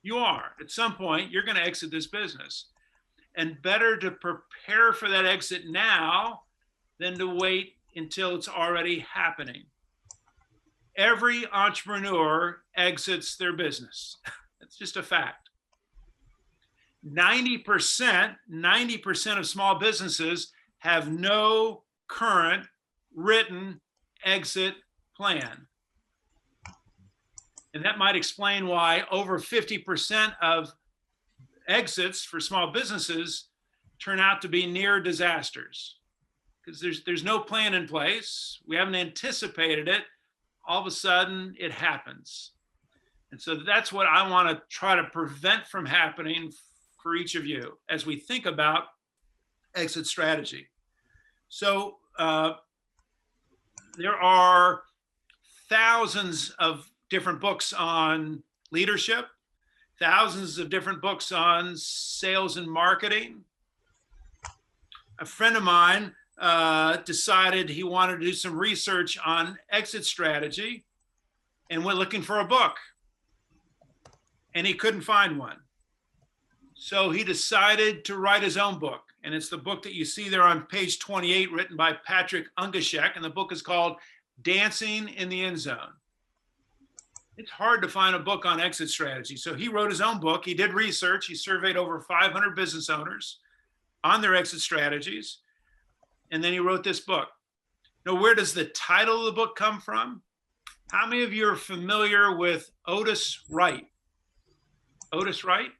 You are. At some point, you're going to exit this business. And better to prepare for that exit now than to wait until it's already happening. Every entrepreneur exits their business. That's just a fact. 90% of small businesses have no current written exit plan. And that might explain why over 50% of exits for small businesses turn out to be near disasters. Because there's no plan in place. We haven't anticipated it. All of a sudden, it happens. And so that's what I want to try to prevent from happening for each of you as we think about exit strategy. So there are thousands of different books on leadership, thousands of different books on sales and marketing. A friend of mine decided he wanted to do some research on exit strategy and went looking for a book. And he couldn't find one. So he decided to write his own book. And it's the book that you see there on page 28, written by Patrick Ungashek. And the book is called Dancing in the End Zone. It's hard to find a book on exit strategy. So he wrote his own book. He did research. He surveyed over 500 business owners on their exit strategies. And then he wrote this book. Now, where does the title of the book come from? How many of you are familiar with Otis Wright? Otis Wright?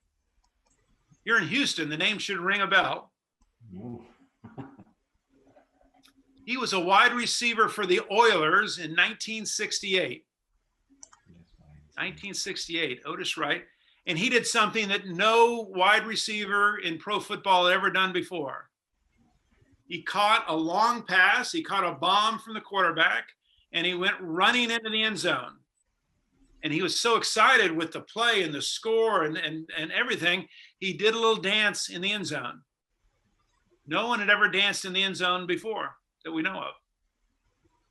You're in Houston. The name should ring a bell. He was a wide receiver for the Oilers in 1968. 1968, Otis Wright. And he did something that no wide receiver in pro football had ever done before. He caught a long pass. He caught a bomb from the quarterback, and he went running into the end zone. And he was so excited with the play and the score and everything, he did a little dance in the end zone. No one had ever danced in the end zone before that we know of.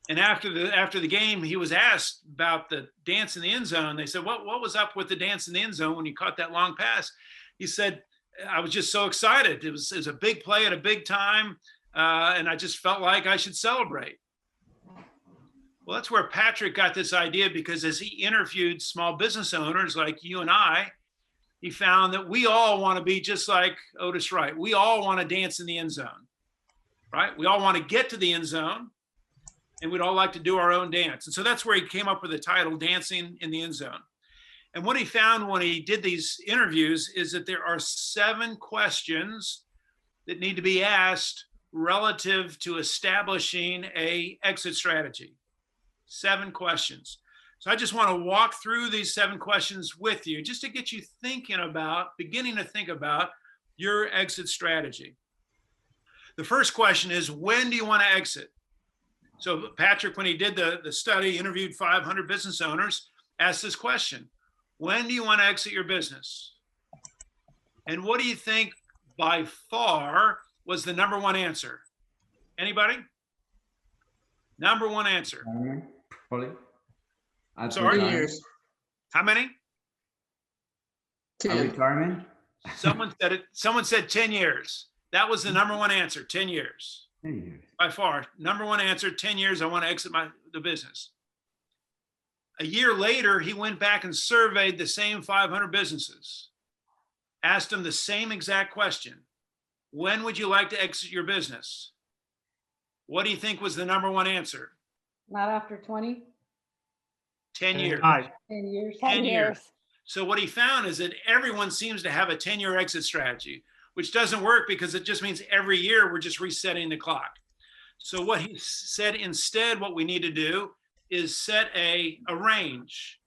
And after the game, he was asked about the dance in the end zone. They said, what was up with the dance in the end zone when you caught that long pass? He said, I was just so excited. It was a big play at a big time, and I just felt like I should celebrate. Well, that's where Patrick got this idea, because as he interviewed small business owners like you and I, he found that we all want to be just like Otis Wright. We all want to dance in the end zone, right? We all want to get to the end zone, and we'd all like to do our own dance. And so that's where he came up with the title, Dancing in the End Zone. And what he found when he did these interviews is that there are 7 questions that need to be asked relative to establishing an exit strategy. 7 questions. So I just want to walk through these 7 questions with you just to get you beginning to think about your exit strategy. The first question is, when do you want to exit? So Patrick, when he did the study, interviewed 500 business owners, asked this question: when do you want to exit your business? And what do you think by far was the number one answer? Anybody? Number one answer. Probably. Sorry? 2 years. How many? 10. Retirement? Someone said it. Someone said 10 years. That was the number one answer, 10 years. 10 years. By far, number one answer, 10 years, I want to exit the business. A year later, he went back and surveyed the same 500 businesses, asked them the same exact question. When would you like to exit your business? What do you think was the number one answer? Not after 20, 10 years. 10 years. 10 years. So what he found is that everyone seems to have a 10-year exit strategy, which doesn't work because it just means every year we're just resetting the clock. So what he said instead, what we need to do is set a range,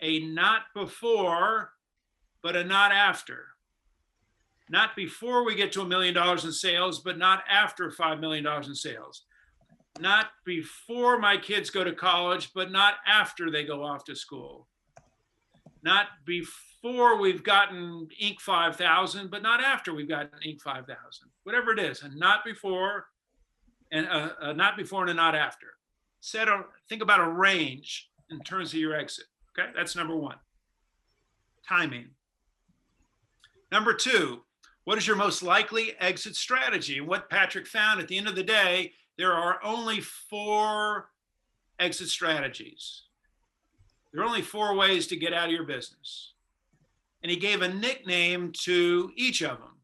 a not before, but a not after. Not before we get to $1 million in sales, but not after $5 million in sales. Not before my kids go to college, but not after they go off to school. Not before we've gotten Inc. 5000, but not after we've gotten Inc. 5000. Whatever it is, and not before, and a not before and a not after. Think about a range in terms of your exit. Okay, that's number one. Timing. Number two, what is your most likely exit strategy? What Patrick found at the end of the day, there are only 4 exit strategies. There are only 4 ways to get out of your business. And he gave a nickname to each of them.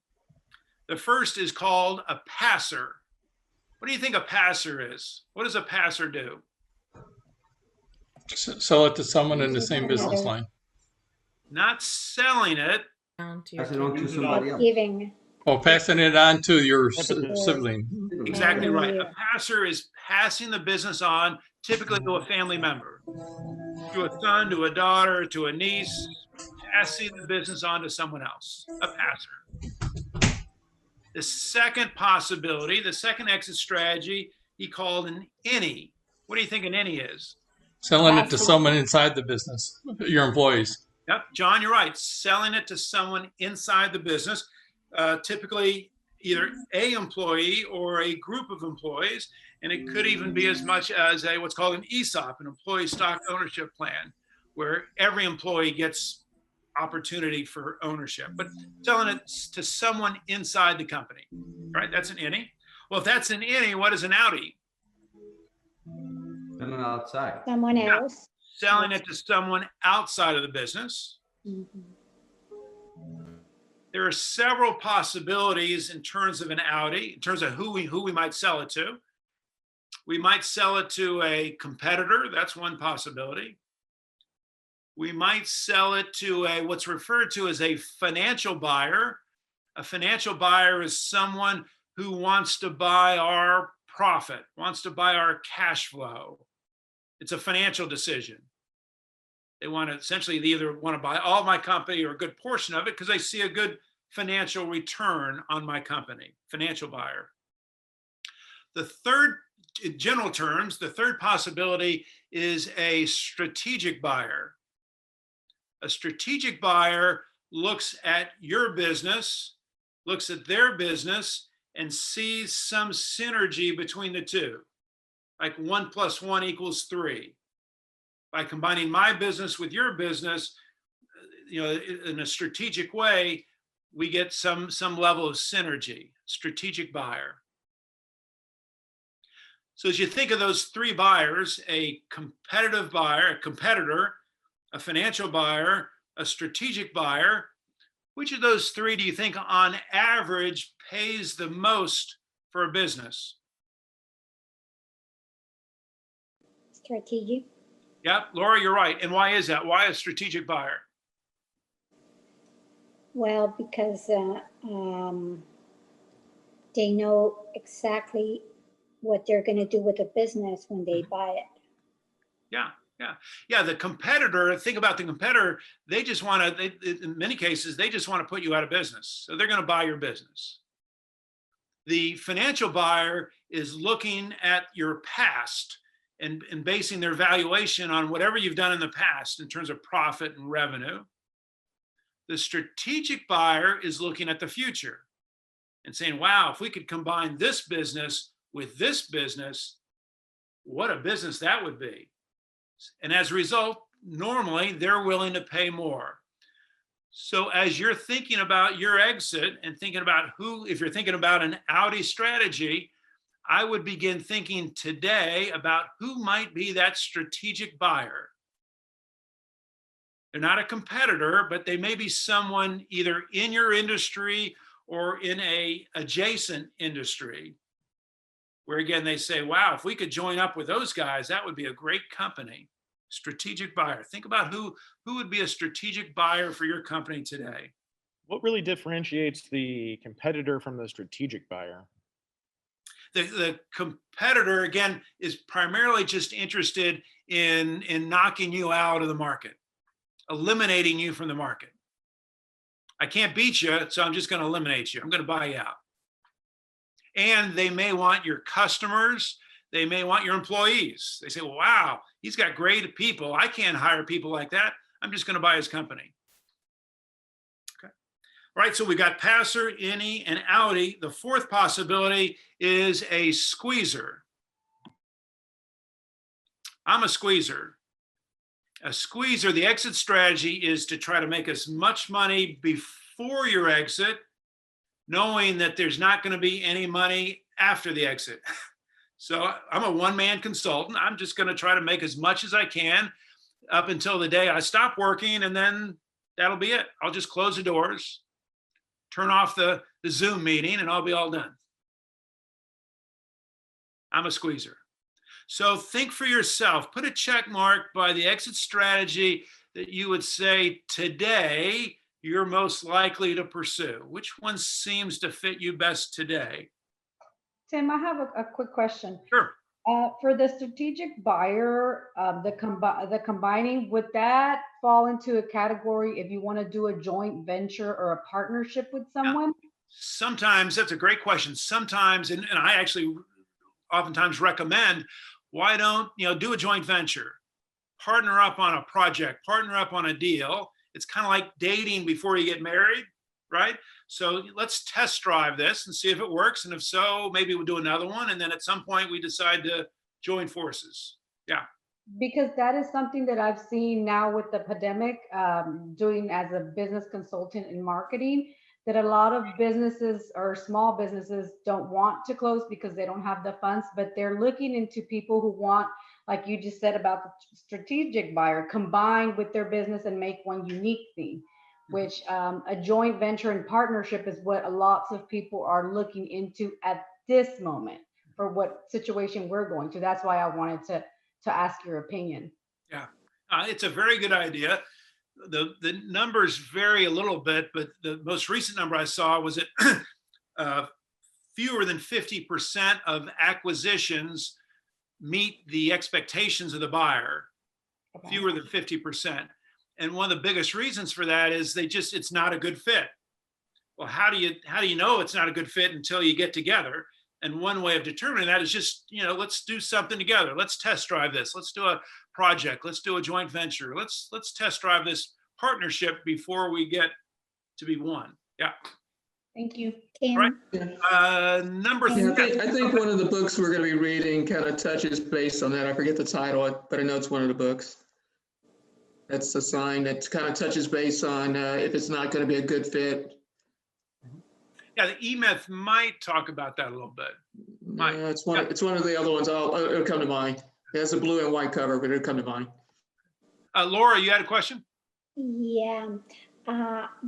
The first is called a passer. What do you think a passer is? What does a passer do? Sell it to someone in the same business line. Not selling it. Pass it on to somebody else. Giving. Oh, passing it on to your sibling. Exactly right. A passer is passing the business on, typically to a family member, to a son, to a daughter, to a niece, passing the business on to someone else, a passer. The second possibility, the second exit strategy, he called an innie. What do you think an innie is? Selling it to someone inside the business, your employees. Yep, John, you're right. Selling it to someone inside the business, typically either a employee or a group of employees, and it could even be as much as what's called an ESOP, an employee stock ownership plan, where every employee gets opportunity for ownership, but selling it to someone inside the company, right? That's an innie. Well, if that's an innie, what is an outie? Someone outside. Someone else. Selling it to someone outside of the business. There are several possibilities in terms of an outie, in terms of who we might sell it to. We might sell it to a competitor. That's one possibility. We might sell it to what's referred to as a financial buyer. A financial buyer is someone who wants to buy our profit, wants to buy our cash flow. It's a financial decision. They want to essentially, they either want to buy all my company or a good portion of it because they see a good financial return on my company, financial buyer. The third, in general terms, the third possibility is a strategic buyer. A strategic buyer looks at your business, looks at their business, and sees some synergy between the two. Like 1 + 1 = 3. By combining my business with your business, in a strategic way, we get some level of synergy. Strategic buyer. So as you think of those 3 buyers, a competitive buyer, a competitor, a financial buyer, a strategic buyer, which of those 3 do you think on average pays the most for a business? Strategic. Yep, Laura, you're right. And why is that? Why a strategic buyer? Well, because they know exactly what they're going to do with the business when they buy it. Yeah. The competitor, think about the competitor, they just want to, in many cases, they just want to put you out of business. So they're going to buy your business. The financial buyer is looking at your past and basing their valuation on whatever you've done in the past in terms of profit and revenue. The strategic buyer is looking at the future and saying, wow, if we could combine this business with this business, what a business that would be. And as a result, normally they're willing to pay more. So as you're thinking about your exit and thinking about who, if you're thinking about an Audi strategy, I would begin thinking today about who might be that strategic buyer. They're not a competitor, but they may be someone either in your industry or in a adjacent industry, where again, they say, wow, if we could join up with those guys, that would be a great company. Strategic buyer. Think about who would be a strategic buyer for your company today. What really differentiates the competitor from the strategic buyer? The competitor, again, is primarily just interested in knocking you out of the market, eliminating you from the market. I can't beat you, so I'm just going to eliminate you. I'm going to buy you out. And they may want your customers. They may want your employees. They say, well, wow, he's got great people. I can't hire people like that. I'm just going to buy his company. Okay. All right, so we got Passer, Innie, and Audi. The fourth possibility is a squeezer. I'm a squeezer. A squeezer, the exit strategy is to try to make as much money before your exit, knowing that there's not going to be any money after the exit. So I'm a one-man consultant. I'm just going to try to make as much as I can up until the day I stop working, and then that'll be it. I'll just close the doors, turn off the Zoom meeting, and I'll be all done. I'm a squeezer. So think for yourself, put a check mark by the exit strategy that you would say today you're most likely to pursue. Which one seems to fit you best today? Tim, I have a quick question. Sure. For the strategic buyer, the combining, would that fall into a category if you want to do a joint venture or a partnership with someone? Sometimes, that's a great question. Sometimes, and I actually oftentimes recommend, why don't do a joint venture? Partner up on a project, partner up on a deal. It's kind of like dating before you get married, right? So let's test drive this and see if it works. And if so, maybe we'll do another one. And then at some point we decide to join forces. Yeah. Because that is something that I've seen now with the pandemic, doing as a business consultant in marketing, that a lot of businesses or small businesses don't want to close because they don't have the funds, but they're looking into people who want, like you just said about the strategic buyer, combined with their business and make one unique thing. Which a joint venture and partnership is what lots of people are looking into at this moment for what situation we're going to. That's why I wanted to ask your opinion. Yeah, it's a very good idea. The numbers vary a little bit, but the most recent number I saw was that fewer than 50% of acquisitions meet the expectations of the buyer. Okay. Fewer than 50%. And one of the biggest reasons for that is it's not a good fit. Well, how do you know it's not a good fit until you get together? And one way of determining that is just, let's do something together. Let's test drive this. Let's do a project. Let's do a joint venture. Let's test drive this partnership before we get to be one. Yeah. Thank you. All right. Number three. I think one of the books we're going to be reading kind of touches based on that. I forget the title, but I know it's one of the books. That's a sign that kind of touches base on if it's not going to be a good fit. Yeah, the E-Myth might talk about that a little bit. It's one of the other ones. It'll come to mind. It has a blue and white cover, but it'll come to mind. Laura, you had a question? Yeah.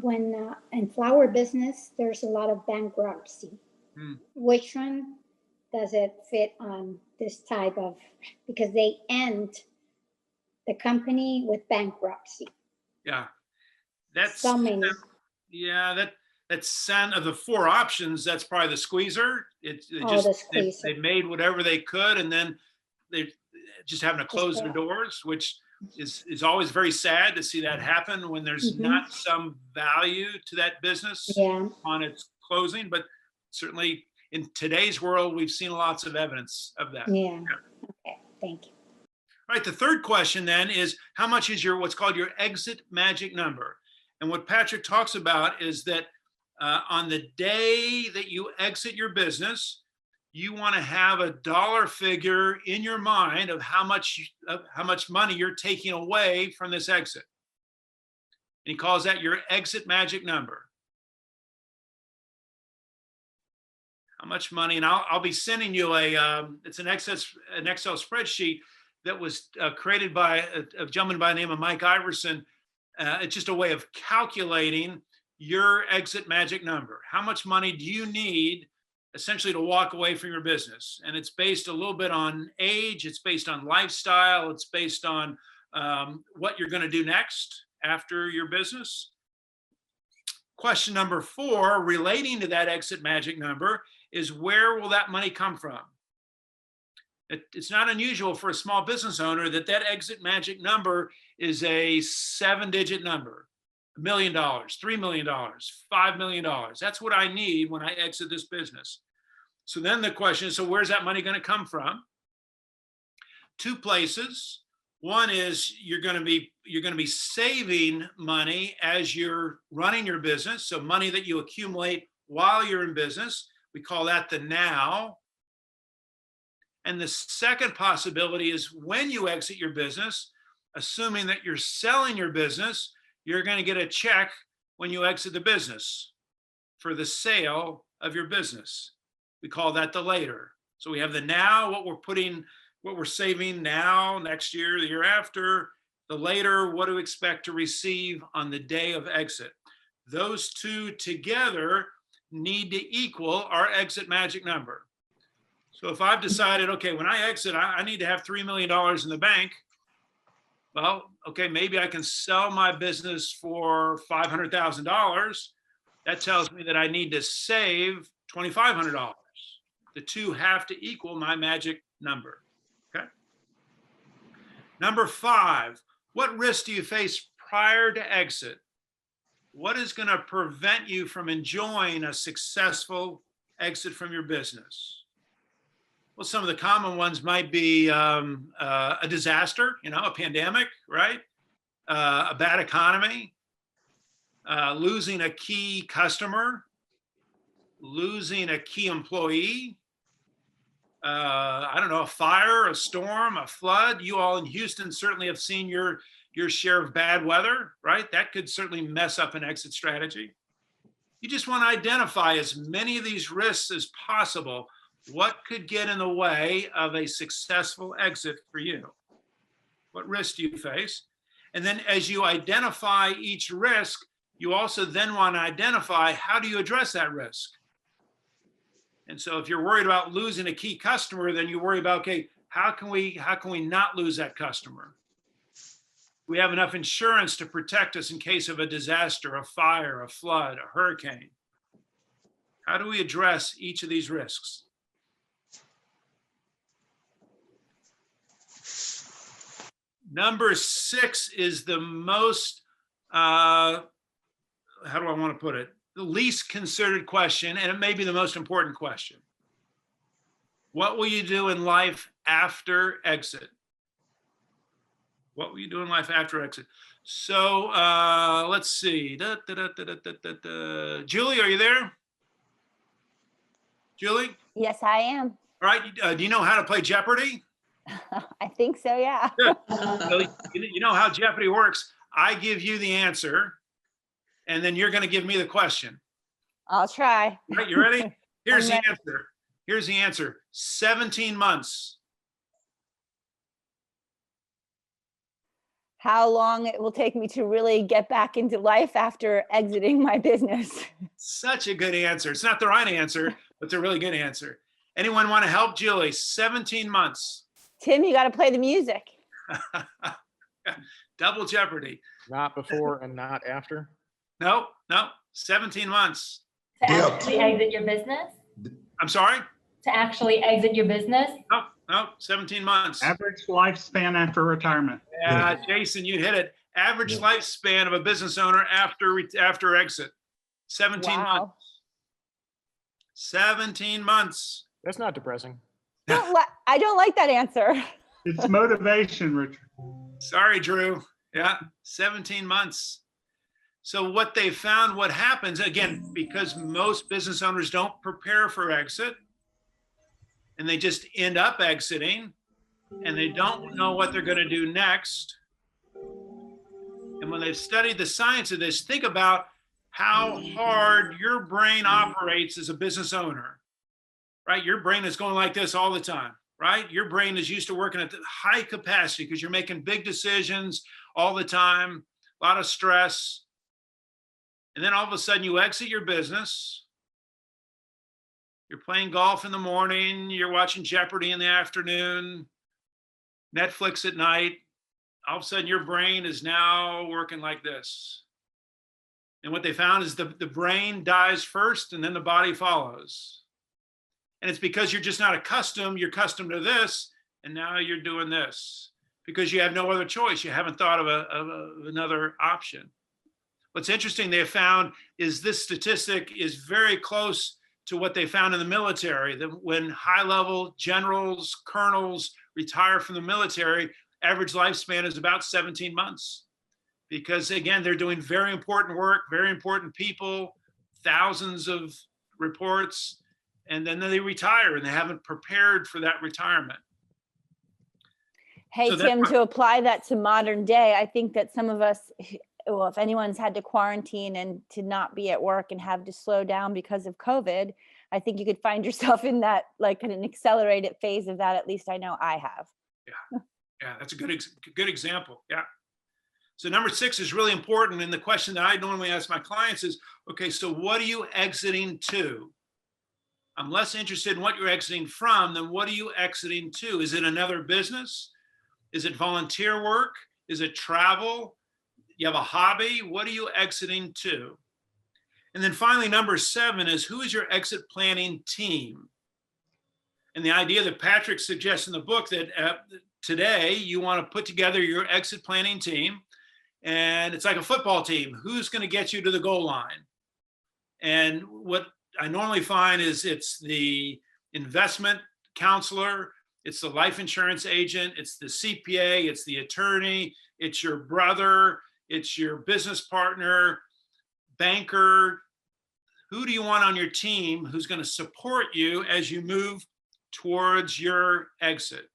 When in flower business, there's a lot of bankruptcy. Which one does it fit on this type of, because they end the company with bankruptcy? Yeah, that's so many. That's of the four options. That's probably the squeezer. They made whatever they could, and then they just having to close their doors, which is always very sad to see that happen when there's not some value to that business on its closing. But certainly in today's world, we've seen lots of evidence of that. Yeah. Okay. Thank you. All right, the third question then is, how much is what's called your exit magic number? And what Patrick talks about is that On the day that you exit your business, you want to have a dollar figure in your mind of how much money you're taking away from this exit. And he calls that your exit magic number. How much money? And I'll be sending you it's an Excel spreadsheet that was created by a gentleman by the name of Mike Iverson. It's just a way of calculating your exit magic number. How much money do you need essentially to walk away from your business? And it's based a little bit on age, it's based on lifestyle, it's based on what you're going to do next after your business. Question number 4, relating to that exit magic number, is where will that money come from? It's not unusual for a small business owner that exit magic number is a 7-digit number. $1 million, $3 million, $5 million. That's what I need when I exit this business. So then the question is, so where's that money going to come from? 2 places. One is you're going to be saving money as you're running your business. So money that you accumulate while you're in business. We call that the now. And the second possibility is when you exit your business, assuming that you're selling your business, you're going to get a check when you exit the business for the sale of your business. We call that the later. So we have the now, what we're saving now, next year, the year after. The later, what to expect to receive on the day of exit. Those 2 together need to equal our exit magic number. So if I've decided, okay, when I exit, I need to have $3 million in the bank. Well, okay, maybe I can sell my business for $500,000. That tells me that I need to save $2,500. The 2 have to equal my magic number, okay? Number 5, what risks do you face prior to exit? What is going to prevent you from enjoying a successful exit from your business? Well, some of the common ones might be a disaster, a pandemic, right? A bad economy, losing a key customer, losing a key employee, I don't know, a fire, a storm, a flood. You all in Houston certainly have seen your share of bad weather, right? That could certainly mess up an exit strategy. You just want to identify as many of these risks as possible. What could get in the way of a successful exit for you? What risks do you face? And then as you identify each risk, you also then want to identify how do you address that risk? And so if you're worried about losing a key customer, then you worry about, okay, how can we not lose that customer? We have enough insurance to protect us in case of a disaster, a fire, a flood, a hurricane. How do we address each of these risks? Number 6 is the most, how do I want to put it? The least considered question, and it may be the most important question. What will you do in life after exit? What will you do in life after exit? So let's see. Julie, are you there? Julie? Yes, I am. All right. Do you know how to play Jeopardy? I think so, yeah. Good. So you know how Jeopardy works. I give you the answer, and then you're going to give me the question. I'll try. All right, you ready? Here's the answer. Here's the answer. 17 months. How long it will take me to really get back into life after exiting my business. Such a good answer. It's not the right answer, but it's a really good answer. Anyone want to help Julie? 17 months. Tim, you got to play the music. Double Jeopardy. Not before and not after? No. 17 months. To actually exit your business? I'm sorry? To actually exit your business? No, 17 months. Average lifespan after retirement. Yeah, Jason, you hit it. Average lifespan of a business owner after exit. 17 months. 17 months. That's not depressing. I don't like that answer. It's motivation, Richard. Sorry, Drew. Yeah, 17 months. So what they found, what happens, again, because most business owners don't prepare for exit and they just end up exiting and they don't know what they're going to do next. And when they've studied the science of this, think about how hard your brain operates as a business owner, right? Your brain is going like this all the time, right? Your brain is used to working at the high capacity because you're making big decisions all the time, a lot of stress. And then all of a sudden you exit your business. You're playing golf in the morning. You're watching Jeopardy in the afternoon, Netflix at night. All of a sudden your brain is now working like this. And what they found is the brain dies first and then the body follows. And it's because you're just not accustomed. You're accustomed to this. And now you're doing this because you have no other choice. You haven't thought of another option. What's interesting they have found is this statistic is very close to what they found in the military, that when high-level generals, colonels retire from the military, average lifespan is about 17 months. Because again, they're doing very important work, very important people, thousands of reports, and then they retire and they haven't prepared for that retirement. Hey, So Tim, to apply that to modern day, I think that some of us, well, if anyone's had to quarantine and to not be at work and have to slow down because of COVID, I think you could find yourself in that, like an accelerated phase of that. At least I know I have. Yeah, that's a good example. Yeah. So number 6 is really important. And the question that I normally ask my clients is, okay, so what are you exiting to? I'm less interested in what you're exiting from than what are you exiting to? Is it another business? Is it volunteer work? Is it travel? You have a hobby? What are you exiting to? And then finally, number 7 is, who is your exit planning team? And the idea that Patrick suggests in the book that today you want to put together your exit planning team, and it's like a football team. Who's going to get you to the goal line? And what I normally find is it's the investment counselor, it's the life insurance agent, it's the CPA, it's the attorney, it's your brother, it's your business partner, banker. Who do you want on your team who's going to support you as you move towards your exit?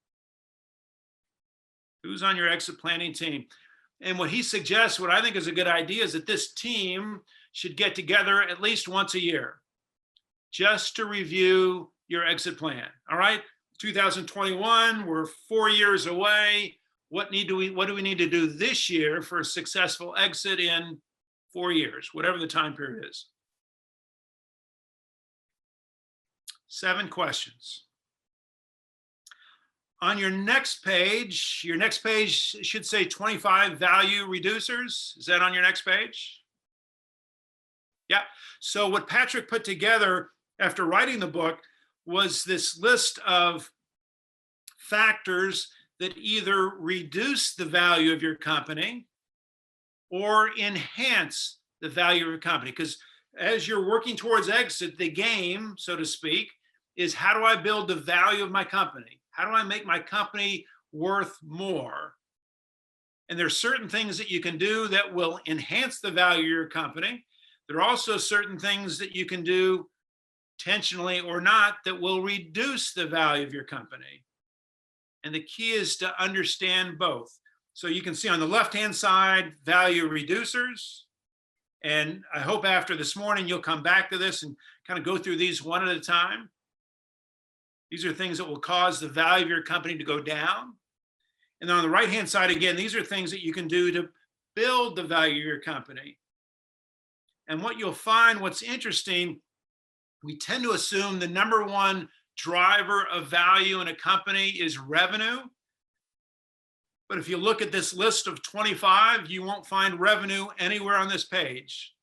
Who's on your exit planning team? And what he suggests, what I think is a good idea, is that this team should get together at least once a year just to review your exit plan. All right, 2021, we're 4 years away. What do we need to do this year for a successful exit in 4 years, whatever the time period is? 7 questions. On your next page should say 25 value reducers. Is that on your next page? Yeah. So what Patrick put together after writing the book was this list of factors that either reduce the value of your company or enhance the value of your company. Because as you're working towards exit, the game, so to speak, is how do I build the value of my company? How do I make my company worth more? And there's certain things that you can do that will enhance the value of your company. There are also certain things that you can do, intentionally or not, that will reduce the value of your company. And the key is to understand both. So you can see on the left-hand side, value reducers. And I hope after this morning, you'll come back to this and kind of go through these one at a time. These are things that will cause the value of your company to go down. And then on the right-hand side, again, these are things that you can do to build the value of your company. And what you'll find, what's interesting, we tend to assume the number one driver of value in a company is revenue. But if you look at this list of 25, you won't find revenue anywhere on this page.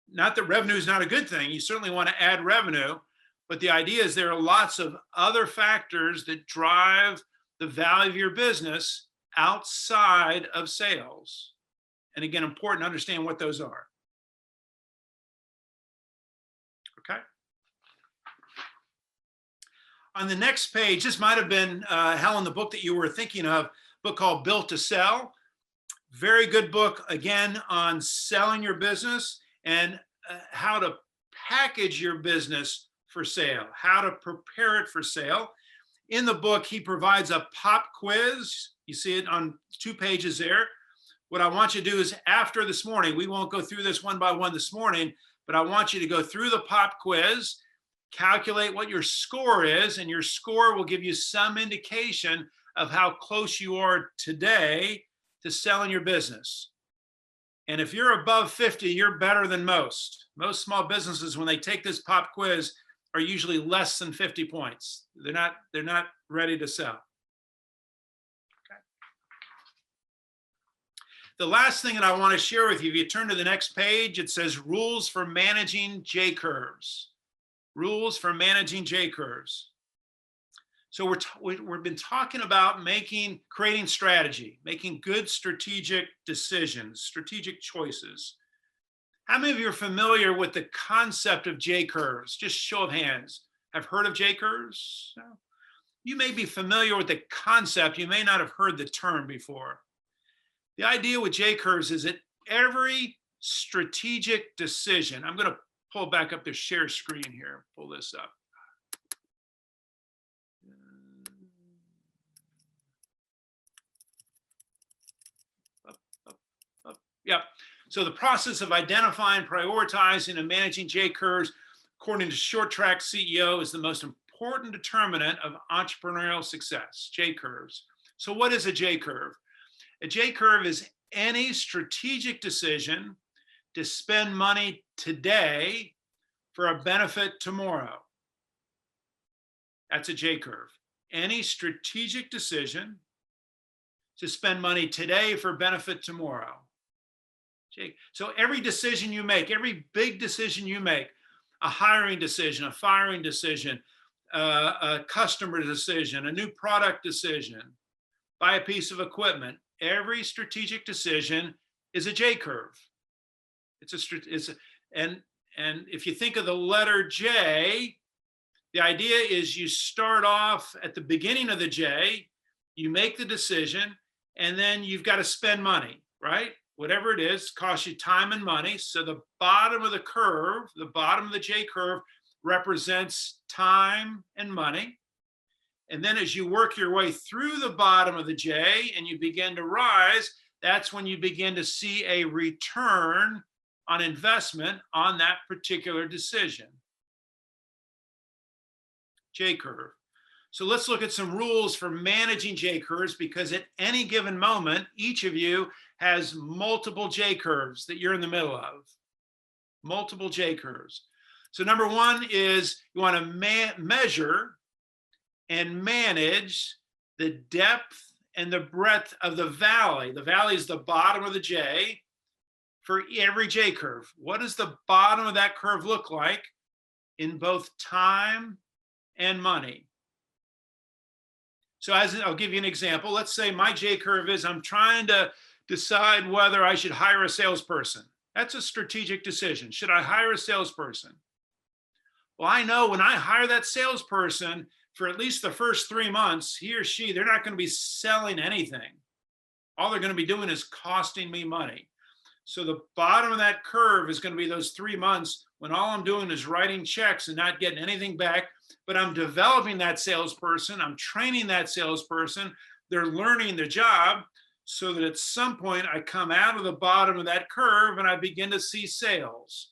Not that revenue is not a good thing. You certainly want to add revenue. But the idea is there are lots of other factors that drive the value of your business outside of sales. And again, important to understand what those are. Okay. On the next page, this might have been, Helen, the book that you were thinking of, a book called Built to Sell. Very good book, again, on selling your business and how to package your business for sale, how to prepare it for sale. In the book, he provides a pop quiz. You see it on 2 pages there. What I want you to do is, after this morning, we won't go through this one by one this morning, but I want you to go through the pop quiz, calculate what your score is, and your score will give you some indication of how close you are today to selling your business. And if you're above 50, you're better than most. Most small businesses, when they take this pop quiz, are usually less than 50 points. They're not ready to sell. Okay. The last thing that I want to share with you, if you turn to the next page, it says rules for managing J-curves. Rules for managing J-curves. So we've been talking about creating strategy, making good strategic decisions, strategic choices. How many of you are familiar with the concept of J-curves? Just show of hands. Have heard of J-curves? No? You may be familiar with the concept. You may not have heard the term before. The idea with J-curves is that every strategic decision, I'm going to pull back up the share screen here, pull this up. Yep. So the process of identifying, prioritizing, and managing J-curves, according to Short Track CEO, is the most important determinant of entrepreneurial success, J-curves. So what is a J-curve? A J-curve is any strategic decision to spend money today for a benefit tomorrow. That's a J-curve. Any strategic decision to spend money today for benefit tomorrow. So every decision you make, every big decision you make, a hiring decision, a firing decision, a customer decision, a new product decision, buy a piece of equipment, every strategic decision is a J-curve. And if you think of the letter J, the idea is you start off at the beginning of the J, you make the decision, and then you've got to spend money, right? Whatever it is, costs you time and money. So the bottom of the curve, the bottom of the J curve, represents time and money. And then as you work your way through the bottom of the J and you begin to rise, that's when you begin to see a return on investment on that particular decision. J curve. So let's look at some rules for managing J-curves, because at any given moment, each of you has multiple J-curves that you're in the middle of. Multiple J-curves. So number one is you want to measure and manage the depth and the breadth of the valley. The valley is the bottom of the J for every J-curve. What does the bottom of that curve look like in both time and money? So I'll give you an example. Let's say my J-curve is I'm trying to decide whether I should hire a salesperson. That's a strategic decision. Should I hire a salesperson? Well, I know when I hire that salesperson, for at least the first 3 months, he or she, they're not going to be selling anything. All they're going to be doing is costing me money. So the bottom of that curve is going to be those 3 months when all I'm doing is writing checks and not getting anything back, but I'm developing that salesperson, I'm training that salesperson, they're learning the job, so that at some point I come out of the bottom of that curve and I begin to see sales.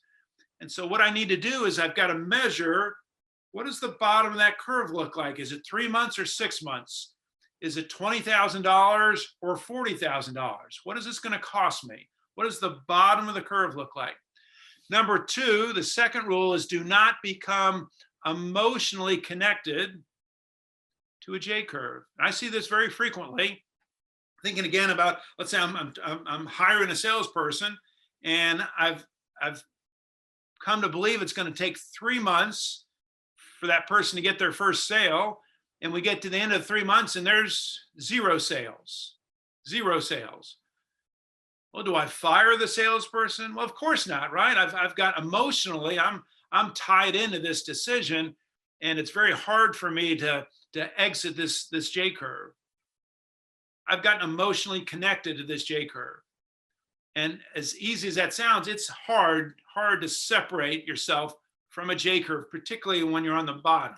And so what I need to do is I've got to measure, what does the bottom of that curve look like? Is it 3 months or 6 months? Is it $20,000 or $40,000? What is this going to cost me? What does the bottom of the curve look like? Number two, the second rule is do not become emotionally connected to a J-curve. I see this very frequently. Thinking again about, let's say I'm hiring a salesperson, and I've come to believe it's going to take 3 months for that person to get their first sale, and we get to the end of 3 months and there's zero sales. Well, do I fire the salesperson? Well, of course not, right? I've got emotionally, I'm tied into this decision, and it's very hard for me to exit this J-curve. I've gotten emotionally connected to this J-curve. And as easy as that sounds, it's hard to separate yourself from a J curve, particularly when you're on the bottom.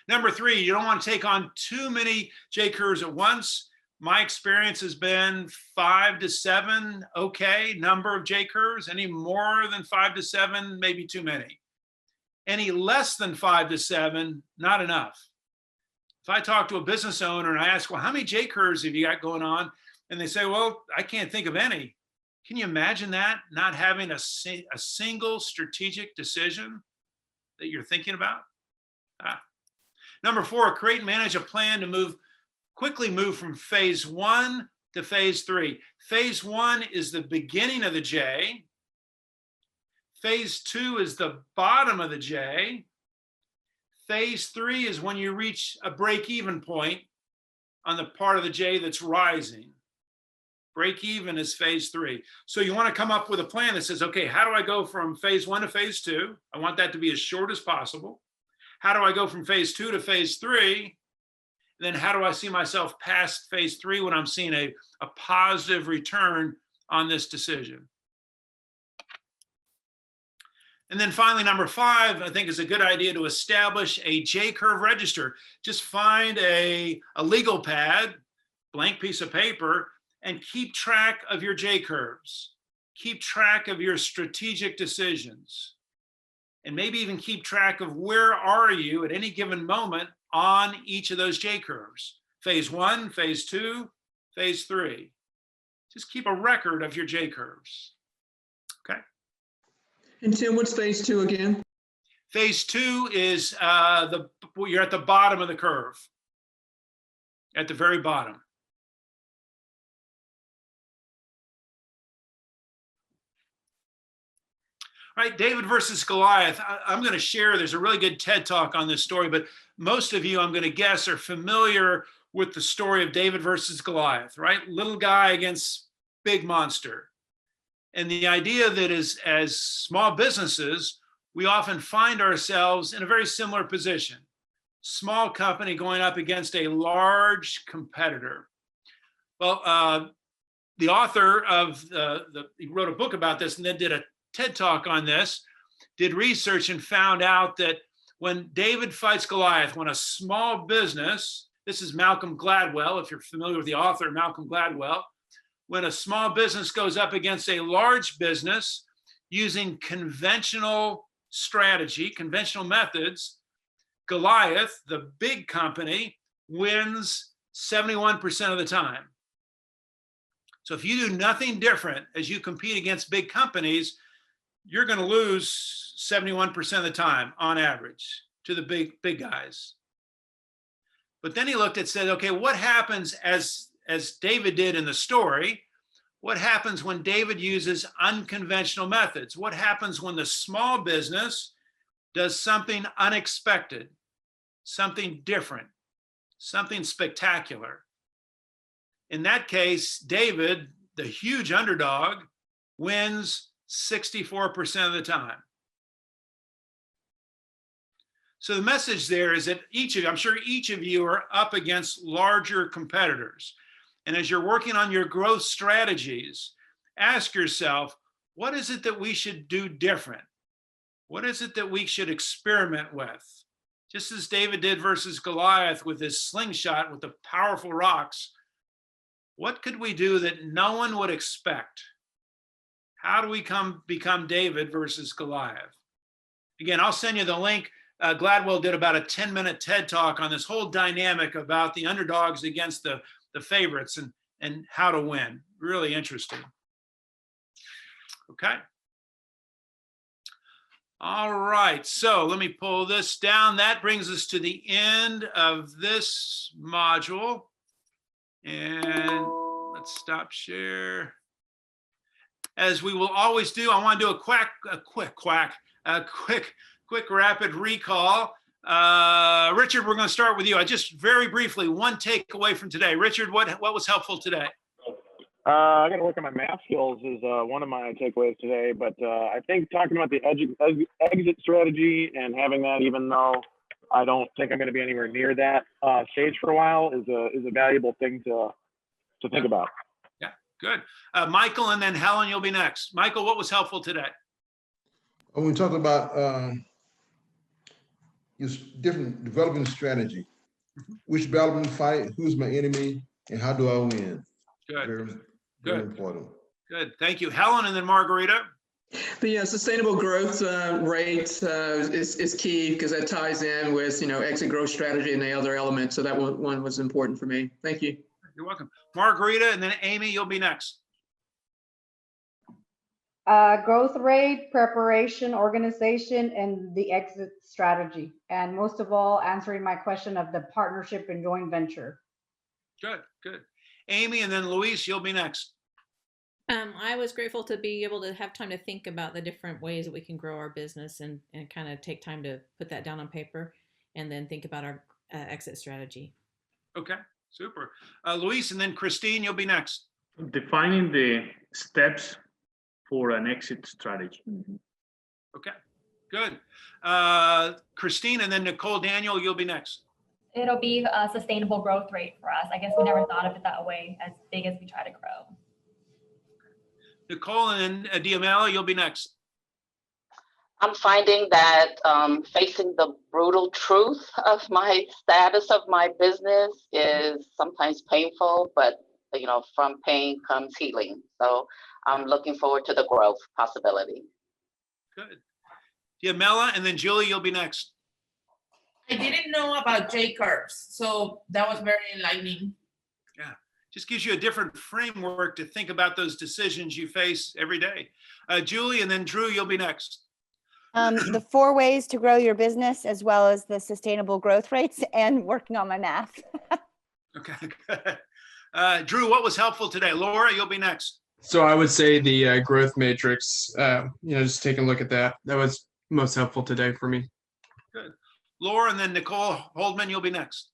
Number 3, you don't want to take on too many J curves at once. My experience has been 5 to 7, okay, number of J curves. Any more than 5 to 7, maybe too many. Any less than 5 to 7, not enough. If I talk to a business owner and I ask, well, how many J curves have you got going on? And they say, well, I can't think of any. Can you imagine that? Not having a single strategic decision that you're thinking about? Number 4, create and manage a plan to quickly move from phase 1 to phase 3. Phase 1 is the beginning of the J. Phase 2 is the bottom of the J. Phase 3 is when you reach a break-even point on the part of the J that's rising. Break even is phase 3. So you want to come up with a plan that says, okay, how do I go from phase 1 to phase 2? I want that to be as short as possible. How do I go from phase 2 to phase 3? Then how do I see myself past phase 3 when I'm seeing a positive return on this decision? And then finally, number 5, I think is a good idea to establish a J-curve register. Just find a legal pad, blank piece of paper, and keep track of your J-curves. Keep track of your strategic decisions. And maybe even keep track of where are you at any given moment on each of those J-curves. Phase 1, phase 2, phase 3. Just keep a record of your J-curves. Okay. And Tim, what's phase 2 again? Phase 2 is you're at the bottom of the curve, at the very bottom. All right, David versus Goliath. I'm going to share, there's a really good TED Talk on this story, but most of you, I'm going to guess, are familiar with the story of David versus Goliath, right? Little guy against big monster. And the idea that as small businesses, we often find ourselves in a very similar position. Small company going up against a large competitor. Well, the author of he wrote a book about this and then did a TED Talk on this, did research and found out that when David fights Goliath, when a small business, this is Malcolm Gladwell, if you're familiar with the author, Malcolm Gladwell, when a small business goes up against a large business using conventional strategy, conventional methods, Goliath, the big company, wins 71% of the time. So if you do nothing different as you compete against big companies, you're going to lose 71% of the time on average to the big guys. But then he looked and said, okay, what happens as David did in the story? What happens when David uses unconventional methods? What happens when the small business does something unexpected, something different, something spectacular? In that case, David, the huge underdog, wins 64% of the time. So the message there is that I'm sure each of you are up against larger competitors. And as you're working on your growth strategies, ask yourself, what is it that we should do different? What is it that we should experiment with? Just as David did versus Goliath with his slingshot with the powerful rocks, what could we do that no one would expect? How do we become David versus Goliath? Again, I'll send you the link. Gladwell did about a 10-minute TED Talk on this whole dynamic about the underdogs against the favorites and how to win. Really interesting. Okay. All right, so let me pull this down. That brings us to the end of this module. And let's stop share. As we will always do, I want to do a quick rapid recall. Richard, we're going to start with you. I just very briefly, one takeaway from today. Richard, what was helpful today? I got to work on my math skills is one of my takeaways today, but I think talking about the exit strategy and having that, even though I don't think I'm going to be anywhere near that stage for a while, is a valuable thing to think about. Yeah, Good. Michael, and then Helen, you'll be next. Michael, what was helpful today? When we talk about different development strategy, which battle I'm fight, who's my enemy, and how do I win? Good. Very important. Good. Thank you. Helen, and then Margarita. The sustainable growth rate is key because that ties in with, exit growth strategy and the other elements. So that one was important for me. Thank you. You're welcome. Margarita, and then Amy, you'll be next. Growth rate, preparation, organization, and the exit strategy. And most of all, answering my question of the partnership and joint venture. Good, good. Amy, and then Luis, you'll be next. I was grateful to be able to have time to think about the different ways that we can grow our business and kind of take time to put that down on paper and then think about our exit strategy. Okay, super. Luis, and then Christine, you'll be next. Defining the steps for an exit strategy. Okay, good. Christine, and then Nicole Daniel, you'll be next. It'll be a sustainable growth rate for us. I guess we never thought of it that way, as big as we try to grow. Nicole, and then Diamela, you'll be next. I'm finding that facing the brutal truth of my status of my business is sometimes painful, but from pain comes healing. So I'm looking forward to the growth possibility. Good. Diamela, and then Julie, you'll be next. I didn't know about J curves, so that was very enlightening. Yeah, just gives you a different framework to think about those decisions you face every day. Julie, and then Drew, you'll be next. The 4 ways to grow your business, as well as the sustainable growth rates, and working on my math. Okay, good. Drew, what was helpful today? Laura, you'll be next. So I would say the growth matrix, just take a look at that. That was most helpful today for me. Good. Laura, and then Nicole Holdman, you'll be next.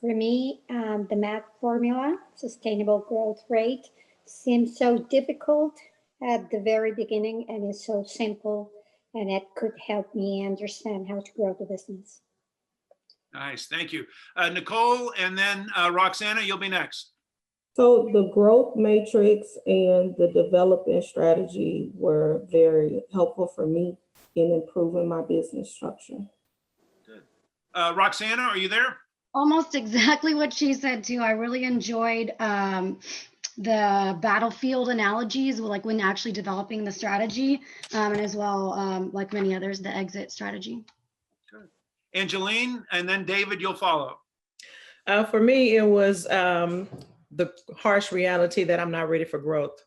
For me, the math formula, sustainable growth rate, seems so difficult at the very beginning, and it's so simple, and it could help me understand how to grow the business. Nice, thank you. Nicole, and then Roxana, you'll be next. So the growth matrix and the development strategy were very helpful for me in improving my business structure. Good. Roxana, are you there? Almost exactly what she said too. I really enjoyed the battlefield analogies, like when actually developing the strategy, and as well, like many others, the exit strategy. Good. Angeline, and then David, you'll follow. For me, it was the harsh reality that I'm not ready for growth.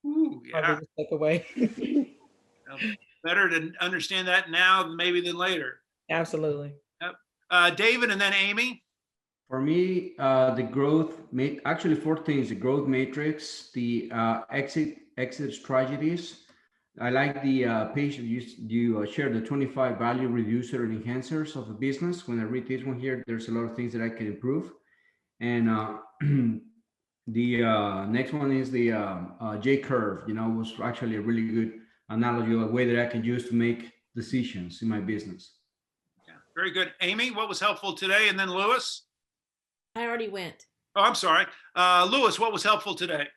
Ooh, yeah. Take away. Better to understand that now maybe than later. Absolutely. Yep. David, and then Amy. For me, the growth, actually 4 things: the growth matrix, the exit strategies. I like the page you share the 25 value reducer and enhancers of a business. When I read this one here, there's a lot of things that I can improve. And the next one is the J curve. Was actually a really good analogy, a way that I can use to make decisions in my business. Yeah, very good. Amy, what was helpful today? And then Lewis. I already went. Oh, I'm sorry. Lewis, what was helpful today?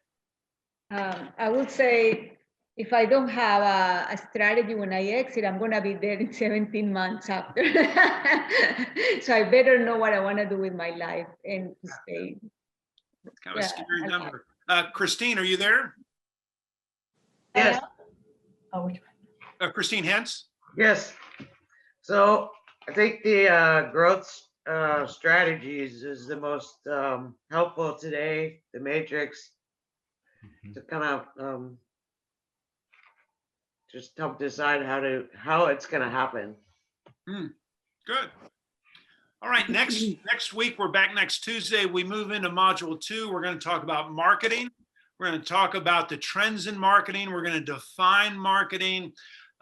I would say, if I don't have a strategy when I exit, I'm going to be dead in 17 months after. So I better know what I want to do with my life and to stay. It's kind of a scary number. Christine, are you there? Yes. Christine Hentz? Yes. So I think the growth strategies is the most helpful today, the matrix, to kind of just help decide how it's going to happen. Good. All right, next week, we're back next Tuesday. We move into module 2. We're going to talk about marketing. We're going to talk about the trends in marketing. We're going to define marketing.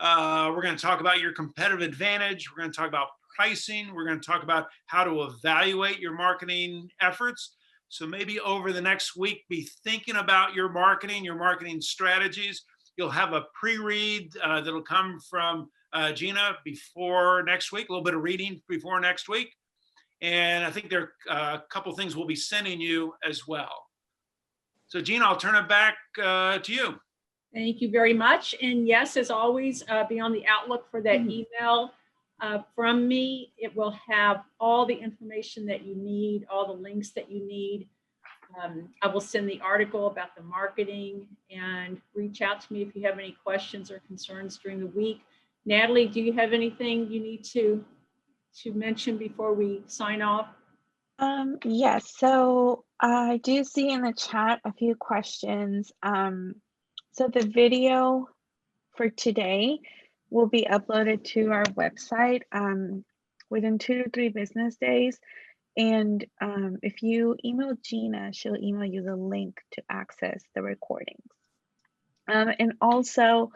We're going to talk about your competitive advantage. We're going to talk about pricing. We're going to talk about how to evaluate your marketing efforts. So maybe over the next week, be thinking about your marketing strategies. You'll have a pre-read that'll come from Gina before next week, a little bit of reading before next week. And I think there are a couple things we'll be sending you as well. So Gina, I'll turn it back to you. Thank you very much. And yes, as always, be on the outlook for that email from me. It will have all the information that you need, all the links that you need. I will send the article about the marketing, and reach out to me if you have any questions or concerns during the week. Natalie, do you have anything you need to mention before we sign off? Yes, so I do see in the chat a few questions. So the video for today will be uploaded to our website within 2 to 3 business days. And if you email Gina, she'll email you the link to access the recordings. And also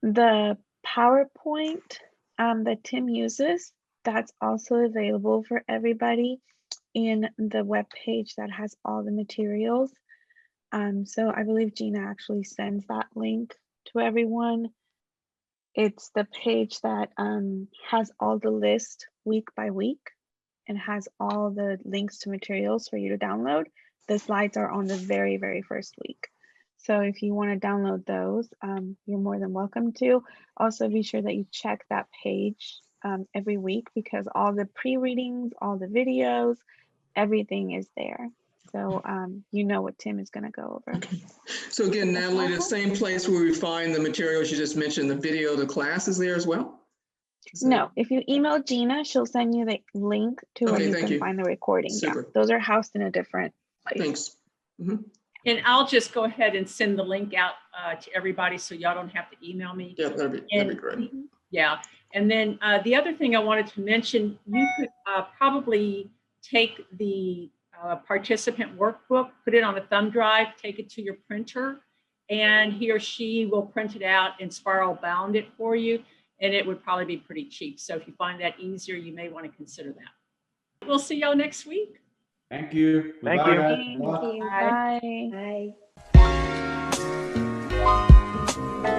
the PowerPoint that Tim uses, that's also available for everybody in the webpage that has all the materials. So I believe Gina actually sends that link to everyone. It's the page that has all the list week by week and has all the links to materials for you to download. The slides are on the very, very first week. So if you want to download those, you're more than welcome to. Also be sure that you check that page every week, because all the pre-readings, all the videos, everything is there. So you know what Tim is going to go over. So again, Natalie, the same place where we find the materials you just mentioned, the video, the class is there as well? No, if you email Gina, she'll send you the link to where you can find the recording. Yeah, those are housed in a different place. Thanks. And I'll just go ahead and send the link out to everybody, so y'all don't have to email me. Yeah, that'd be great. Yeah, and then the other thing I wanted to mention, you could probably take the participant workbook, put it on a thumb drive, take it to your printer, and he or she will print it out and spiral bound it for you. And it would probably be pretty cheap. So if you find that easier, you may want to consider that. We'll see y'all next week. Thank you. Thank Goodbye, you. guys. Thank you. Bye. Bye.